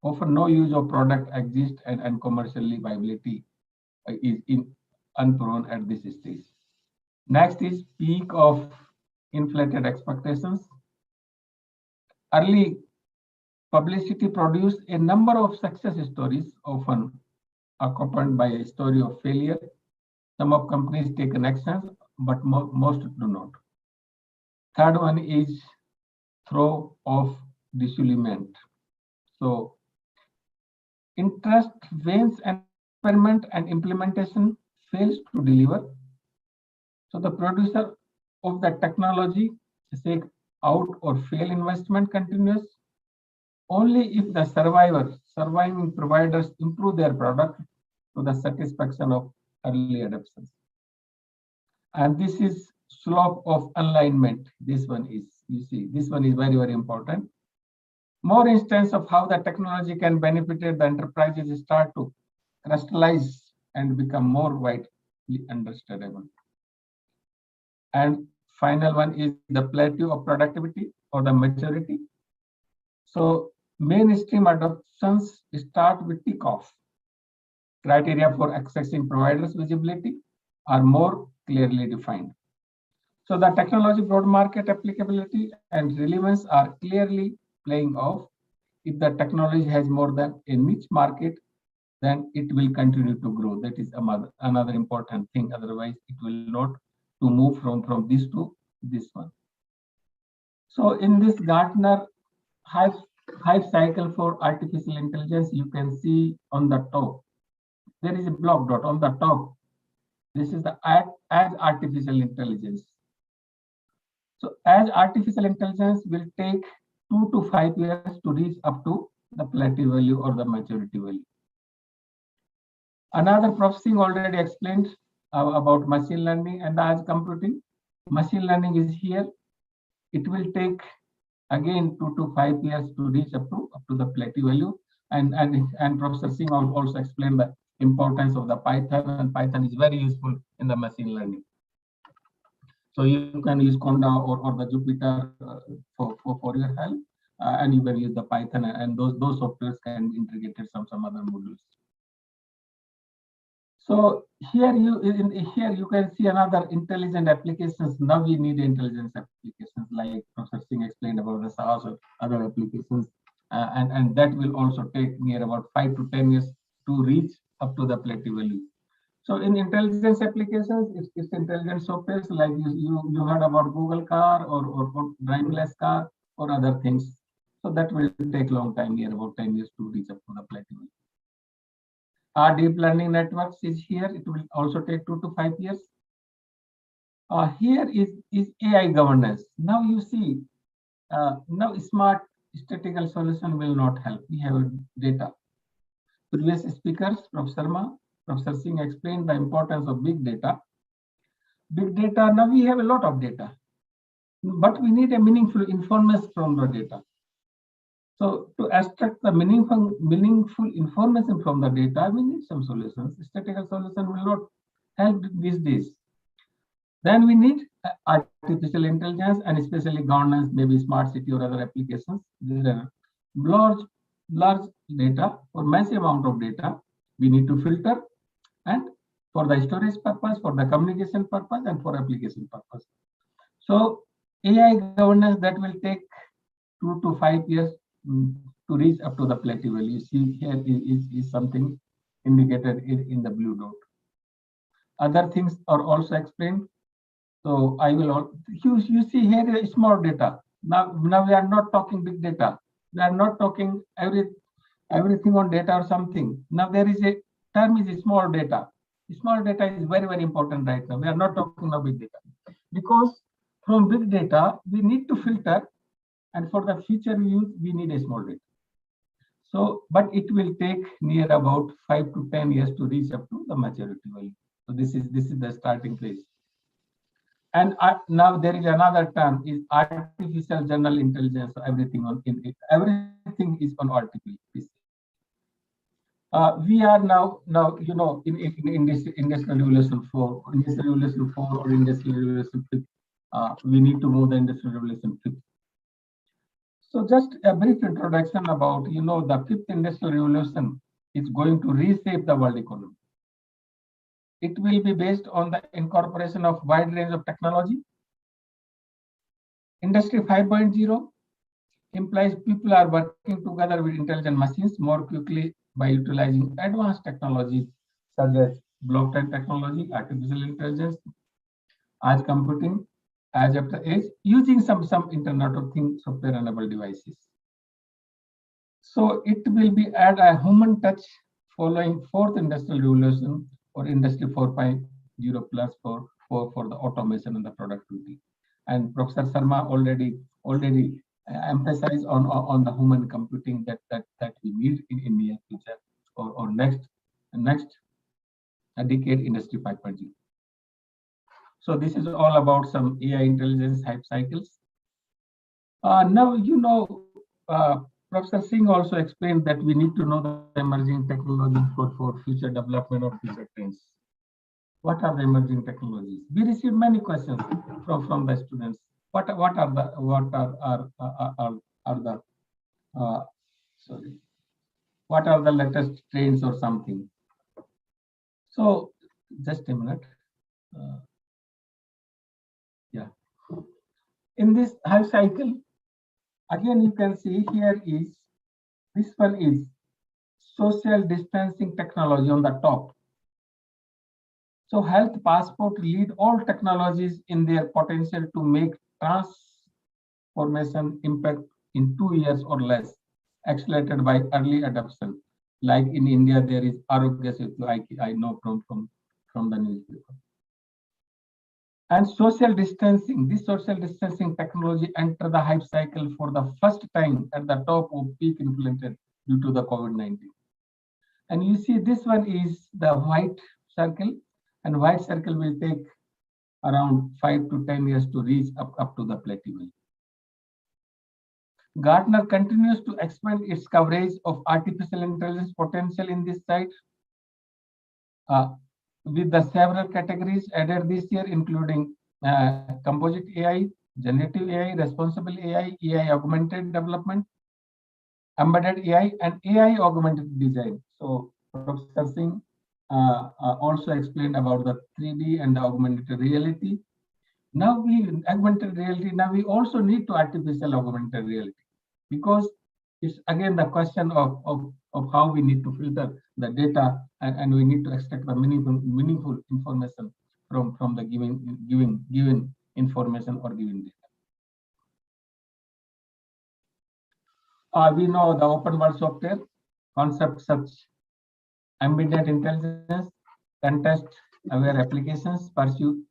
Often no use of product exists and commercially viability is unproven at this stage. Next is peak of inflated expectations. Early publicity produced a number of success stories, often accompanied by a story of failure. Some of companies take an action, but most do not. Third one is throw of disillusionment. So interest wanes and experiment and implementation fails to deliver. So the producer of the technology seek out or fail investment continues only if the surviving providers improve their product to the satisfaction of early adoptions. And this is slope of alignment. This one is, you see, this one is very, very important. More instance of how the technology can benefit the enterprises start to crystallize and become more widely understandable. And final one is the plateau of productivity or the maturity. So mainstream adoptions start with tick-off. Criteria for accessing providers' visibility are more clearly defined. So the technology broad market applicability and relevance are clearly playing off. If the technology has more than a niche market, then it will continue to grow. That is another important thing. Otherwise, it will not to move from this to this one. So in this Gartner hype cycle for artificial intelligence, you can see on the top, there is a block dot on the top. This is the as artificial intelligence. So as artificial intelligence will take 2 to 5 years to reach up to the plateau value or the maturity value. Another Prof Singh already explained about machine learning and the edge computing. Machine learning is here. It will take again 2 to 5 years to reach up to the plateau value. And Professor Singh also explained the importance of the Python, and Python is very useful in the machine learning. So you can use Conda or the Jupyter for your help, and you can use the Python, and those softwares can integrate some other modules. So here you can see another intelligent applications. Now we need intelligence applications, like Professor Singh explained about the SaaS or other applications, and that will also take near about 5 to 10 years to reach up to the plateau value. So in intelligence applications, it's intelligent software like you heard about Google car or driverless car or other things. So that will take long time, near about 10 years to reach up to the plateau. Our deep learning networks is here. It will also take 2 to 5 years. Here is AI governance. Now you see, now smart statistical solution will not help. We have data. Previous speakers, Prof. Sharma, Professor Singh explained the importance of big data. Big data, now we have a lot of data, but we need a meaningful information from the data. So to extract the meaningful information from the data, we need some solutions. Statistical solution will not help these days. Then we need artificial intelligence and especially governance, maybe smart city or other applications. There are large data or massive amount of data. We need to filter, and for the storage purpose, for the communication purpose, and for application purpose. So AI governance, that will take 2 to 5 years to reach up to the plateau value. You see here is something indicated in the blue dot. Other things are also explained. So I will, you see here is small data. Now we are not talking big data. We are not talking everything on data or something. Now there is a term is small data. Small data is very, very important right now. We are not talking about big data, because from big data we need to filter, and for the future use we need a small data. So, but it will take near about 5 to 10 years to reach up to the maturity value. So this is the starting place. And now there is another term is artificial general intelligence. So everything is on artificial. We are now you know in this Industrial Revolution 4, Industrial Revolution 4 or Industrial Revolution 5. We need to move the Industrial Revolution 5. So just a brief introduction about the 5th Industrial Revolution is going to reshape the world economy. It will be based on the incorporation of wide range of technology. Industry 5.0 implies people are working together with intelligent machines more quickly by utilizing advanced technologies such as blockchain technology, artificial intelligence, edge computing, edge after edge, using some Internet of Things software-enabled devices. So it will be add a human touch following 4th Industrial Revolution or Industry 4.0 plus for the automation and the productivity. And Professor Sharma already emphasized on the human computing that we need in near future or next decade, Industry 5.0. So this is all about some AI intelligence hype cycles. Now Professor Singh also explained that we need to know the emerging technologies for future development or future trends. What are the emerging technologies? We received many questions from the students. What are the latest trends or something? So just a minute. In this hype cycle, again you can see here is this one is social distancing technology on the top. So health passport lead all technologies in their potential to make transformation impact in 2 years or less, accelerated by early adoption. Like in India, there is Arogya Setu, I know from from the newspaper. And social distancing, this social distancing technology entered the hype cycle for the first time at the top of peak influencer due to the COVID-19. And you see this one is the white circle, and white circle will take around 5 to 10 years to reach up to the platinum. Gartner continues to expand its coverage of artificial intelligence potential in this site, with the several categories added this year, including composite AI, generative AI, responsible AI, AI augmented development, embedded AI, and AI augmented design. So Professor Singh also explained about the 3D and the augmented reality. Now augmented reality, now we also need to artificial augmented reality, because it's again the question of how we need to filter the data, and we need to extract the meaningful information from the given information or given data. We know the open world software concepts such ambient intelligence, context aware applications, pursue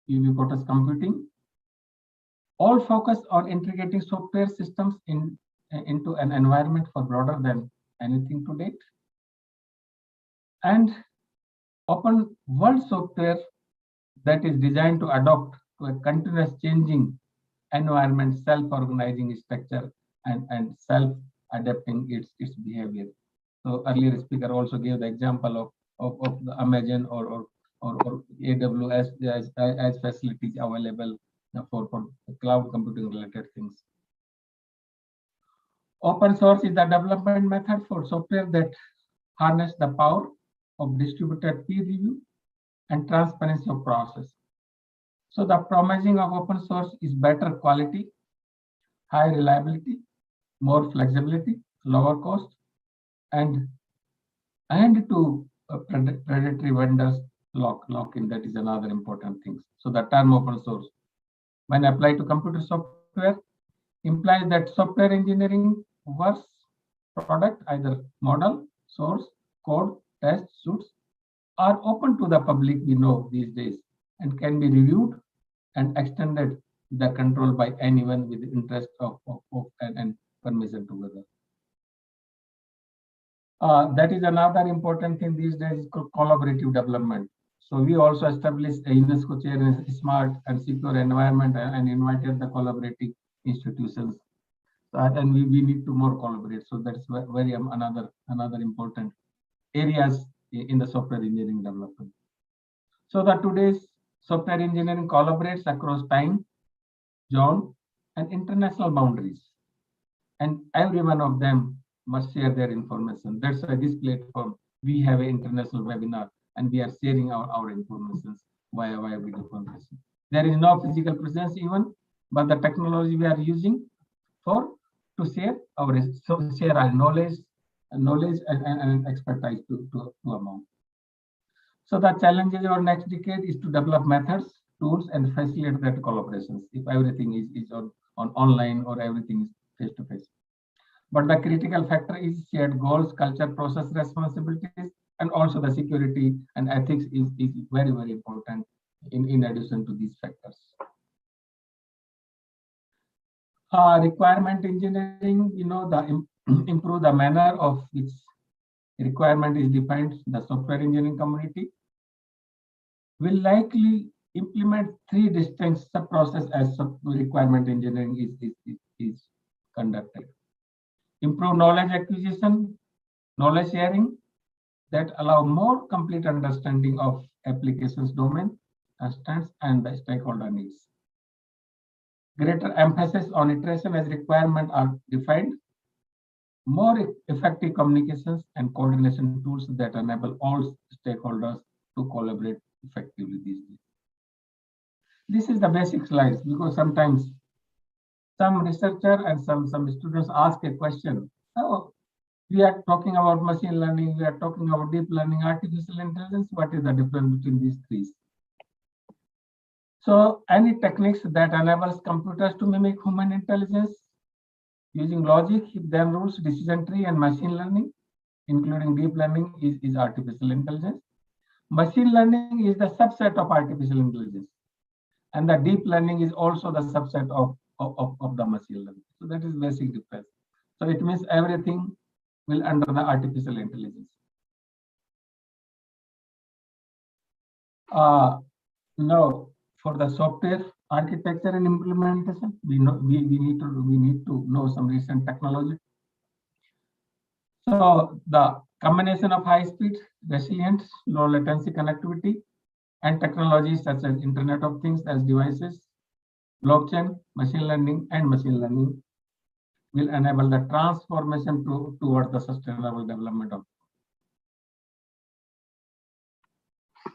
ubiquitous computing, all focus on integrating software systems into an environment for broader than anything to date. And open world software that is designed to adapt to a continuous changing environment, self-organizing structure, and self-adapting its behavior. So earlier speaker also gave the example of the Amazon or AWS as facilities available for cloud computing related things. Open source is the development method for software that harness the power of distributed peer review and transparency of process. So the promising of open source is better quality, high reliability, more flexibility, lower cost, and to predatory vendors lock-in. That is another important thing. So the term open source, when applied to computer software, implies that software engineering works product, either model, source, code, test, suits, are open to the public, we know these days, and can be reviewed and extended the control by anyone with interest and permission together. That is another important thing these days, collaborative development. So we also established a UNESCO chair in smart and secure environment and invited the collaborative institutions. And we need to more collaborate. So that's very another important areas in the software engineering development. So that today's software engineering collaborates across time, zone, and international boundaries. And every one of them must share their information. That's why this platform, we have an international webinar, and we are sharing our information via video conferencing. There is no physical presence even, but the technology we are using to share our knowledge and expertise to amount. So the challenge of our next decade is to develop methods, tools, and facilitate that collaborations. If everything is on online or everything is face to face. But the critical factor is shared goals, culture, process, responsibilities, and also the security and ethics is very, very important in addition to these factors. Requirement engineering, improve the manner of which requirement is defined. The software engineering community will likely implement 3 distinct sub-processes as requirement engineering is conducted. Improve knowledge acquisition, knowledge sharing that allow more complete understanding of applications domain, constraints, and the stakeholder needs. Greater emphasis on iteration as requirements are defined. More effective communications and coordination tools that enable all stakeholders to collaborate effectively these days. This is the basic slides, because sometimes some researcher and some students ask a question. Oh, we are talking about machine learning, we are talking about deep learning, artificial intelligence. What is the difference between these 3? So any techniques that enables computers to mimic human intelligence using logic, then rules, decision tree, and machine learning, including deep learning, is artificial intelligence. Machine learning is the subset of artificial intelligence, and the deep learning is also the subset of the machine learning. So that is basic difference. So it means everything will under the artificial intelligence. Now, for the software architecture and implementation, we need to know some recent technology. So the combination of high speed, resilient, low latency connectivity, and technologies such as Internet of Things as devices, blockchain, machine learning will enable the transformation towards the sustainable development of.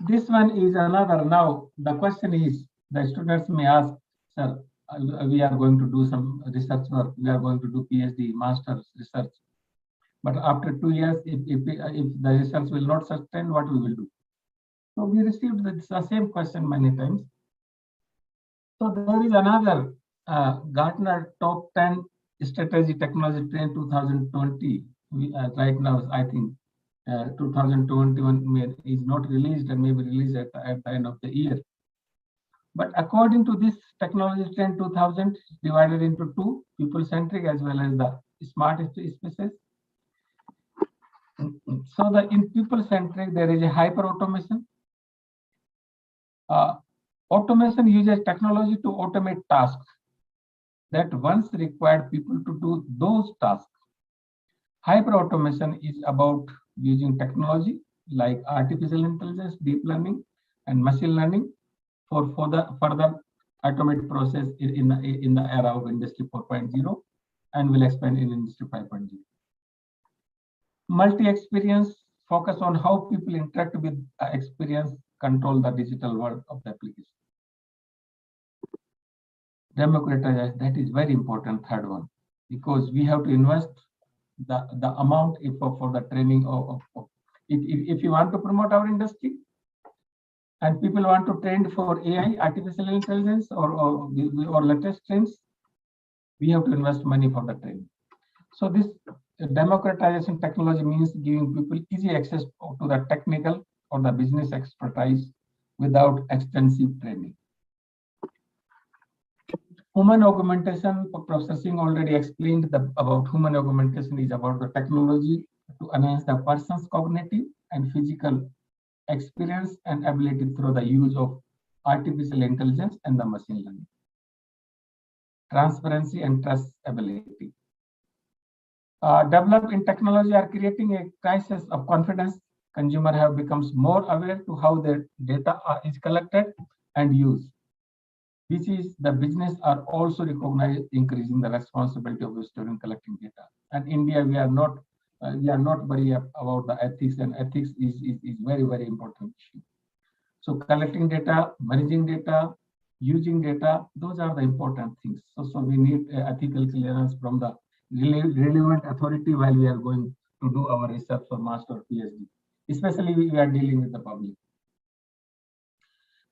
This one is another. Now the question is, the students may ask, sir, we are going to do some research work, we are going to do PhD, master's research. But after 2 years, if the research will not sustain, what we will do? So we received the same question many times. So there is another Gartner top 10 strategy technology trend 2020. Right now, I think 2021 is not released and may be released at the end of the year. But according to this technology trend 2000, divided into two, people-centric as well as the smart spaces. So in people-centric, there is a hyper-automation. Automation uses technology to automate tasks that once required people to do those tasks. Hyper-automation is about using technology like artificial intelligence, deep learning, and machine learning for further automate process in the era of Industry 4.0 and will expand in Industry 5.0. Multi-experience focus on how people interact with experience, control the digital world of the application. Democratize, that is very important, third one, because we have to invest the amount for the training of if you want to promote our industry and people want to train for AI, artificial intelligence or latest trends, we have to invest money for the training. So this democratization technology means giving people easy access to the technical or the business expertise without extensive training. Human augmentation processing already explained about human augmentation is about the technology to enhance the person's cognitive and physical experience and ability through the use of artificial intelligence and the machine learning. Transparency and trustability. Developed in technology are creating a crisis of confidence. Consumers have become more aware to how their data is collected and used. This is the business are also recognized increasing the responsibility of storing collecting data. And India, we are not worried about the ethics, and ethics is very, very important issue. So collecting data, managing data, using data, those are the important things. So we need ethical clearance from the relevant authority while we are going to do our research for master or PhD, especially we are dealing with the public.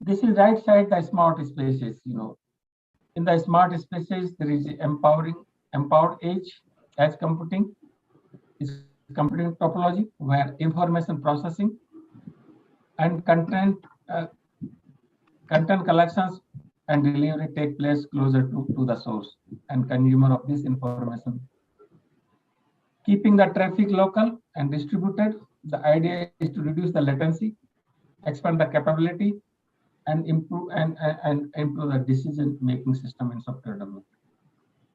This is right side, the smart spaces, In the smart spaces, there is empowered edge computing, is computing topology, where information processing and content collections and delivery take place closer to the source and consumer of this information. Keeping the traffic local and distributed, the idea is to reduce the latency, expand the capability, and improve the decision-making system in software development.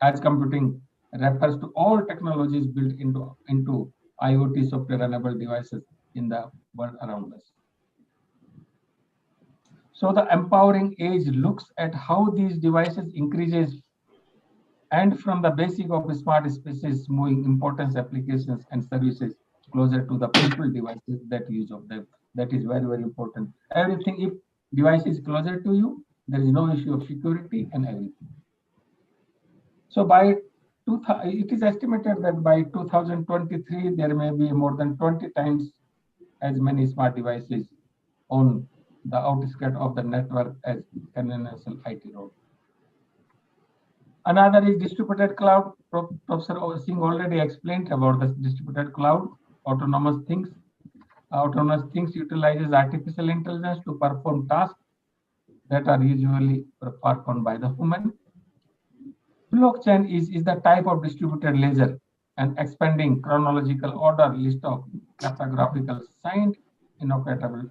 Edge computing refers to all technologies built into IoT software-enabled devices in the world around us. So the empowering edge looks at how these devices increases and from the basic of smart spaces moving importance applications and services closer to the people devices that use of them. That is very, very important. Everything, if device is closer to you, there is no issue of security and everything. So it is estimated that by 2023, there may be more than 20 times as many smart devices on the outskirts of the network as conventional IT road. Another is distributed cloud. Professor Singh already explained about the distributed cloud, autonomous things. Autonomous things utilizes artificial intelligence to perform tasks that are usually performed by the human. Blockchain is the type of distributed ledger and expanding chronological order list of cryptographical signed immutable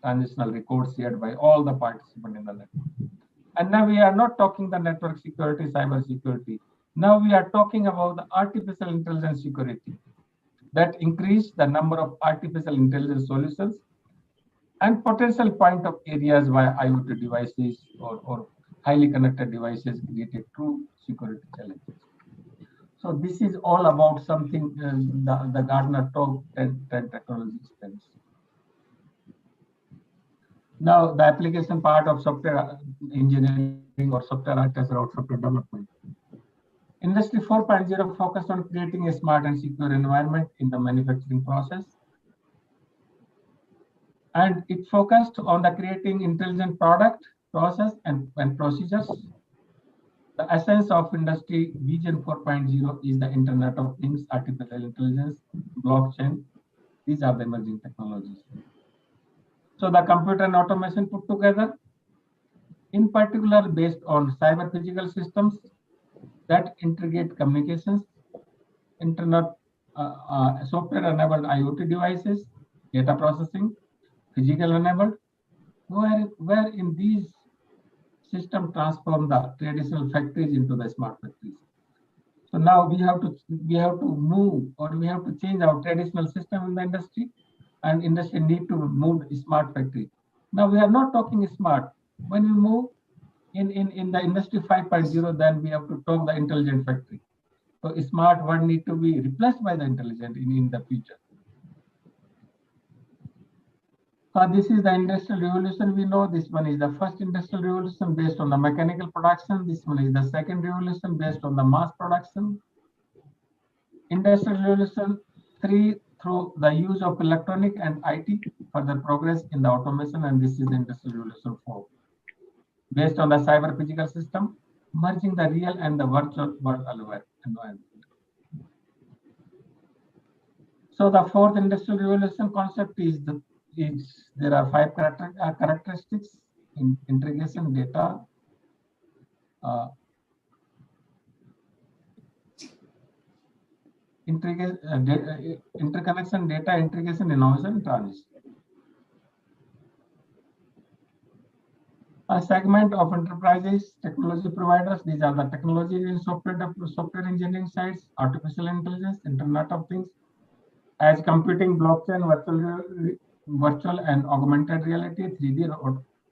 transitional records shared by all the participants in the network. And now we are not talking the network security, cyber security. Now we are talking about the artificial intelligence security that increase the number of artificial intelligence solutions and potential point of areas where IoT devices or highly connected devices create true security challenges. So this is all about something the Gartner top 10 technology strengths. Now the application part of software engineering or software architecture or software development. Industry 4.0 focused on creating a smart and secure environment in the manufacturing process. And it focused on the creating intelligent product, process, and procedures. The essence of Industry Vision 4.0 is the Internet of Things, artificial intelligence, blockchain. These are the emerging technologies. So the computer and automation put together, in particular based on cyber physical systems that integrate communications, internet, software-enabled IoT devices, data processing, physical enabled, where in these systems transform the traditional factories into the smart factories. So now we have to move, or we have to change our traditional system in the industry, and industry need to move smart factory. Now we are not talking smart. When we move in the industry 5.0, then we have to talk the intelligent factory. So smart word need to be replaced by the intelligent in the future. This is the industrial revolution. We know this one is the first industrial revolution based on the mechanical production. This one is the second revolution based on the mass production. Industrial revolution 3 through the use of electronic and IT, further progress in the automation, and this is the industrial revolution 4 based on the cyber physical system, merging the real and the virtual world environment. So the fourth industrial revolution concept is there are 5 characteristics in integration, data, interconnection, data integration, innovation, transition. A segment of enterprises, technology providers. These are the technology and software engineering sides, artificial intelligence, Internet of Things, edge computing, blockchain, virtual and augmented reality, 3D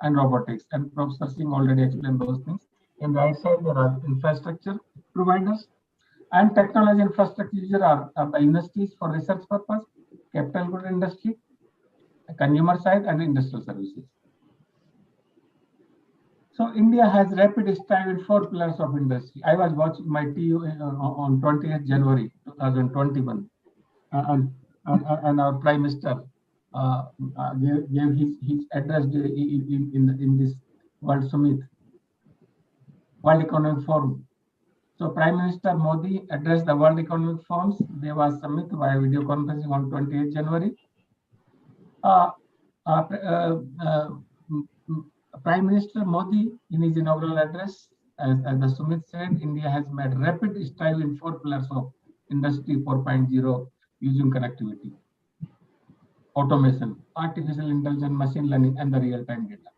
and robotics. And Professor Singh already explained those things. In the right side, there are infrastructure providers and technology infrastructure users are the industries for research purpose, capital good industry, consumer side, and industrial services. So India has rapid strive in 4 pillars of industry. I was watching my TU on 20th January 2021, and our Prime Minister gave his address in this World Summit, World Economic Forum. So Prime Minister Modi addressed the World Economic Forums. There was summit via video conferencing on 28th January. Prime Minister Modi, in his inaugural address, as the summit said, India has made rapid strive in 4 pillars of Industry 4.0 using connectivity, automation, artificial intelligence, machine learning, and the real-time data.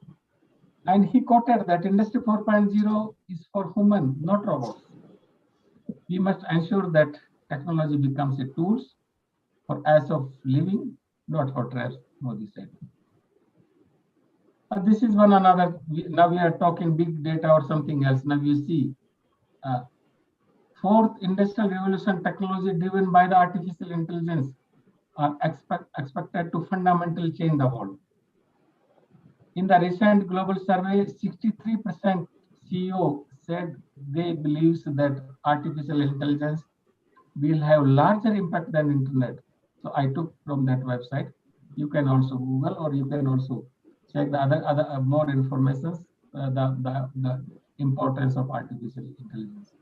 And he quoted that Industry 4.0 is for human, not robots. We must ensure that technology becomes a tool for as of living, not for traps, Modi said. This is one another. Now we are talking big data or something else. Now you see, fourth industrial revolution technology driven by the artificial intelligence are expected to fundamentally change the world. In the recent global survey, 63% CEO said they believe that artificial intelligence will have larger impact than internet. So I took from that website. You can also Google, or you can also check the other more information, the importance of artificial intelligence.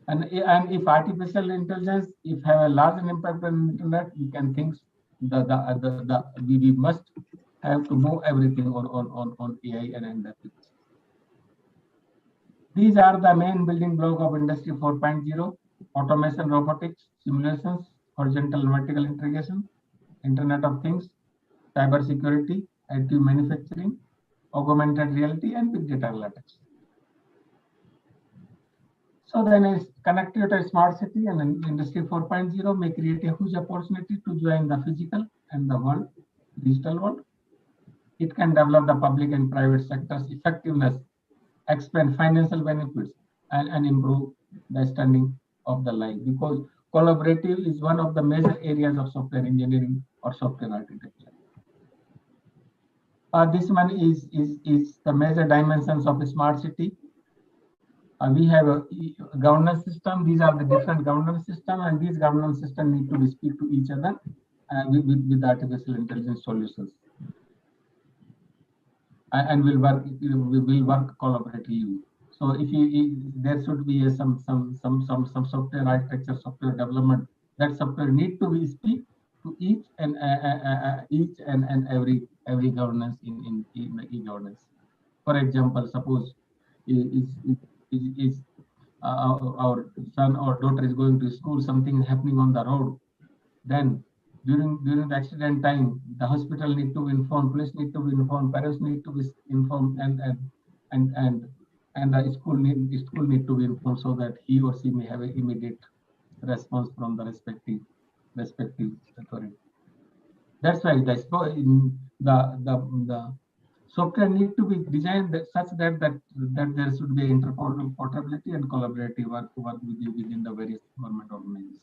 And if artificial intelligence, if have a large impact on internet, you can think we must have to move everything on AI and applications. These are the main building block of Industry 4.0: automation, robotics, simulations, horizontal and vertical integration, Internet of Things, cyber security, additive manufacturing, augmented reality, and big data analytics. So then is connectivity, smart city and Industry 4.0 may create a huge opportunity to join the physical and the world, digital world. It can develop the public and private sectors effectiveness, expand financial benefits, and improve the standing of the life, because collaborative is one of the major areas of software engineering or software architecture. This one is the major dimensions of a smart city. We have a governance system. These are the different governance system, and these governance system need to speak to each other with artificial intelligence solutions, and will work collaboratively. So if there should be some software architecture, software development. That software need to be speak to each and every governance in the e-governance. For example, suppose our son or daughter is going to school, something is happening on the road, then during the accident time, the hospital need to inform, police need to be informed, parents need to be informed, and the school need to be informed, so that he or she may have an immediate response from the respective authority. That's why the software need to be designed such that there should be interoperability and collaborative work within the various government organizations.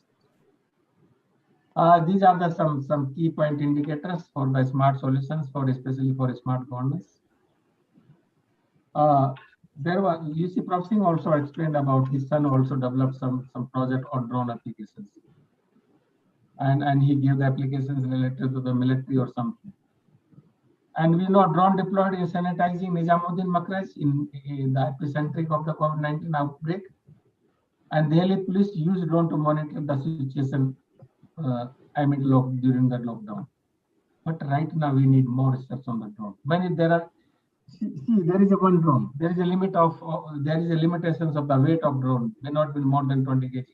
These are the some key point indicators for the smart solutions, especially for smart governance. There was UC Prof Singh also explained about his son also developed some project on drone applications, and he gave the applications related to the military or something. And we know drone deployed in sanitizing Nizamuddin Makraj in the epicenter of the COVID-19 outbreak, and Delhi police used drone to monitor the situation during the lockdown. But right now we need more research on the drone. When there are there is a one drone, there is a limit of there is a limitations of the weight of drone, may not be more than 20 kg.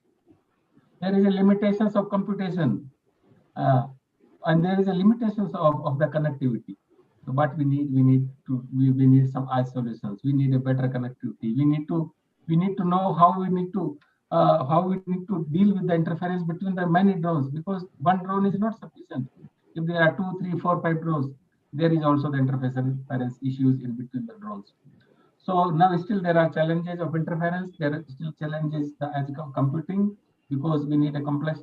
There is a limitations of computation, and there is a limitations of the connectivity. So what we need some solutions. We need a better connectivity. We need to know how we need to deal with the interference between the many drones, because one drone is not sufficient. If there are 2, 3, 4, 5 drones, there is also the interference issues in between the drones. So now still there are challenges of interference. There are still challenges as computing, because we need a complex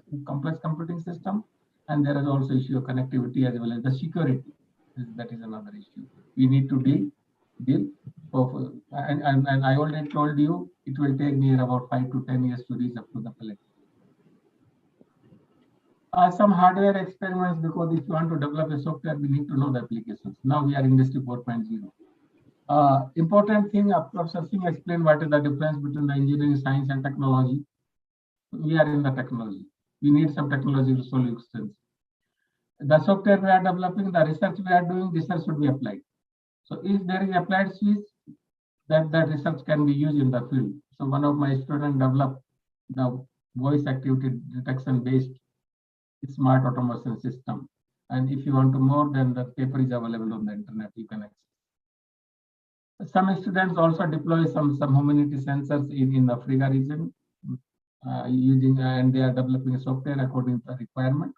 computing system, and there is also issue of connectivity as well as the security. That is another issue we need to deal of, and I already told you it will take near about 5 to 10 years to reach up to the collective. Some hardware experiments, because if you want to develop a software, we need to know the applications. Now we are in Industry 4.0. Important thing, Professor Singh explained what is the difference between the engineering, science, and technology. We are in the technology. We need some technological solutions. The software we are developing, the research we are doing, research should be applied. So if there is applied switch, that research can be used in the field. So one of my students developed the voice activity detection based smart automation system. And if you want to more, then the paper is available on the internet. You can access. Some students also deploy some humanity sensors in the Africa region using, and they are developing software according to the requirement.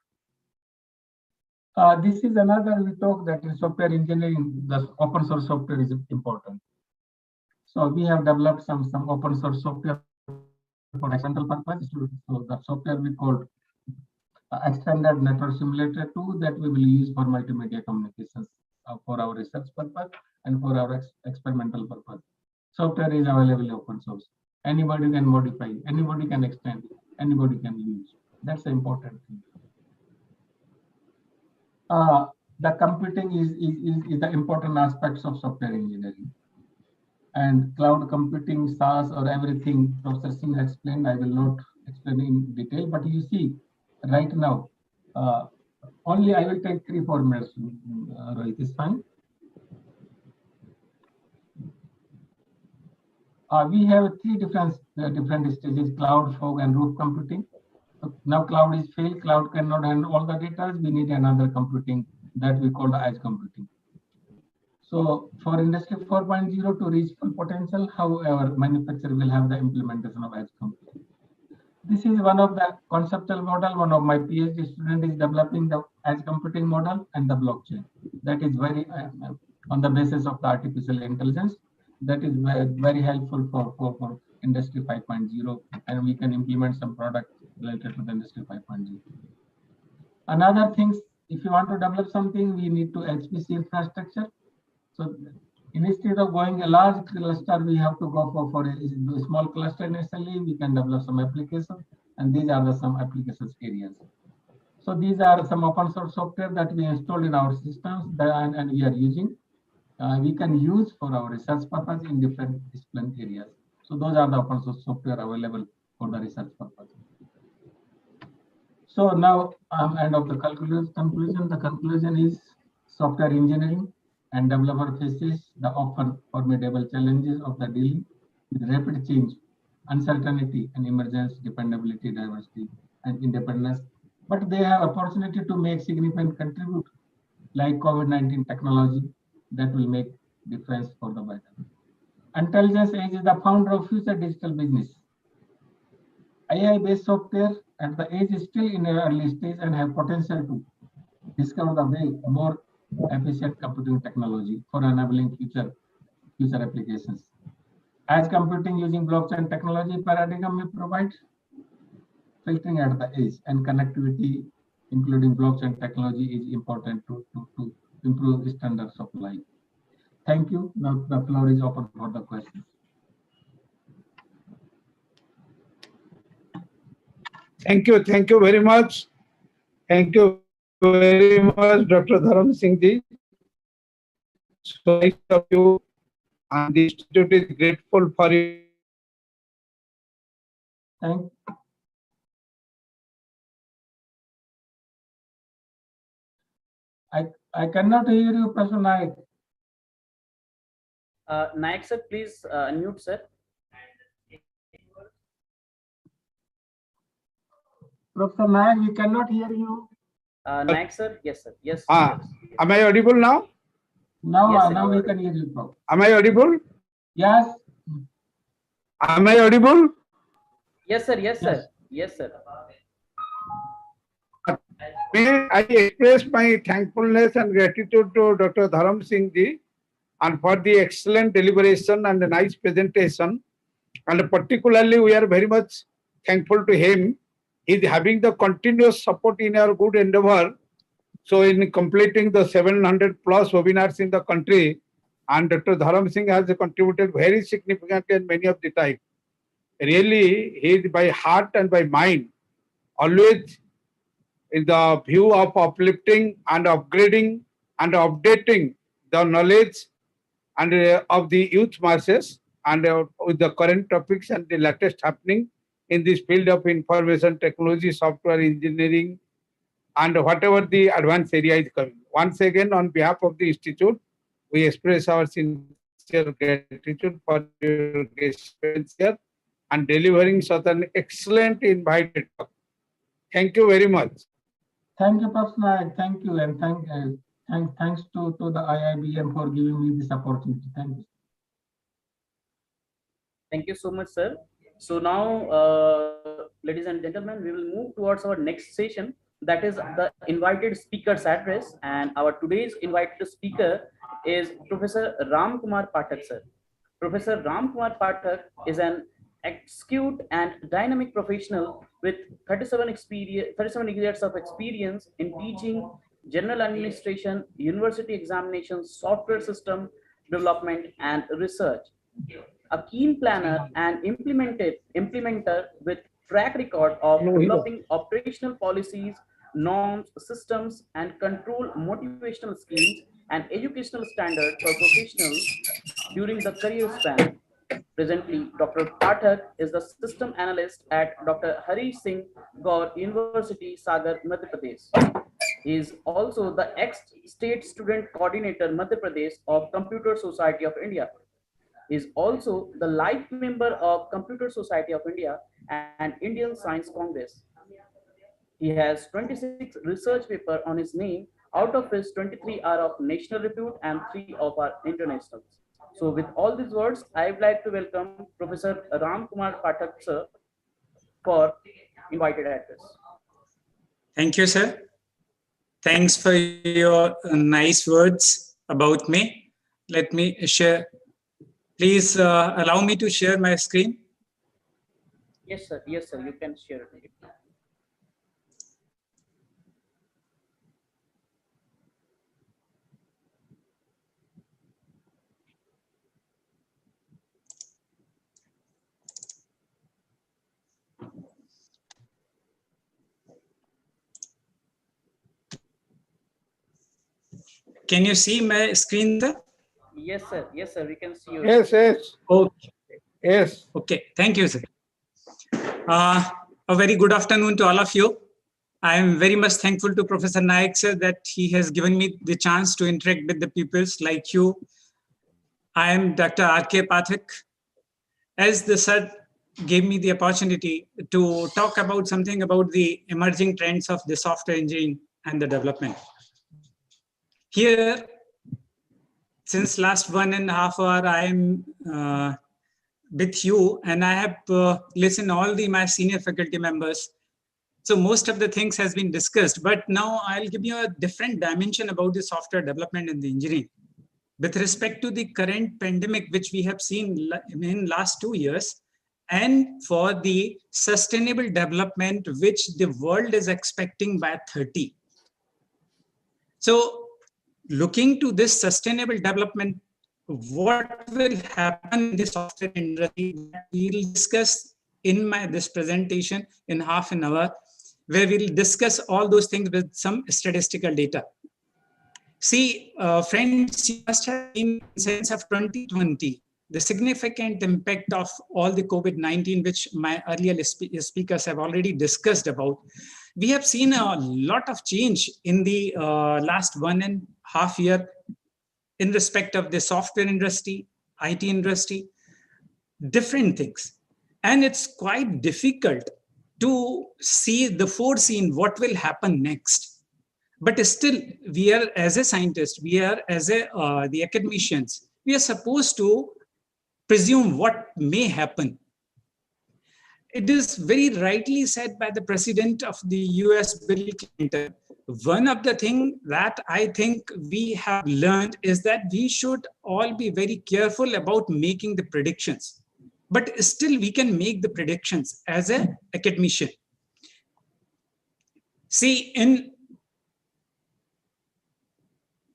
This is another we talk that in software engineering, the open source software is important. So we have developed some open source software for experimental purpose. So the software we call extended network simulator 2 that we will use for multimedia communications for our research purpose and for our experimental purpose. Software is available open source. Anybody can modify, anybody can extend, anybody can use. That's the important thing. The computing is the important aspects of software engineering. And cloud computing, SaaS, or everything Professor Singh explained, I will not explain in detail, but you see right now, Only I will take 3-4 minutes. Rohit is fine. We have three different stages: cloud, fog, and roof computing. So now cloud is failed. Cloud cannot handle all the data. We need another computing that we call the edge computing. So for Industry 4.0 to reach full potential, however, manufacturer will have the implementation of edge computing. This is one of the conceptual model. One of my PhD student is developing the edge computing model and the blockchain. That is very on the basis of the artificial intelligence. That is very helpful for Industry 5.0, and we can implement some product related to the Industry 5.0. Another things, if you want to develop something, we need to HPC infrastructure. So instead of going a large cluster, we have to go for a small cluster initially. We can develop some applications, and these are some applications areas. So these are some open source software that we installed in our systems and we are using. We can use for our research purpose in different discipline areas. So those are the open source software available for the research purpose. So now end of the conclusion. The conclusion is software engineering and developer faces the often formidable challenges of the dealing with rapid change, uncertainty, and emergence, dependability, diversity, and independence. But they have opportunity to make significant contribute, like COVID-19 technology, that will make difference for the better. Intelligence Age is the founder of future digital business. AI-based software at the age is still in the early stage and have potential to discover the way more efficient computing technology for enabling future applications. As computing using blockchain technology paradigm may provide filtering at the edge, and connectivity, including blockchain technology, is important to improve standards of life. Thank you. Now the floor is open for the questions. Thank you very much. Thank you very much, Dr. Dharam Singh ji. So nice of you, and the institute is grateful for you. Thank. I cannot hear you, Professor Naik. Naik sir, please unmute sir. Professor Naik, we cannot hear you. Naik sir, yes sir, yes. Am I audible now? Now, Yes, now we can hear you, Prof. Am I audible? Yes. Am I audible? Yes sir, yes sir, Yes. yes sir. May I express my thankfulness and gratitude to Dr. Dharam Singh ji, and for the excellent deliberation and a nice presentation. And particularly, we are very much thankful to him. He is having the continuous support in our good endeavor. So in completing the 700 plus webinars in the country, and Dr. Dharam Singh has contributed very significantly in many of the time. Really, he is by heart and by mind always in the view of uplifting and upgrading and updating the knowledge and of the youth masses, and with the current topics and the latest happening in this field of information technology, software engineering, and whatever the advanced area is coming. Once again, on behalf of the institute, we express our sincere gratitude for your guest here and delivering such an excellent invited talk. Thank you very much. Thank you, Professor Naik. Thank you, and thanks to the IIBM for giving me this opportunity. Thank you. Thank you so much, sir. So now, ladies and gentlemen, we will move towards our next session, that is the invited speaker's address. And our today's invited speaker is Professor Ram Kumar Pathak, sir. Professor Ram Kumar Pathak is an acute and dynamic professional with 37 years of experience in teaching, general administration, university examinations, software system development, and research. A keen planner and implementer with track record of developing operational policies, norms, systems, and control motivational schemes and educational standards for professionals during the career span. Presently, Dr. Pathak is the system analyst at Dr. Hari Singh Gaur University, Sagar, Madhya Pradesh. He is also the ex-state student coordinator Madhya Pradesh of Computer Society of India. He is also the life member of Computer Society of India and Indian Science Congress. He has 26 research papers on his name, out of which 23 are of national repute and 3 of our internationals. So with all these words, I would like to welcome Professor Ram Kumar Pathak sir for invited address. Thank you, sir. Thanks for your nice words about me. Let me share. Please allow me to share my screen. Yes, sir. Yes, sir. You can share it. Can you see my screen, sir? Yes, sir. Yes, sir. We can see you. Yes, yes. Okay. Yes. Okay. Thank you, sir. A very good afternoon to all of you. I am very much thankful to Professor Naik, sir, that he has given me the chance to interact with the peoples like you. I am Dr. R.K. Pathak. As the sir gave me the opportunity to talk about something about the emerging trends of the software engineering and the development. Here, since last 1.5 hours, I am with you, and I have listened all my senior faculty members. So most of the things has been discussed, but now I'll give you a different dimension about the software development and the engineering. With respect to the current pandemic, which we have seen in last 2 years, and for the sustainable development, which the world is expecting by 30. So looking to this sustainable development, what will happen in the software industry, we'll discuss in this presentation in half an hour, where we'll discuss all those things with some statistical data. See, friends, you must have seen since of 2020, the significant impact of all the COVID-19, which my earlier speakers have already discussed about. We have seen a lot of change in the last 1.5 years in respect of the software industry, IT industry, different things. And it's quite difficult to foresee what will happen next. But still, we are, as a scientist, we are, as the academicians, we are supposed to presume what may happen. It is very rightly said by the president of the US, Bill Clinton. One of the things that I think we have learned is that we should all be very careful about making the predictions. But still, we can make the predictions as an academician. See, in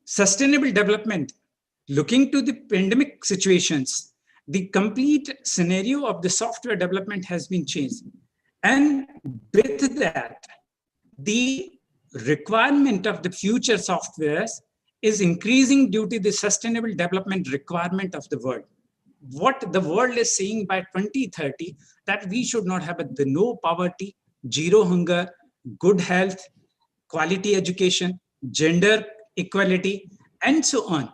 sustainable development, looking to the pandemic situations, the complete scenario of the software development has been changed. And with that, the requirement of the future softwares is increasing due to the sustainable development requirement of the world. What the world is saying by 2030, that we should not have no poverty, zero hunger, good health, quality education, gender equality, and so on.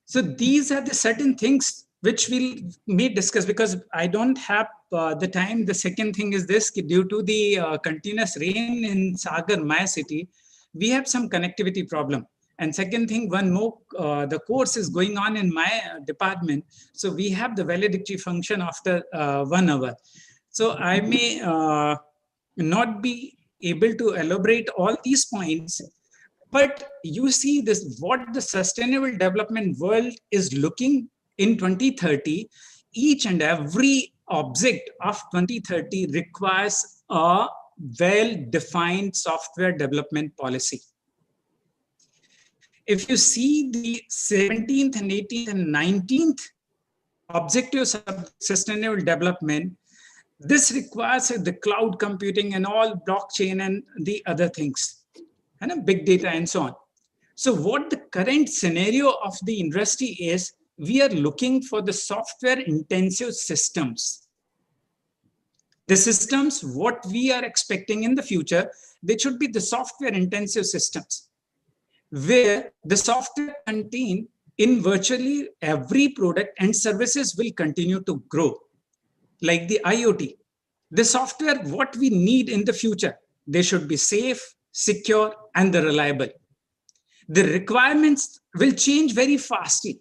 So these are the certain things which we may discuss, because I don't have the time. The second thing is this: due to the continuous rain in Sagar, my city, we have some connectivity problem. And second thing, one more, the course is going on in my department. So we have the validity function after 1 hour. So I may not be able to elaborate all these points, but you see this, what the sustainable development world is looking in 2030, each and every object of 2030 requires a well-defined software development policy. If you see the 17th and 18th and 19th objectives of sustainable development, this requires the cloud computing and all blockchain and the other things, and big data and so on. So what the current scenario of the industry is, we are looking for the software intensive systems. The systems, what we are expecting in the future, they should be the software intensive systems, where the software contained in virtually every product and services will continue to grow, like the IoT. The software, what we need in the future, they should be safe, secure, and reliable. The requirements will change very fastly.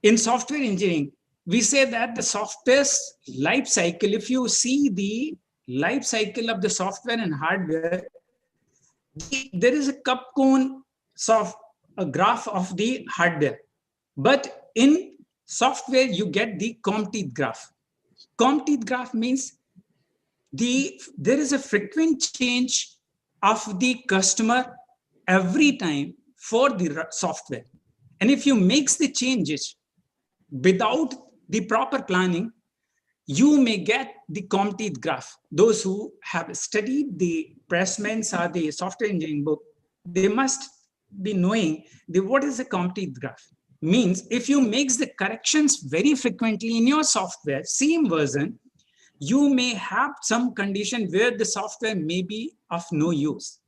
In software engineering, we say that the software's life cycle, if you see the life cycle of the software and hardware, there is a cup cone a graph of the hardware. But in software, you get the comb teeth graph. Comb teeth graph means there is a frequent change of the customer every time for the software. And if you make the changes without the proper planning, you may get the comb teeth graph. Those who have studied the Pressman's or the software engineering book, they must be knowing what is the comb teeth graph. Means if you make the corrections very frequently in your software, same version, you may have some condition where the software may be of no use.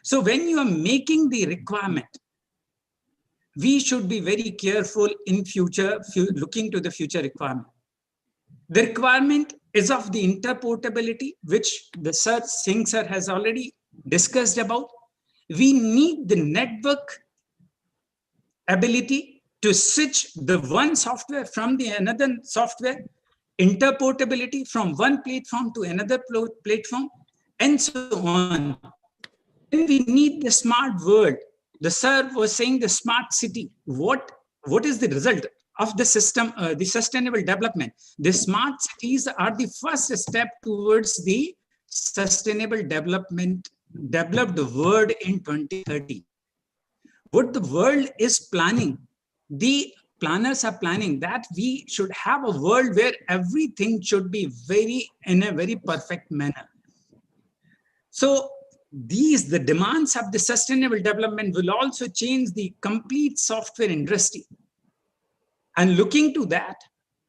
So when you are making the requirement, we should be very careful in future, looking to the future requirement. The requirement is of the interportability, which the Singh sir has already discussed about. We need the network ability to switch the one software from the another software, interportability from one platform to another platform, and so on. Then we need the smart world. The sir was saying the smart city. What is the result of the system, the sustainable development? The smart cities are the first step towards the sustainable development, developed world in 2030. What the world is planning, the planners are planning that we should have a world where everything should be in a very perfect manner. So the demands of the sustainable development will also change the complete software industry. And looking to that,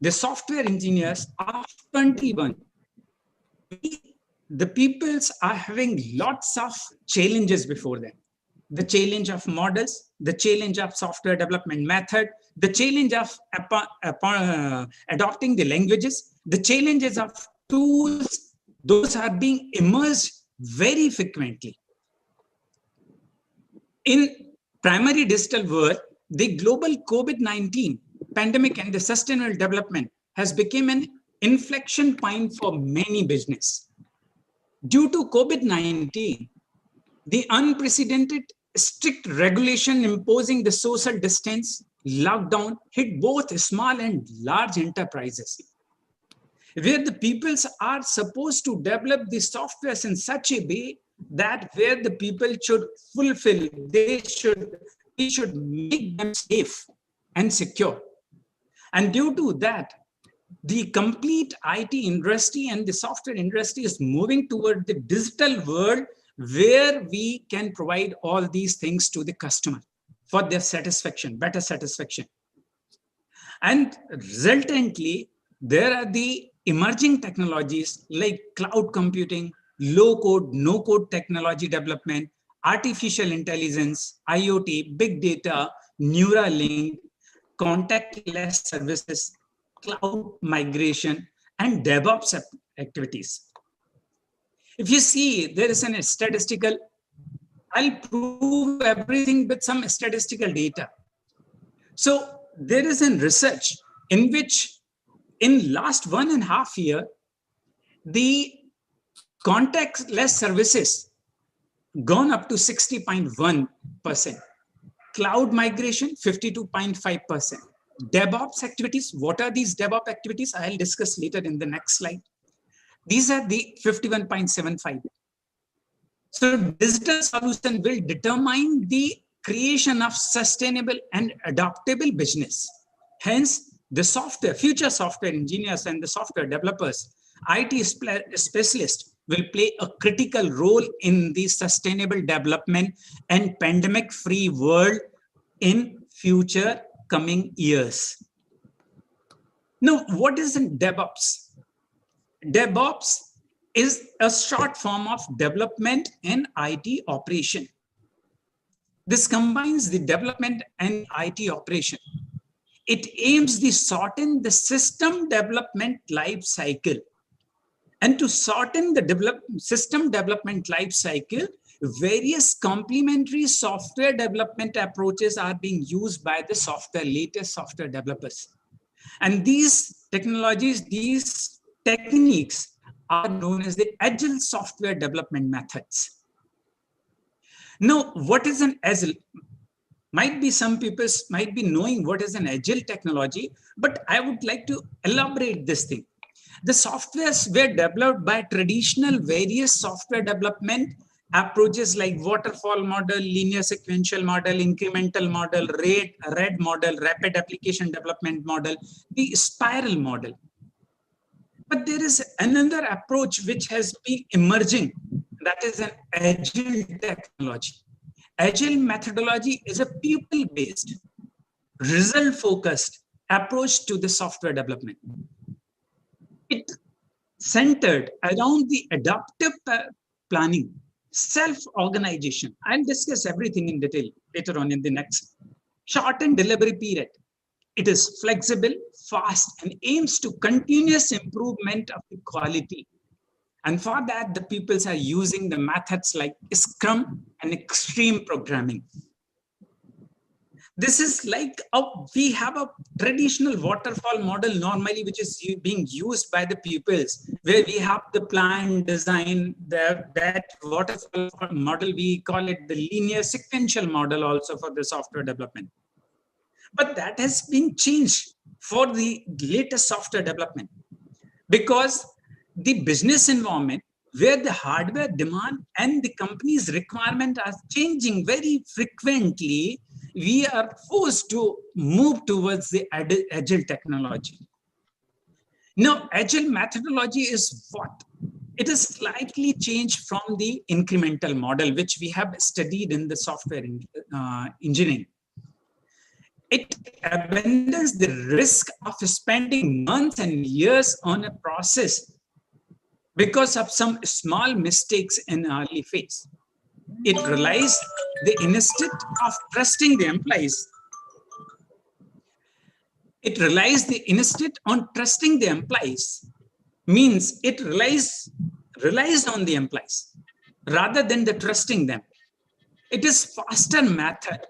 the software engineers of 21, the peoples are having lots of challenges before them. The challenge of models, the challenge of software development method, the challenge of adopting the languages, the challenges of tools, those are being emerged very frequently. In primary digital world, the global COVID-19 pandemic and the sustainable development has become an inflection point for many business. Due to COVID-19, the unprecedented strict regulation imposing the social distance, lockdown hit both small and large enterprises, where the peoples are supposed to develop the softwares in such a way that where the people should fulfill, we should make them safe and secure. And due to that, the complete IT industry and the software industry is moving toward the digital world where we can provide all these things to the customer for their satisfaction, better satisfaction. And resultantly, there are the emerging technologies like cloud computing, low-code, no-code technology development, artificial intelligence, IoT, big data, Neuralink, contactless services, cloud migration, and DevOps activities. If you see, there is a statistical, I'll prove everything with some statistical data. So there is a research in which in last 1.5 years, the contactless services gone up to 60.1%. Cloud migration, 52.5%. DevOps activities, what are these DevOps activities? I'll discuss later in the next slide. These are the 51.75. So digital solution will determine the creation of sustainable and adaptable business. Hence, the future software engineers and the software developers, IT specialists will play a critical role in the sustainable development and pandemic-free world in future coming years. Now, what is in DevOps? DevOps is a short form of development and IT operation. This combines the development and IT operation. It aims to shorten the system development life cycle. And to shorten the system development life cycle, various complementary software development approaches are being used by the latest software developers. And these technologies, these techniques are known as the agile software development methods. Now, what is an agile? Might be some people might be knowing what is an agile technology, but I would like to elaborate this thing. The softwares were developed by traditional various software development approaches like waterfall model, linear sequential model, incremental model, RAID model, rapid application development model, the spiral model. But there is another approach which has been emerging, that is an agile technology. Agile methodology is a people-based, result-focused approach to the software development. It centered around the adaptive planning, self-organization. I'll discuss everything in detail later on in the next. Shortened delivery period. It is flexible, fast, and aims to continuous improvement of the quality. And for that, the peoples are using the methods like Scrum and extreme programming. This is like we have a traditional waterfall model normally, which is being used by the peoples, where we have the plan, design, that waterfall model, we call it the linear sequential model also for the software development. But that has been changed for the latest software development because the business environment where the hardware demand and the company's requirement are changing very frequently, we are forced to move towards the agile technology. Now, agile methodology is what? It is slightly changed from the incremental model, which we have studied in the software engineering. It abandons the risk of spending months and years on a process because of some small mistakes in early phase. It relies instead of trusting the employees. It relies instead on trusting the employees, means it relies on the employees rather than the trusting them. It is faster method.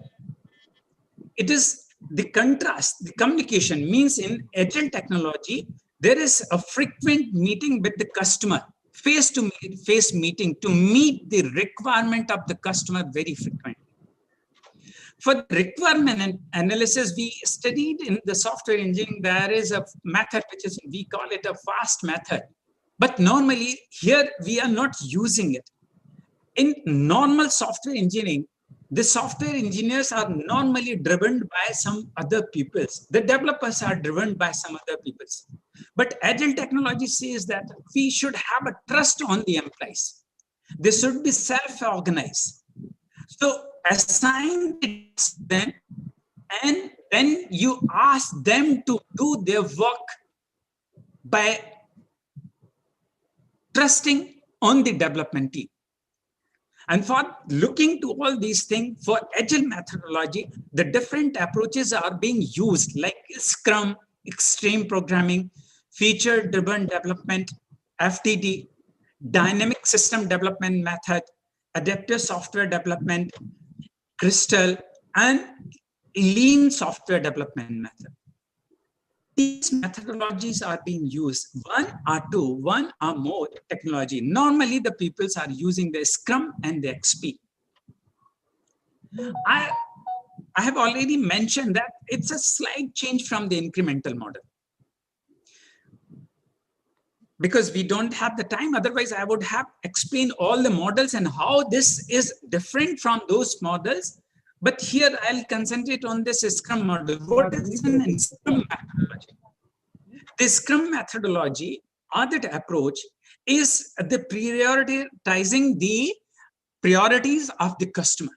It is the contrast, the communication means in agile technology, there is a frequent meeting with the customer, face-to-face meeting to meet the requirement of the customer very frequently. For requirement analysis, we studied in the software engineering, there is a method which is, we call it a fast method. But normally here we are not using it. In normal software engineering, the software engineers are normally driven by some other peoples. The developers are driven by some other peoples. But agile technology says that we should have a trust on the employees. They should be self-organized. So assign them and then you ask them to do their work by trusting on the development team. And for looking to all these things, for agile methodology, the different approaches are being used like Scrum, extreme programming, feature-driven development, FTD, dynamic system development method, adaptive software development, Crystal, and lean software development method. These methodologies are being used, one or more technology. Normally, the peoples are using the Scrum and the XP. I have already mentioned that it's a slight change from the incremental model. Because we don't have the time, otherwise I would have explained all the models and how this is different from those models. But here I'll concentrate on this Scrum model. What is an Scrum methodology? The Scrum methodology or that approach is the prioritizing the priorities of the customer.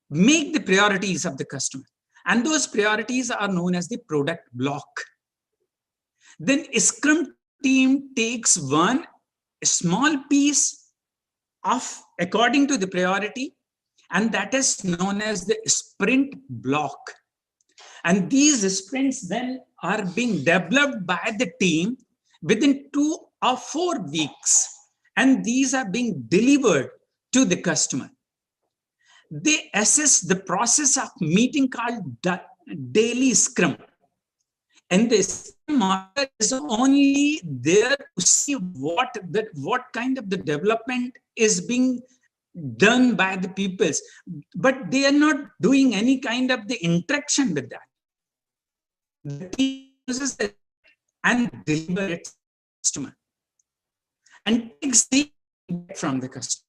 Make the priorities of the customer. And those priorities are known as the product block. Then Scrum team takes one small piece of according to the priority, and that is known as the sprint block. And these sprints then are being developed by the team within 2 or 4 weeks, and these are being delivered to the customer. They assess the process of meeting called daily scrum. And the scrum master is only there to see what kind of the development is being done by the peoples, but they are not doing any kind of the interaction with that. The team uses it and delivers it to the customer and takes the feedback from the customer.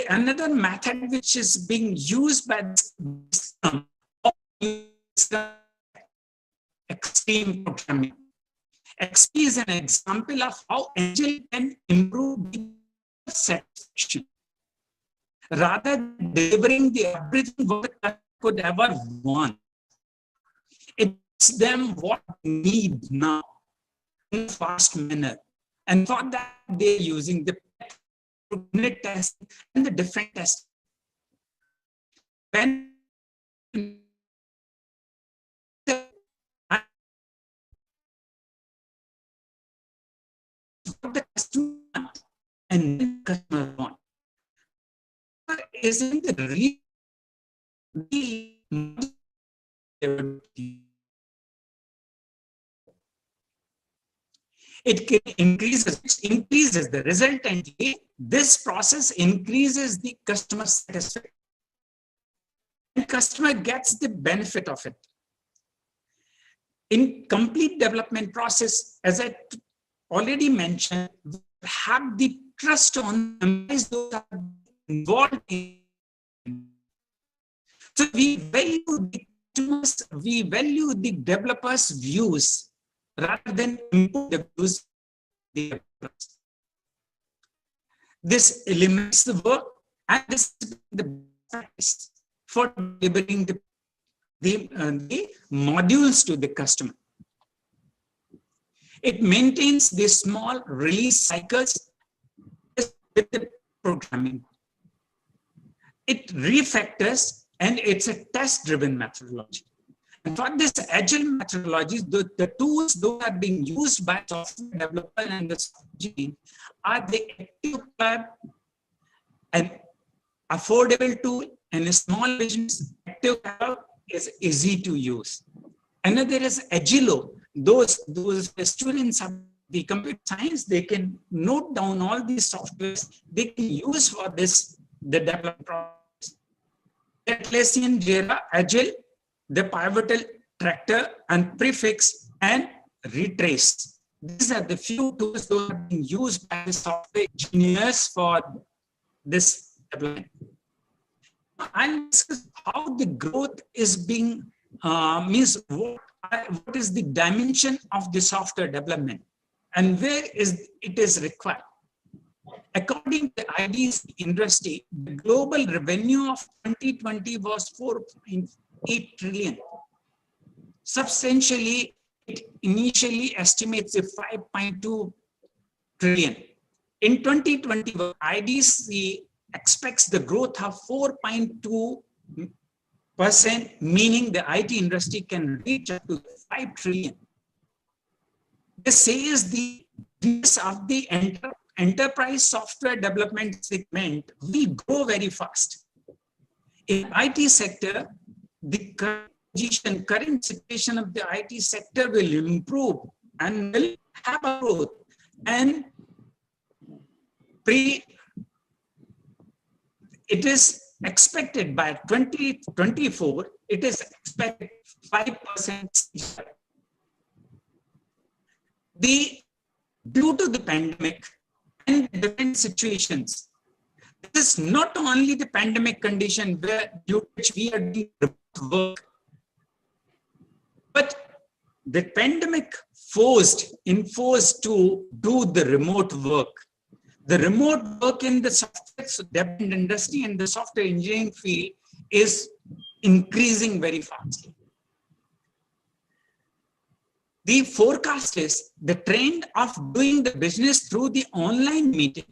Another method which is being used by the extreme programming. XP is an example of how agile can improve the satisfaction. Rather than delivering the everything what the could ever want, it gives them what they need now in a fast manner. And for that, they're using the unit test and the different tests. When the customer and the customer want isn't the real it can increases the resultant. This process increases the customer satisfaction. And customer gets the benefit of it. In complete development process, as I already mentioned, we have the trust on employees those are involved in. So we value the customers, we value the developers' views rather than import the views of the developers. This eliminates the work and this is the practice for delivering the modules to the customer. It maintains the small release cycles with the programming. It refactors and it's a test-driven methodology. And for this agile methodologies, the tools those are being used by software developer and the software team are the active club, an affordable tool, and a small business active club is easy to use. Another is Agilo. Those students of the computer science, they can note down all these softwares they can use for this, the development process. Atlassian, Jira, Agile, the pivotal tractor and prefix and retrace. These are the few tools that are being used by the software engineers for this development. I'll discuss how the growth is being, means what is the dimension of the software development and where is it is required. According to the IDC industry, the global revenue of 2020 was 4.8 trillion. Substantially, it initially estimates a 5.2 trillion. In 2021, IDC expects the growth of 4.2%, meaning the IT industry can reach up to 5 trillion. This says the business of the enterprise software development segment will grow very fast. In IT sector, the current situation of the IT sector will improve and will have a growth. And it is expected by 2024, it is expected 5%. Due to the pandemic and different situations, this is not only the pandemic condition where due to which we are doing remote work, but the pandemic enforced to do the remote work. The remote work in the software development industry and the software engineering field is increasing very fast. The forecast is the trend of doing the business through the online meeting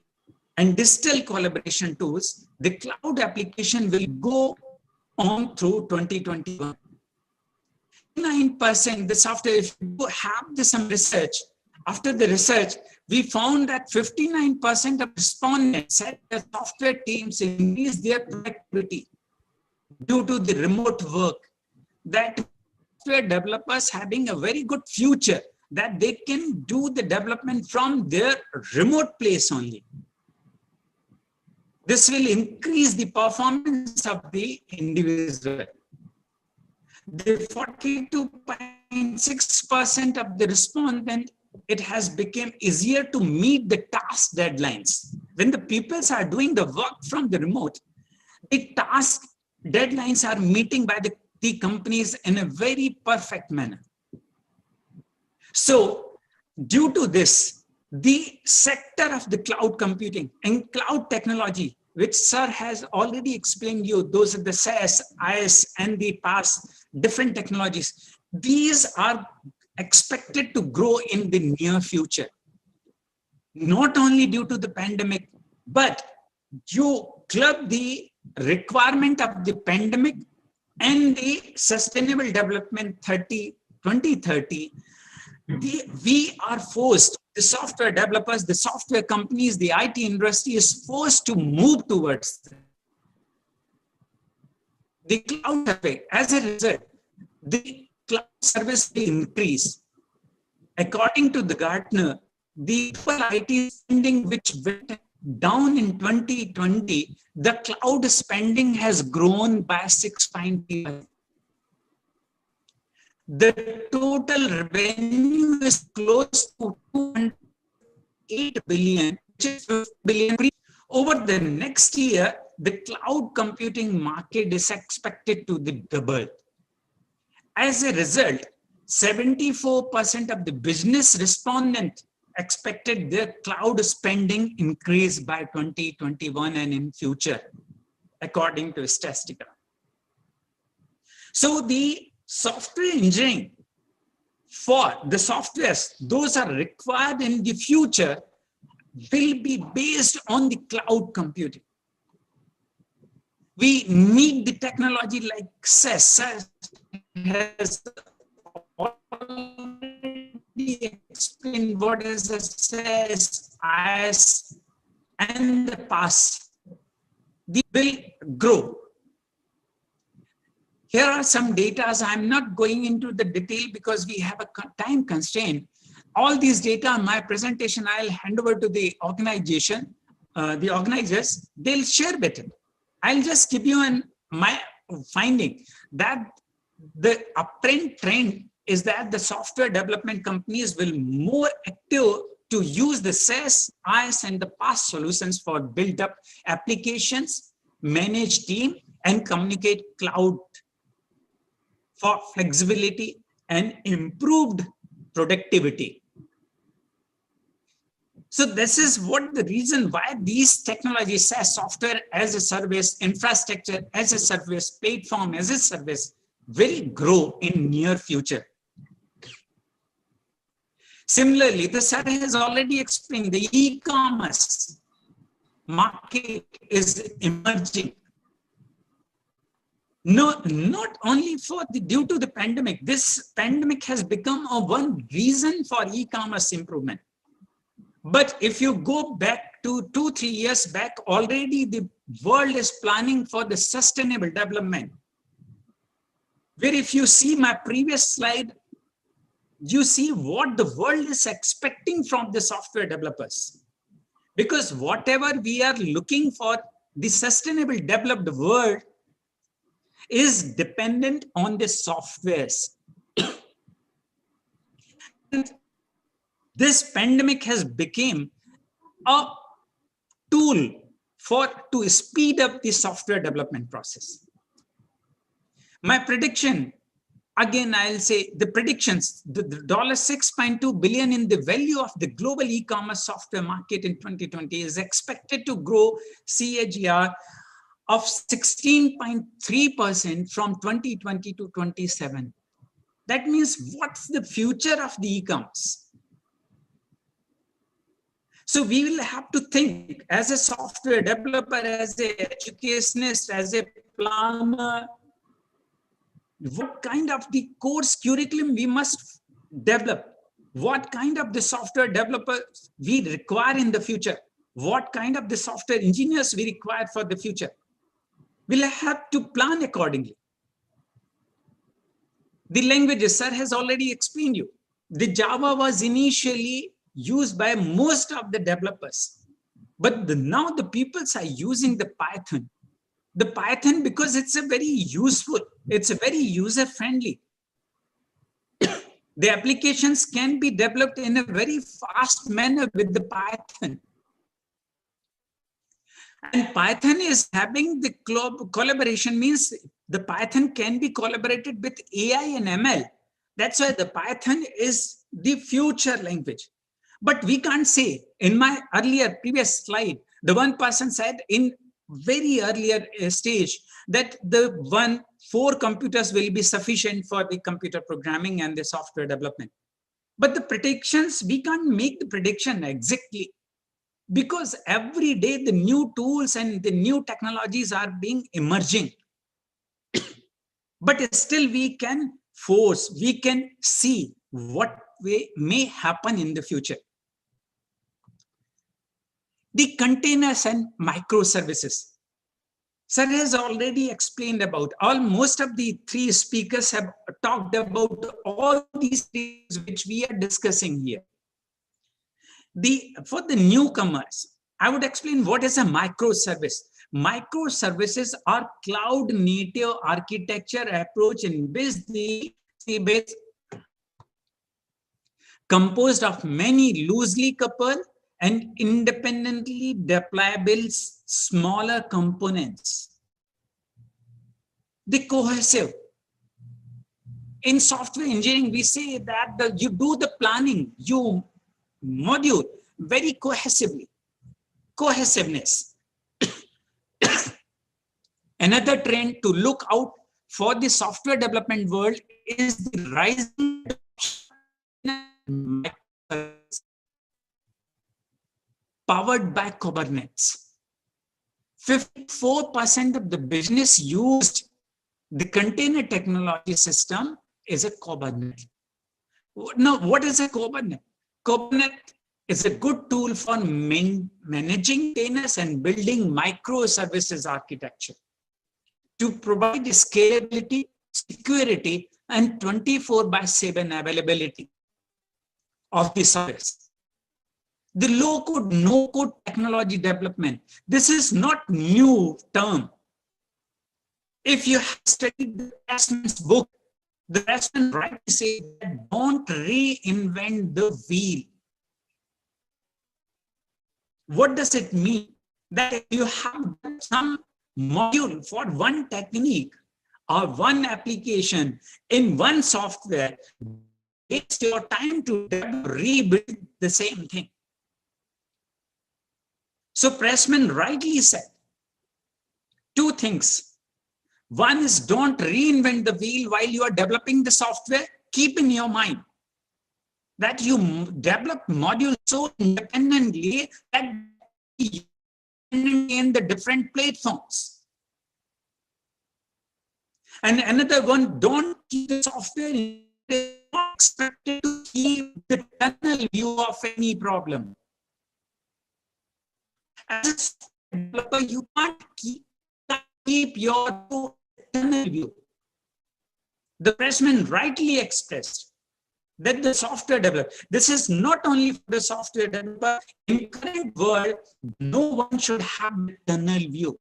and digital collaboration tools, the cloud application will go on through 2021. 9% the software, if you have some research, after the research, we found that 59% of respondents said the software teams increase their productivity due to the remote work, that software developers having a very good future, that they can do the development from their remote place only. This will increase the performance of the individual. The 42.6% of the respondent, it has become easier to meet the task deadlines. When the people are doing the work from the remote, the task deadlines are meeting by the companies in a very perfect manner. So due to this, the sector of the cloud computing and cloud technology, which sir has already explained you, those are the SaaS, IaaS, and the PaaS, different technologies. These are expected to grow in the near future. Not only due to the pandemic, but you club the requirement of the pandemic and the sustainable development 2030, we are forced, the software developers, the software companies, the IT industry is forced to move towards the cloud effect. As a result, the cloud service will increase. According to the Gartner, the IT spending which went down in 2020, the cloud spending has grown by 6.5%. The total revenue is close to 208 billion, which is 50 billion. Over the next year, the cloud computing market is expected to double. As a result, 74% of the business respondents expected their cloud spending increase by 2021 and in future, according to Statistica. So the software engineering for the softwares, those are required in the future, will be based on the cloud computing. We need the technology like SaaS. SaaS has already explained what is the SaaS, IaaS, and the PaaS. They will grow. Here are some data. I'm not going into the detail because we have a time constraint. All these data in my presentation, I'll hand over to the organization, the organizers, they'll share better. I'll just give you my finding that the uptrend trend is that the software development companies will more active to use the SaaS, IaaS, and the PaaS solutions for build up applications, manage team, and communicate cloud for flexibility and improved productivity. So this is what the reason why these technologies, SaaS, software as a service, infrastructure as a service, platform as a service, will grow in near future. Similarly, the sir has already explained the e-commerce market is emerging. No, not only due to the pandemic. This pandemic has become one reason for e-commerce improvement. But if you go back to 2-3 years back, already the world is planning for the sustainable development. Where if you see my previous slide, you see what the world is expecting from the software developers. Because whatever we are looking for, the sustainable developed world is dependent on the softwares. And this pandemic has become a tool to speed up the software development process. My prediction, again, I'll say the predictions, the $6.2 billion in the value of the global e-commerce software market in 2020 is expected to grow CAGR of 16.3% from 2020 to 27. That means what's the future of the e-commerce? So we will have to think as a software developer, as an educationist, as a planner, what kind of the course curriculum we must develop, what kind of the software developers we require in the future, what kind of the software engineers we require for the future. We'll have to plan accordingly. The languages, sir has already explained you. The Java was initially used by most of the developers, but now the peoples are using the Python. The Python because it's a very useful, it's a very user-friendly. The applications can be developed in a very fast manner with the Python. And Python is having the collaboration, means the Python can be collaborated with AI and ML. That's why the Python is the future language. But we can't say, in my earlier previous slide, the one person said in very earlier stage that the 4 computers will be sufficient for the computer programming and the software development. But the predictions, we can't make the prediction exactly, because every day the new tools and the new technologies are being emerging. But still we can force, we can see what may happen in the future. The containers and microservices. Sir has already explained about, most of the 3 speakers have talked about all these things which we are discussing here. For the newcomers, I would explain what is a microservice. Microservices are cloud native architecture approach in which the base composed of many loosely coupled and independently deployable smaller components. The cohesive. In software engineering, we say that you do the planning, you module very cohesively. Cohesiveness. Another trend to look out for the software development world is the rising powered by Kubernetes. 54% of the business used the container technology system is a Kubernetes. Now, what is a Kubernetes? Kubernetes is a good tool for managing containers and building microservices architecture to provide scalability, security, and 24/7 availability of the service. The low-code, no-code technology development. This is not new term. If you have studied the Pressman's book, the Pressman rightly says that don't reinvent the wheel. What does it mean? That if you have some module for one technique or one application in one software, it's your time to rebuild the same thing. So Pressman rightly said 2 things. One is don't reinvent the wheel while you are developing the software. Keep in your mind that you develop modules so independently that you in the different platforms. And another one, don't keep the software expected to keep the tunnel view of any problem. As a developer, you can't keep your tunnel view. The Pressman rightly expressed that the software developer, this is not only for the software developer, in the current world, no one should have the tunnel view.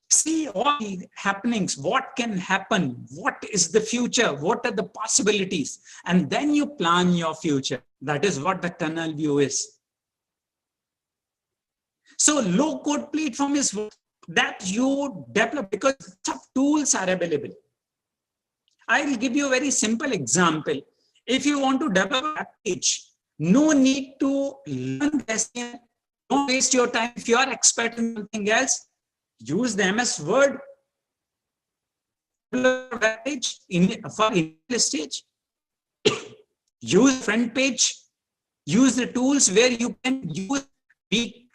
See all the happenings, what can happen, what is the future, what are the possibilities, and then you plan your future. That is what the tunnel view is. So low-code platform is that you develop because some tools are available. I will give you a very simple example. If you want to develop a page, no need to learn this. Don't waste your time. If you are expert in something else, use the MS Word. web page for initial stage. Use front page. Use the tools where you can use, we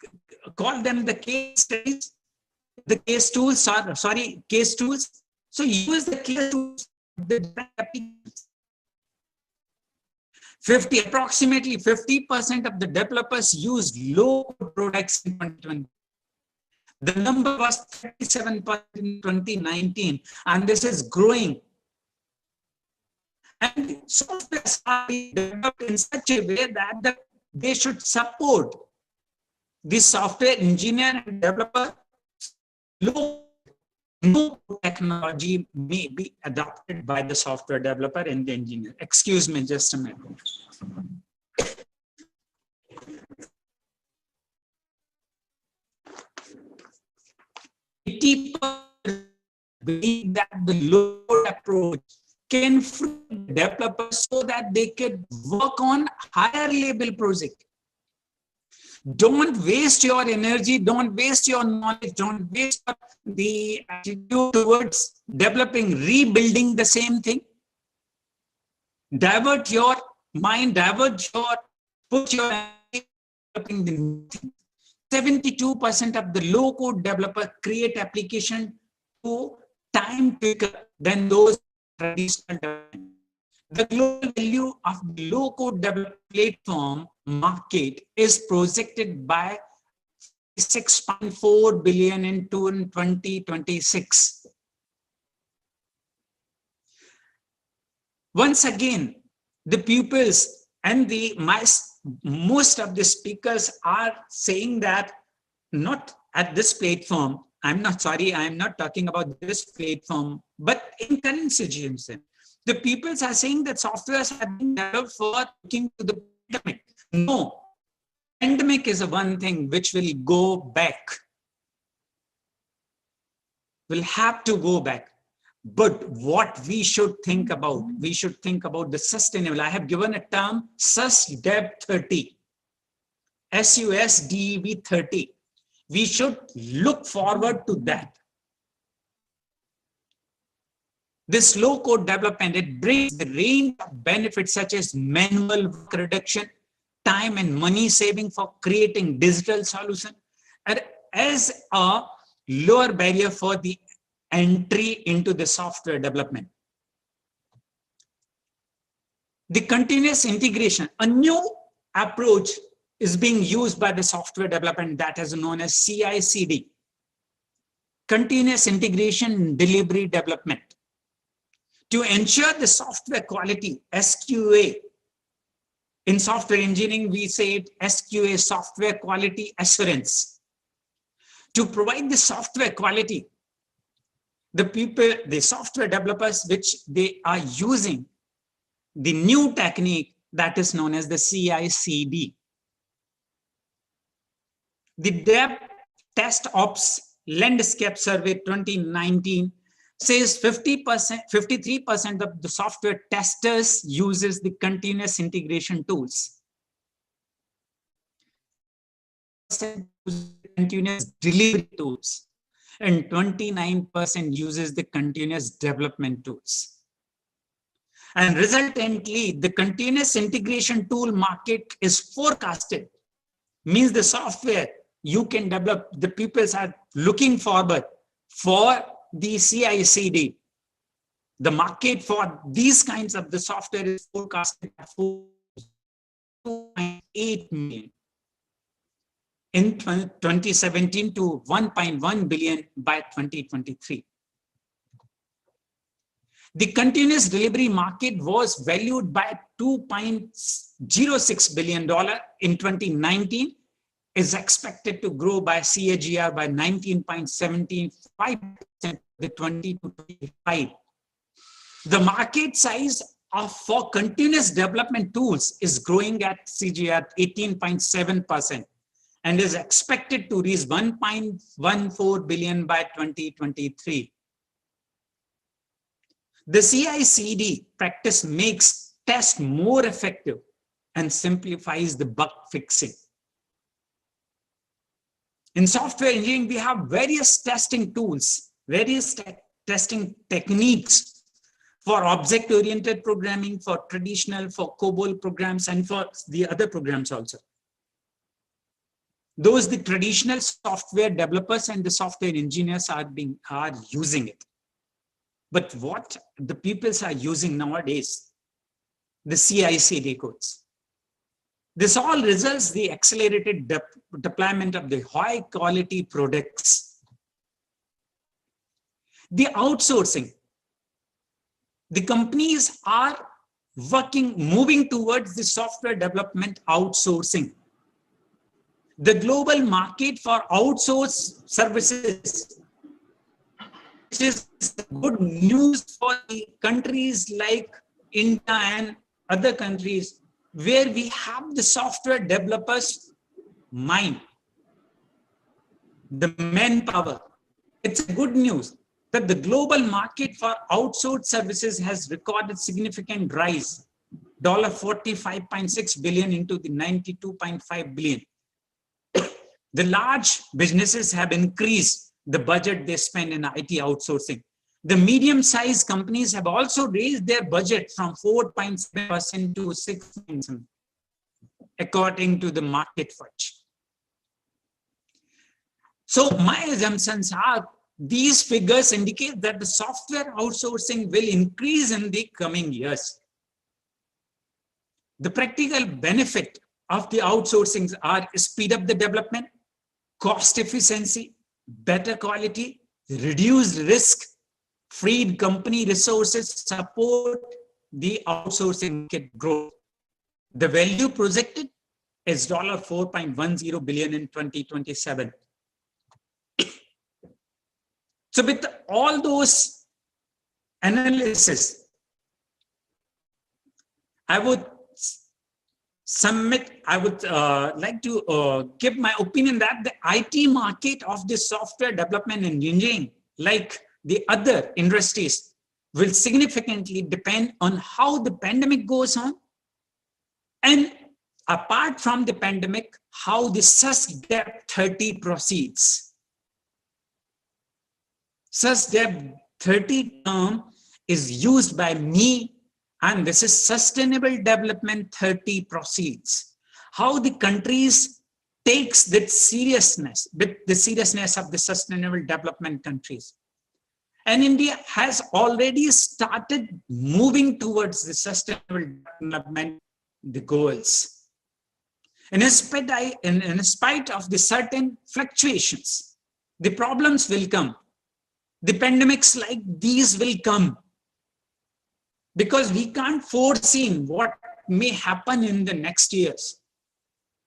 call them the case studies, the case tools, case tools. So use the case tools, the different applications. Approximately 50% of the developers use low-code products in 2020. The number was 37% in 2019, and this is growing. And software are developed in such a way that they should support the software engineer and developer. No technology may be adopted by the software developer and the engineer. Excuse me, just a minute. Believe that the load approach can free developers so that they can work on higher level project. Don't waste your energy, don't waste your knowledge, don't waste the attitude towards developing, rebuilding the same thing. Divert your mind, put your energy developing the new thing. 72% of the low-code developer create application to time quicker than those traditional development. The global value of the low-code development platform market is projected by 6.4 billion in 2026. Once again, the pupils and most of the speakers are saying that not at this platform. I'm not talking about this platform, but in current situation. The peoples are saying that softwares have been developed for looking to the pandemic. No, pandemic is one thing which will go back. We'll have to go back. But what we should think about, the sustainable. I have given a term, SUSDEV 30. SUSDEV 30. We should look forward to that. This low-code development, it brings the range of benefits such as manual work reduction, time and money saving for creating digital solution, and as a lower barrier for the entry into the software development. The continuous integration, a new approach is being used by the software development that is known as CI/CD, continuous integration delivery development. To ensure the software quality, SQA. In software engineering, we say SQA, software quality assurance. To provide the software quality, the software developers, which they are using the new technique that is known as the CI/CD. The Dev Test Ops Landscape Survey 2019 says 53% of the software testers uses the continuous integration tools. Continuous delivery tools, and 29% uses the continuous development tools. And resultantly, the continuous integration tool market is forecasted, means the software you can develop, the people are looking forward for the CI/CD. The market for these kinds of the software is forecasted at 2.8 million in 2017 to 1.1 billion by 2023. The continuous delivery market was valued by $2.06 billion in 2019, is expected to grow by CAGR by 19.75% the 2025. The market size for continuous development tools is growing at CAGR 18.7% and is expected to reach 1.14 billion by 2023. The CI/CD practice makes tests more effective and simplifies the bug fixing. In software engineering, we have various testing tools, various testing techniques for object-oriented programming, for traditional, for COBOL programs, and for the other programs also. Those the traditional software developers and the software engineers are using it. But what the peoples are using nowadays, the CI/CD codes. This all results the accelerated deployment of the high quality products. The outsourcing. The companies are moving towards the software development outsourcing. The global market for outsourced services, which is good news for the countries like India and other countries where we have the software developers' mind, the manpower. It's good news that the global market for outsourced services has recorded significant rise, $45.6 billion into the $92.5 billion. The large businesses have increased the budget they spend in IT outsourcing. The medium-sized companies have also raised their budget from 4.7% to 6%, according to the Market Watch. So my assumptions are these figures indicate that the software outsourcing will increase in the coming years. The practical benefit of the outsourcing are speed up the development, cost efficiency, better quality, reduced risk, freed company resources, support the outsourcing market growth. The value projected is $4.10 billion in 2027. So with all those analysis, I would like to give my opinion that the IT market of the software development and engineering, like the other industries, will significantly depend on how the pandemic goes on, and apart from the pandemic, how the SUSDEP 30 proceeds. SUSDEP 30 term is used by me, and this is Sustainable Development 30 proceeds. How the countries takes that seriousness, with the seriousness of the sustainable development countries. And India has already started moving towards the sustainable development, the goals. And in spite of the certain fluctuations, the problems will come. The pandemics like these will come, because we can't foresee what may happen in the next years.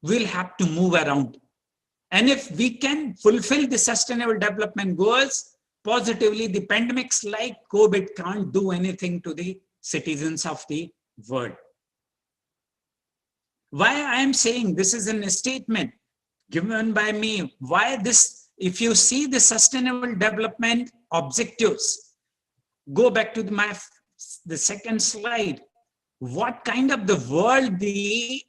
We'll have to move around. And if we can fulfill the sustainable development goals, positively, the pandemics like COVID can't do anything to the citizens of the world. Why I am saying this is a statement given by me, why this, if you see the sustainable development objectives, go back to the second slide. What kind of the world the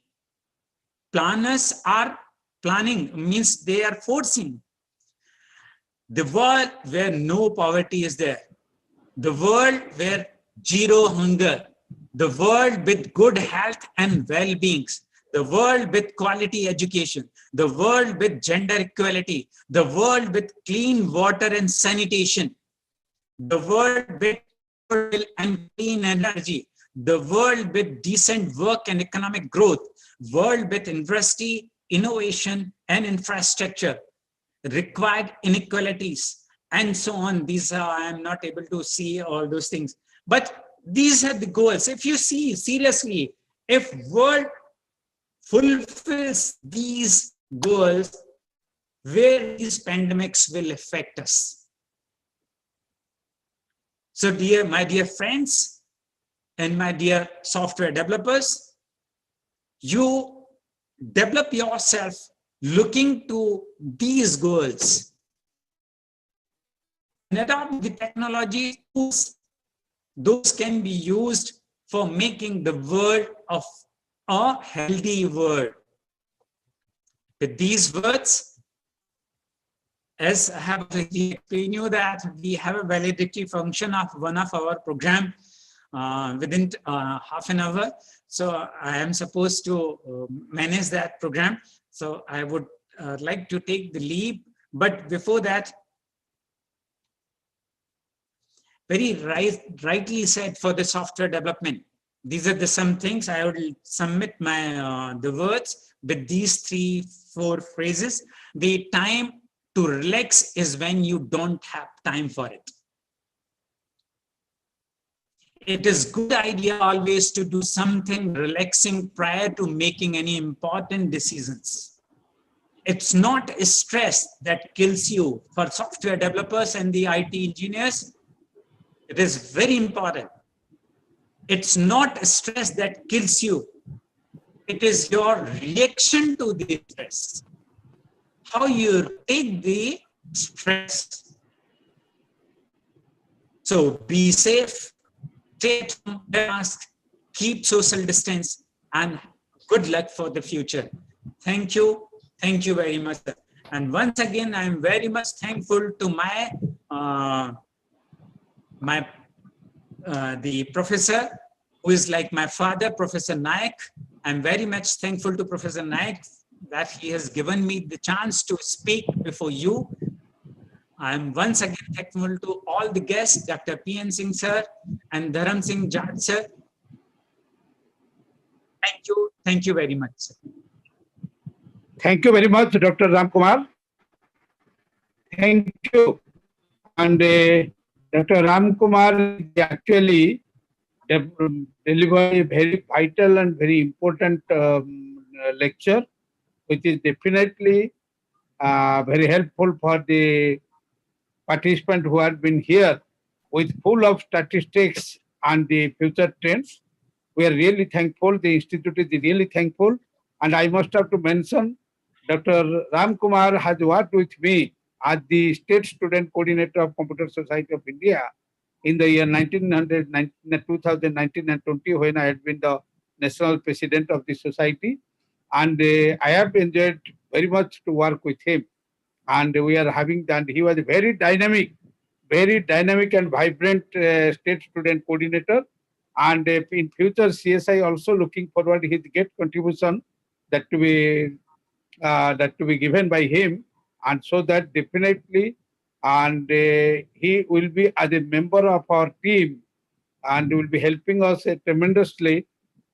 planners are planning, means they are forcing. The world where no poverty is there. The world where zero hunger. The world with good health and well-beings. The world with quality education. The world with gender equality. The world with clean water and sanitation. The world with and clean energy, the world with decent work and economic growth, world with industry, innovation and infrastructure, required inequalities, and so on. These are, I am not able to see all those things, but these are the goals. If you see seriously, if world fulfills these goals, where these pandemics will affect us. So my dear friends and my dear software developers, you develop yourself looking to these goals. And adopt the technology tools. Those can be used for making the world of a healthy world. With these words, as I have explained you that we have a validity function of one of our program within half an hour. So I am supposed to manage that program. So I would like to take the lead. But before that, very rightly said for the software development. These are the some things I would submit my the words with these 3-4 phrases. The time to relax is when you don't have time for it. It is good idea always to do something relaxing prior to making any important decisions. It's not stress that kills you. For software developers and the IT engineers, it is very important. It's not stress that kills you. It is your reaction to the stress. How you take the stress. So be safe, stay at home, mask, keep social distance, and good luck for the future. Thank you. Thank you very much. And once again, I am very much thankful to the professor who is like my father, Professor Naik. I'm very much thankful to Professor Naik that he has given me the chance to speak before you. I'm once again thankful to all the guests, Dr. P.N. Singh sir and Dharam Singh Jat sir. Thank you very much, sir. Thank you very much, Dr. Ram Kumar. Thank you. And Dr. Ram Kumar actually delivered a very vital and very important lecture, which is definitely very helpful for the participants who have been here with full of statistics and the future trends. We are really thankful. The Institute is really thankful. And I must have to mention, Dr. Ram Kumar has worked with me as the State Student Coordinator of Computer Society of India in the year 2019 and 20, when I had been the National President of the Society. And I have enjoyed very much to work with him. And we are having done, he was a very dynamic and vibrant State Student Coordinator. And in future, CSI also looking forward his great contribution that to be given by him, and so that definitely, and he will be as a member of our team, and will be helping us tremendously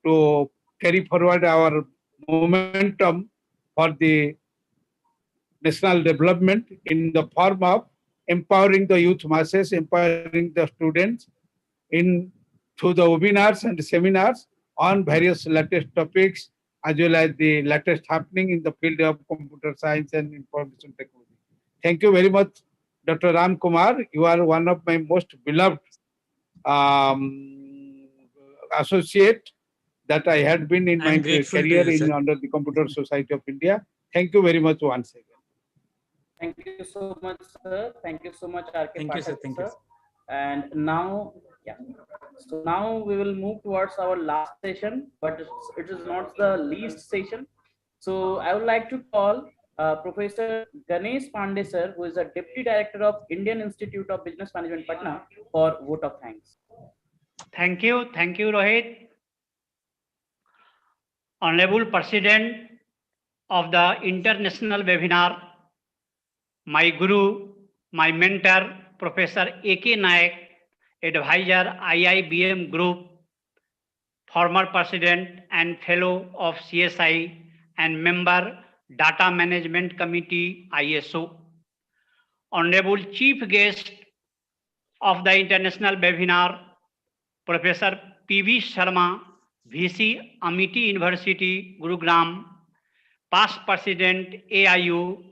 to carry forward our momentum for the national development in the form of empowering the youth masses, empowering the students through the webinars and seminars on various latest topics, as well as the latest happening in the field of computer science and information technology. Thank you very much, Dr. Ram Kumar. You are one of my most beloved associate that I had been in my career under the Computer Society of India. Thank you very much once again. Thank you so much, sir. Thank you so much, R.K. Thank you, sir. Thank you. And now, so now we will move towards our last session, but it is not the least session. So I would like to call Professor Ganesh Pandey, sir, who is a Deputy Director of Indian Institute of Business Management, Patna, for vote of thanks. Thank you, Rohit. Honorable President of the International Webinar, my Guru, my mentor, Professor A.K. Naik, Advisor, IIBM Group, former President and Fellow of CSI and Member, Data Management Committee, ISO. Honorable Chief Guest of the International Webinar, Professor P.V. Sharma, VC, Amity University, Gurugram, past President, AIU,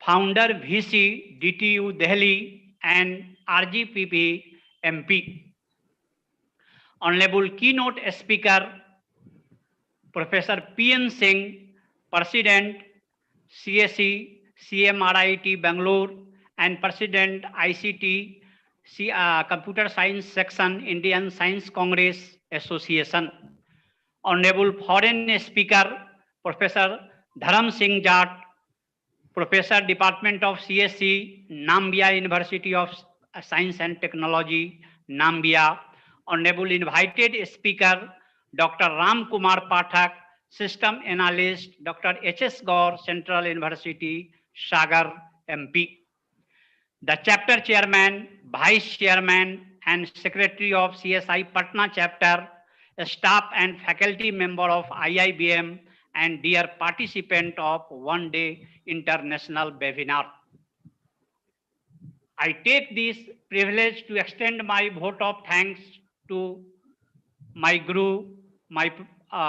Founder, VC, DTU, Delhi, and RGPP, MP. Honorable Keynote Speaker, Professor P.N. Singh, President, CSE, CMRIT, Bangalore, and President, ICT, Computer Science Section, Indian Science Congress Association. Honorable Foreign Speaker, Professor Dharam Singh Jat, Professor, Department of CSC, Nambia University of Science and Technology, Nambia. Honorable invited speaker, Dr. Ram Kumar Pathak, System Analyst, Dr. H.S. Gaur, Central University, Sagar, MP. The chapter chairman, vice chairman, and secretary of CSI Patna chapter, staff and faculty member of IIBM, and dear participant of one-day international webinar. I take this privilege to extend my vote of thanks to my guru, my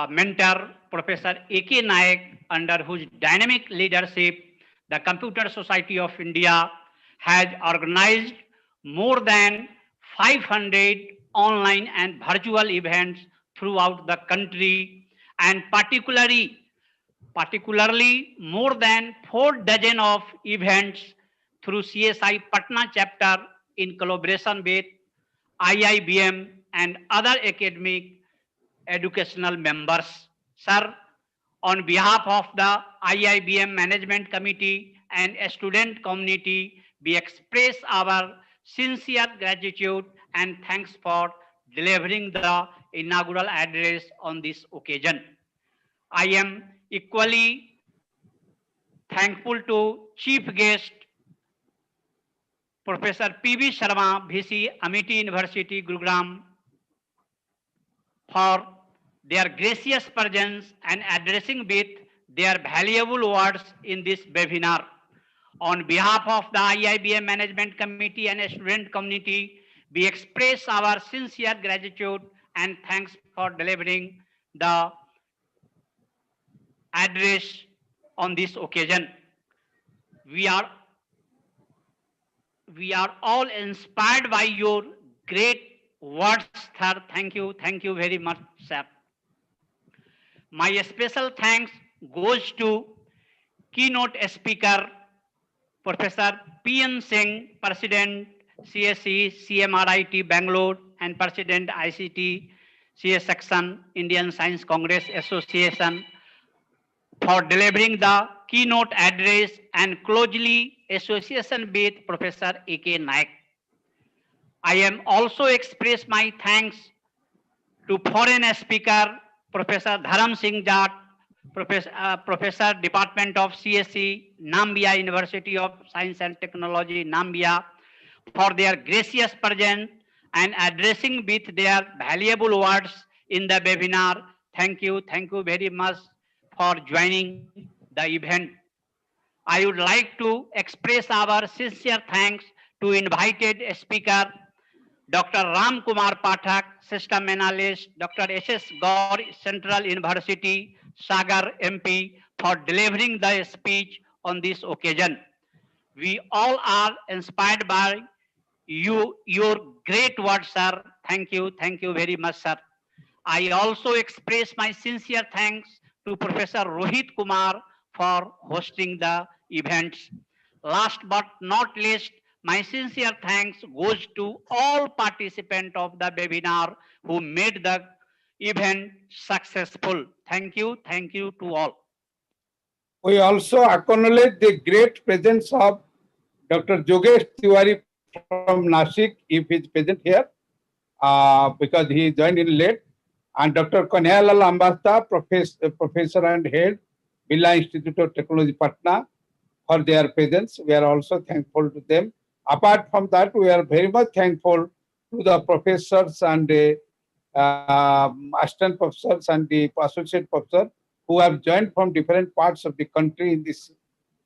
mentor, Professor A.K. Naik, under whose dynamic leadership the Computer Society of India has organized more than 500 online and virtual events throughout the country, and particularly more than 4 dozen of events through CSI Patna chapter in collaboration with IIBM and other academic educational members. Sir, on behalf of the IIBM Management Committee and student community, we express our sincere gratitude and thanks for delivering the inaugural address on this occasion. I am equally thankful to Chief Guest Professor P.V. Sharma, VC, Amity University, Gurugram, for their gracious presence and addressing with their valuable words in this webinar. On behalf of the IIBM Management Committee and student community, we express our sincere gratitude and thanks for delivering the address on this occasion. We are all inspired by your great words, sir. Thank you very much, sir. My special thanks goes to keynote speaker, Professor P.N. Singh, President CSE, CMRIT Bangalore, and President ICT CS Section, Indian Science Congress Association, for delivering the keynote address and closely association with Professor A.K. Naik. I am also express my thanks to foreign speaker, Professor Dharam Singh Jat, Professor Department of CSE, Nambia University of Science and Technology, Nambia, for their gracious presence and addressing with their valuable words in the webinar. Thank you very much for joining the event. I would like to express our sincere thanks to invited speaker, Dr. Ram Kumar Pathak, System Analyst, Dr. H.S. Gaur, Central University, Sagar, MP, for delivering the speech on this occasion. We all are inspired by your great words, sir. Thank you very much, sir. I also express my sincere thanks to Professor Rohit Kumar for hosting the events. Last but not least, my sincere thanks goes to all participants of the webinar who made the event successful. Thank you to all. We also acknowledge the great presence of Dr. Yogesh Tiwari from Nashik, if he is present here, because he joined in late, and Dr. Kanhaiyalal Ambasta, Professor and Head, Birla Institute of Technology, Patna, for their presence. We are also thankful to them. Apart from that, we are very much thankful to the professors and the assistant professors and the associate professors who have joined from different parts of the country in this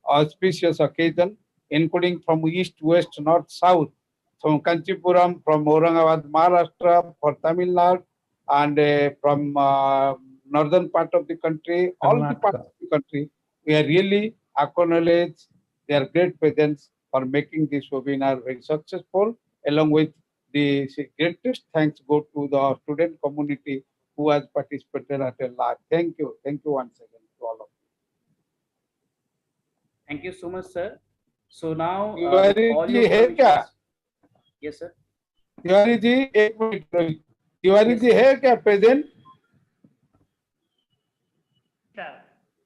auspicious occasion, including from east, west, north, south, from Kanchipuram, from Aurangabad, Maharashtra, for Tamil Nadu, and from northern part of the country, all the parts of the country. We are really acknowledge their great presence for making this webinar very successful, along with the greatest thanks go to the student community who has participated at a large. Thank you once again to all of you. Thank you so much, sir. So now, Tiwari ji hai kya? Yes, sir. Tiwari ji, ek minute. Tiwari ji hai kya present? Sir.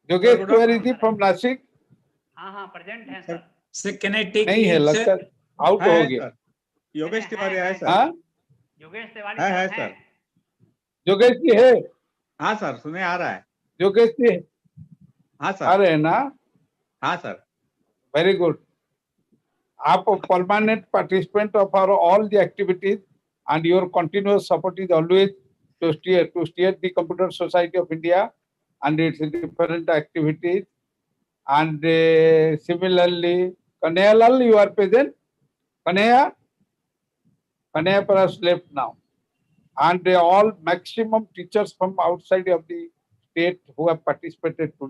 Yogesh Tiwari ji from Nashik. हाँ हाँ present है sir. Sir, can I take नहीं है lead, लगता sir? Out हो गया sir Yogesh Tiwari है sir. हाँ योगेश तिवारी है सर सर। हैं। योगेश जी है हाँ सर सुने आ रहा है। योगेश जी हाँ आ सर। रहे हैं ना हाँ सर। वेरी गुड आप permanent participant of our all the activities and your continuous support is always to steer the Computer Society of India and its different activities. And similarly, Kanayalal, you are present. Kanaya perhaps left now. And all maximum teachers from outside of the state who have participated today.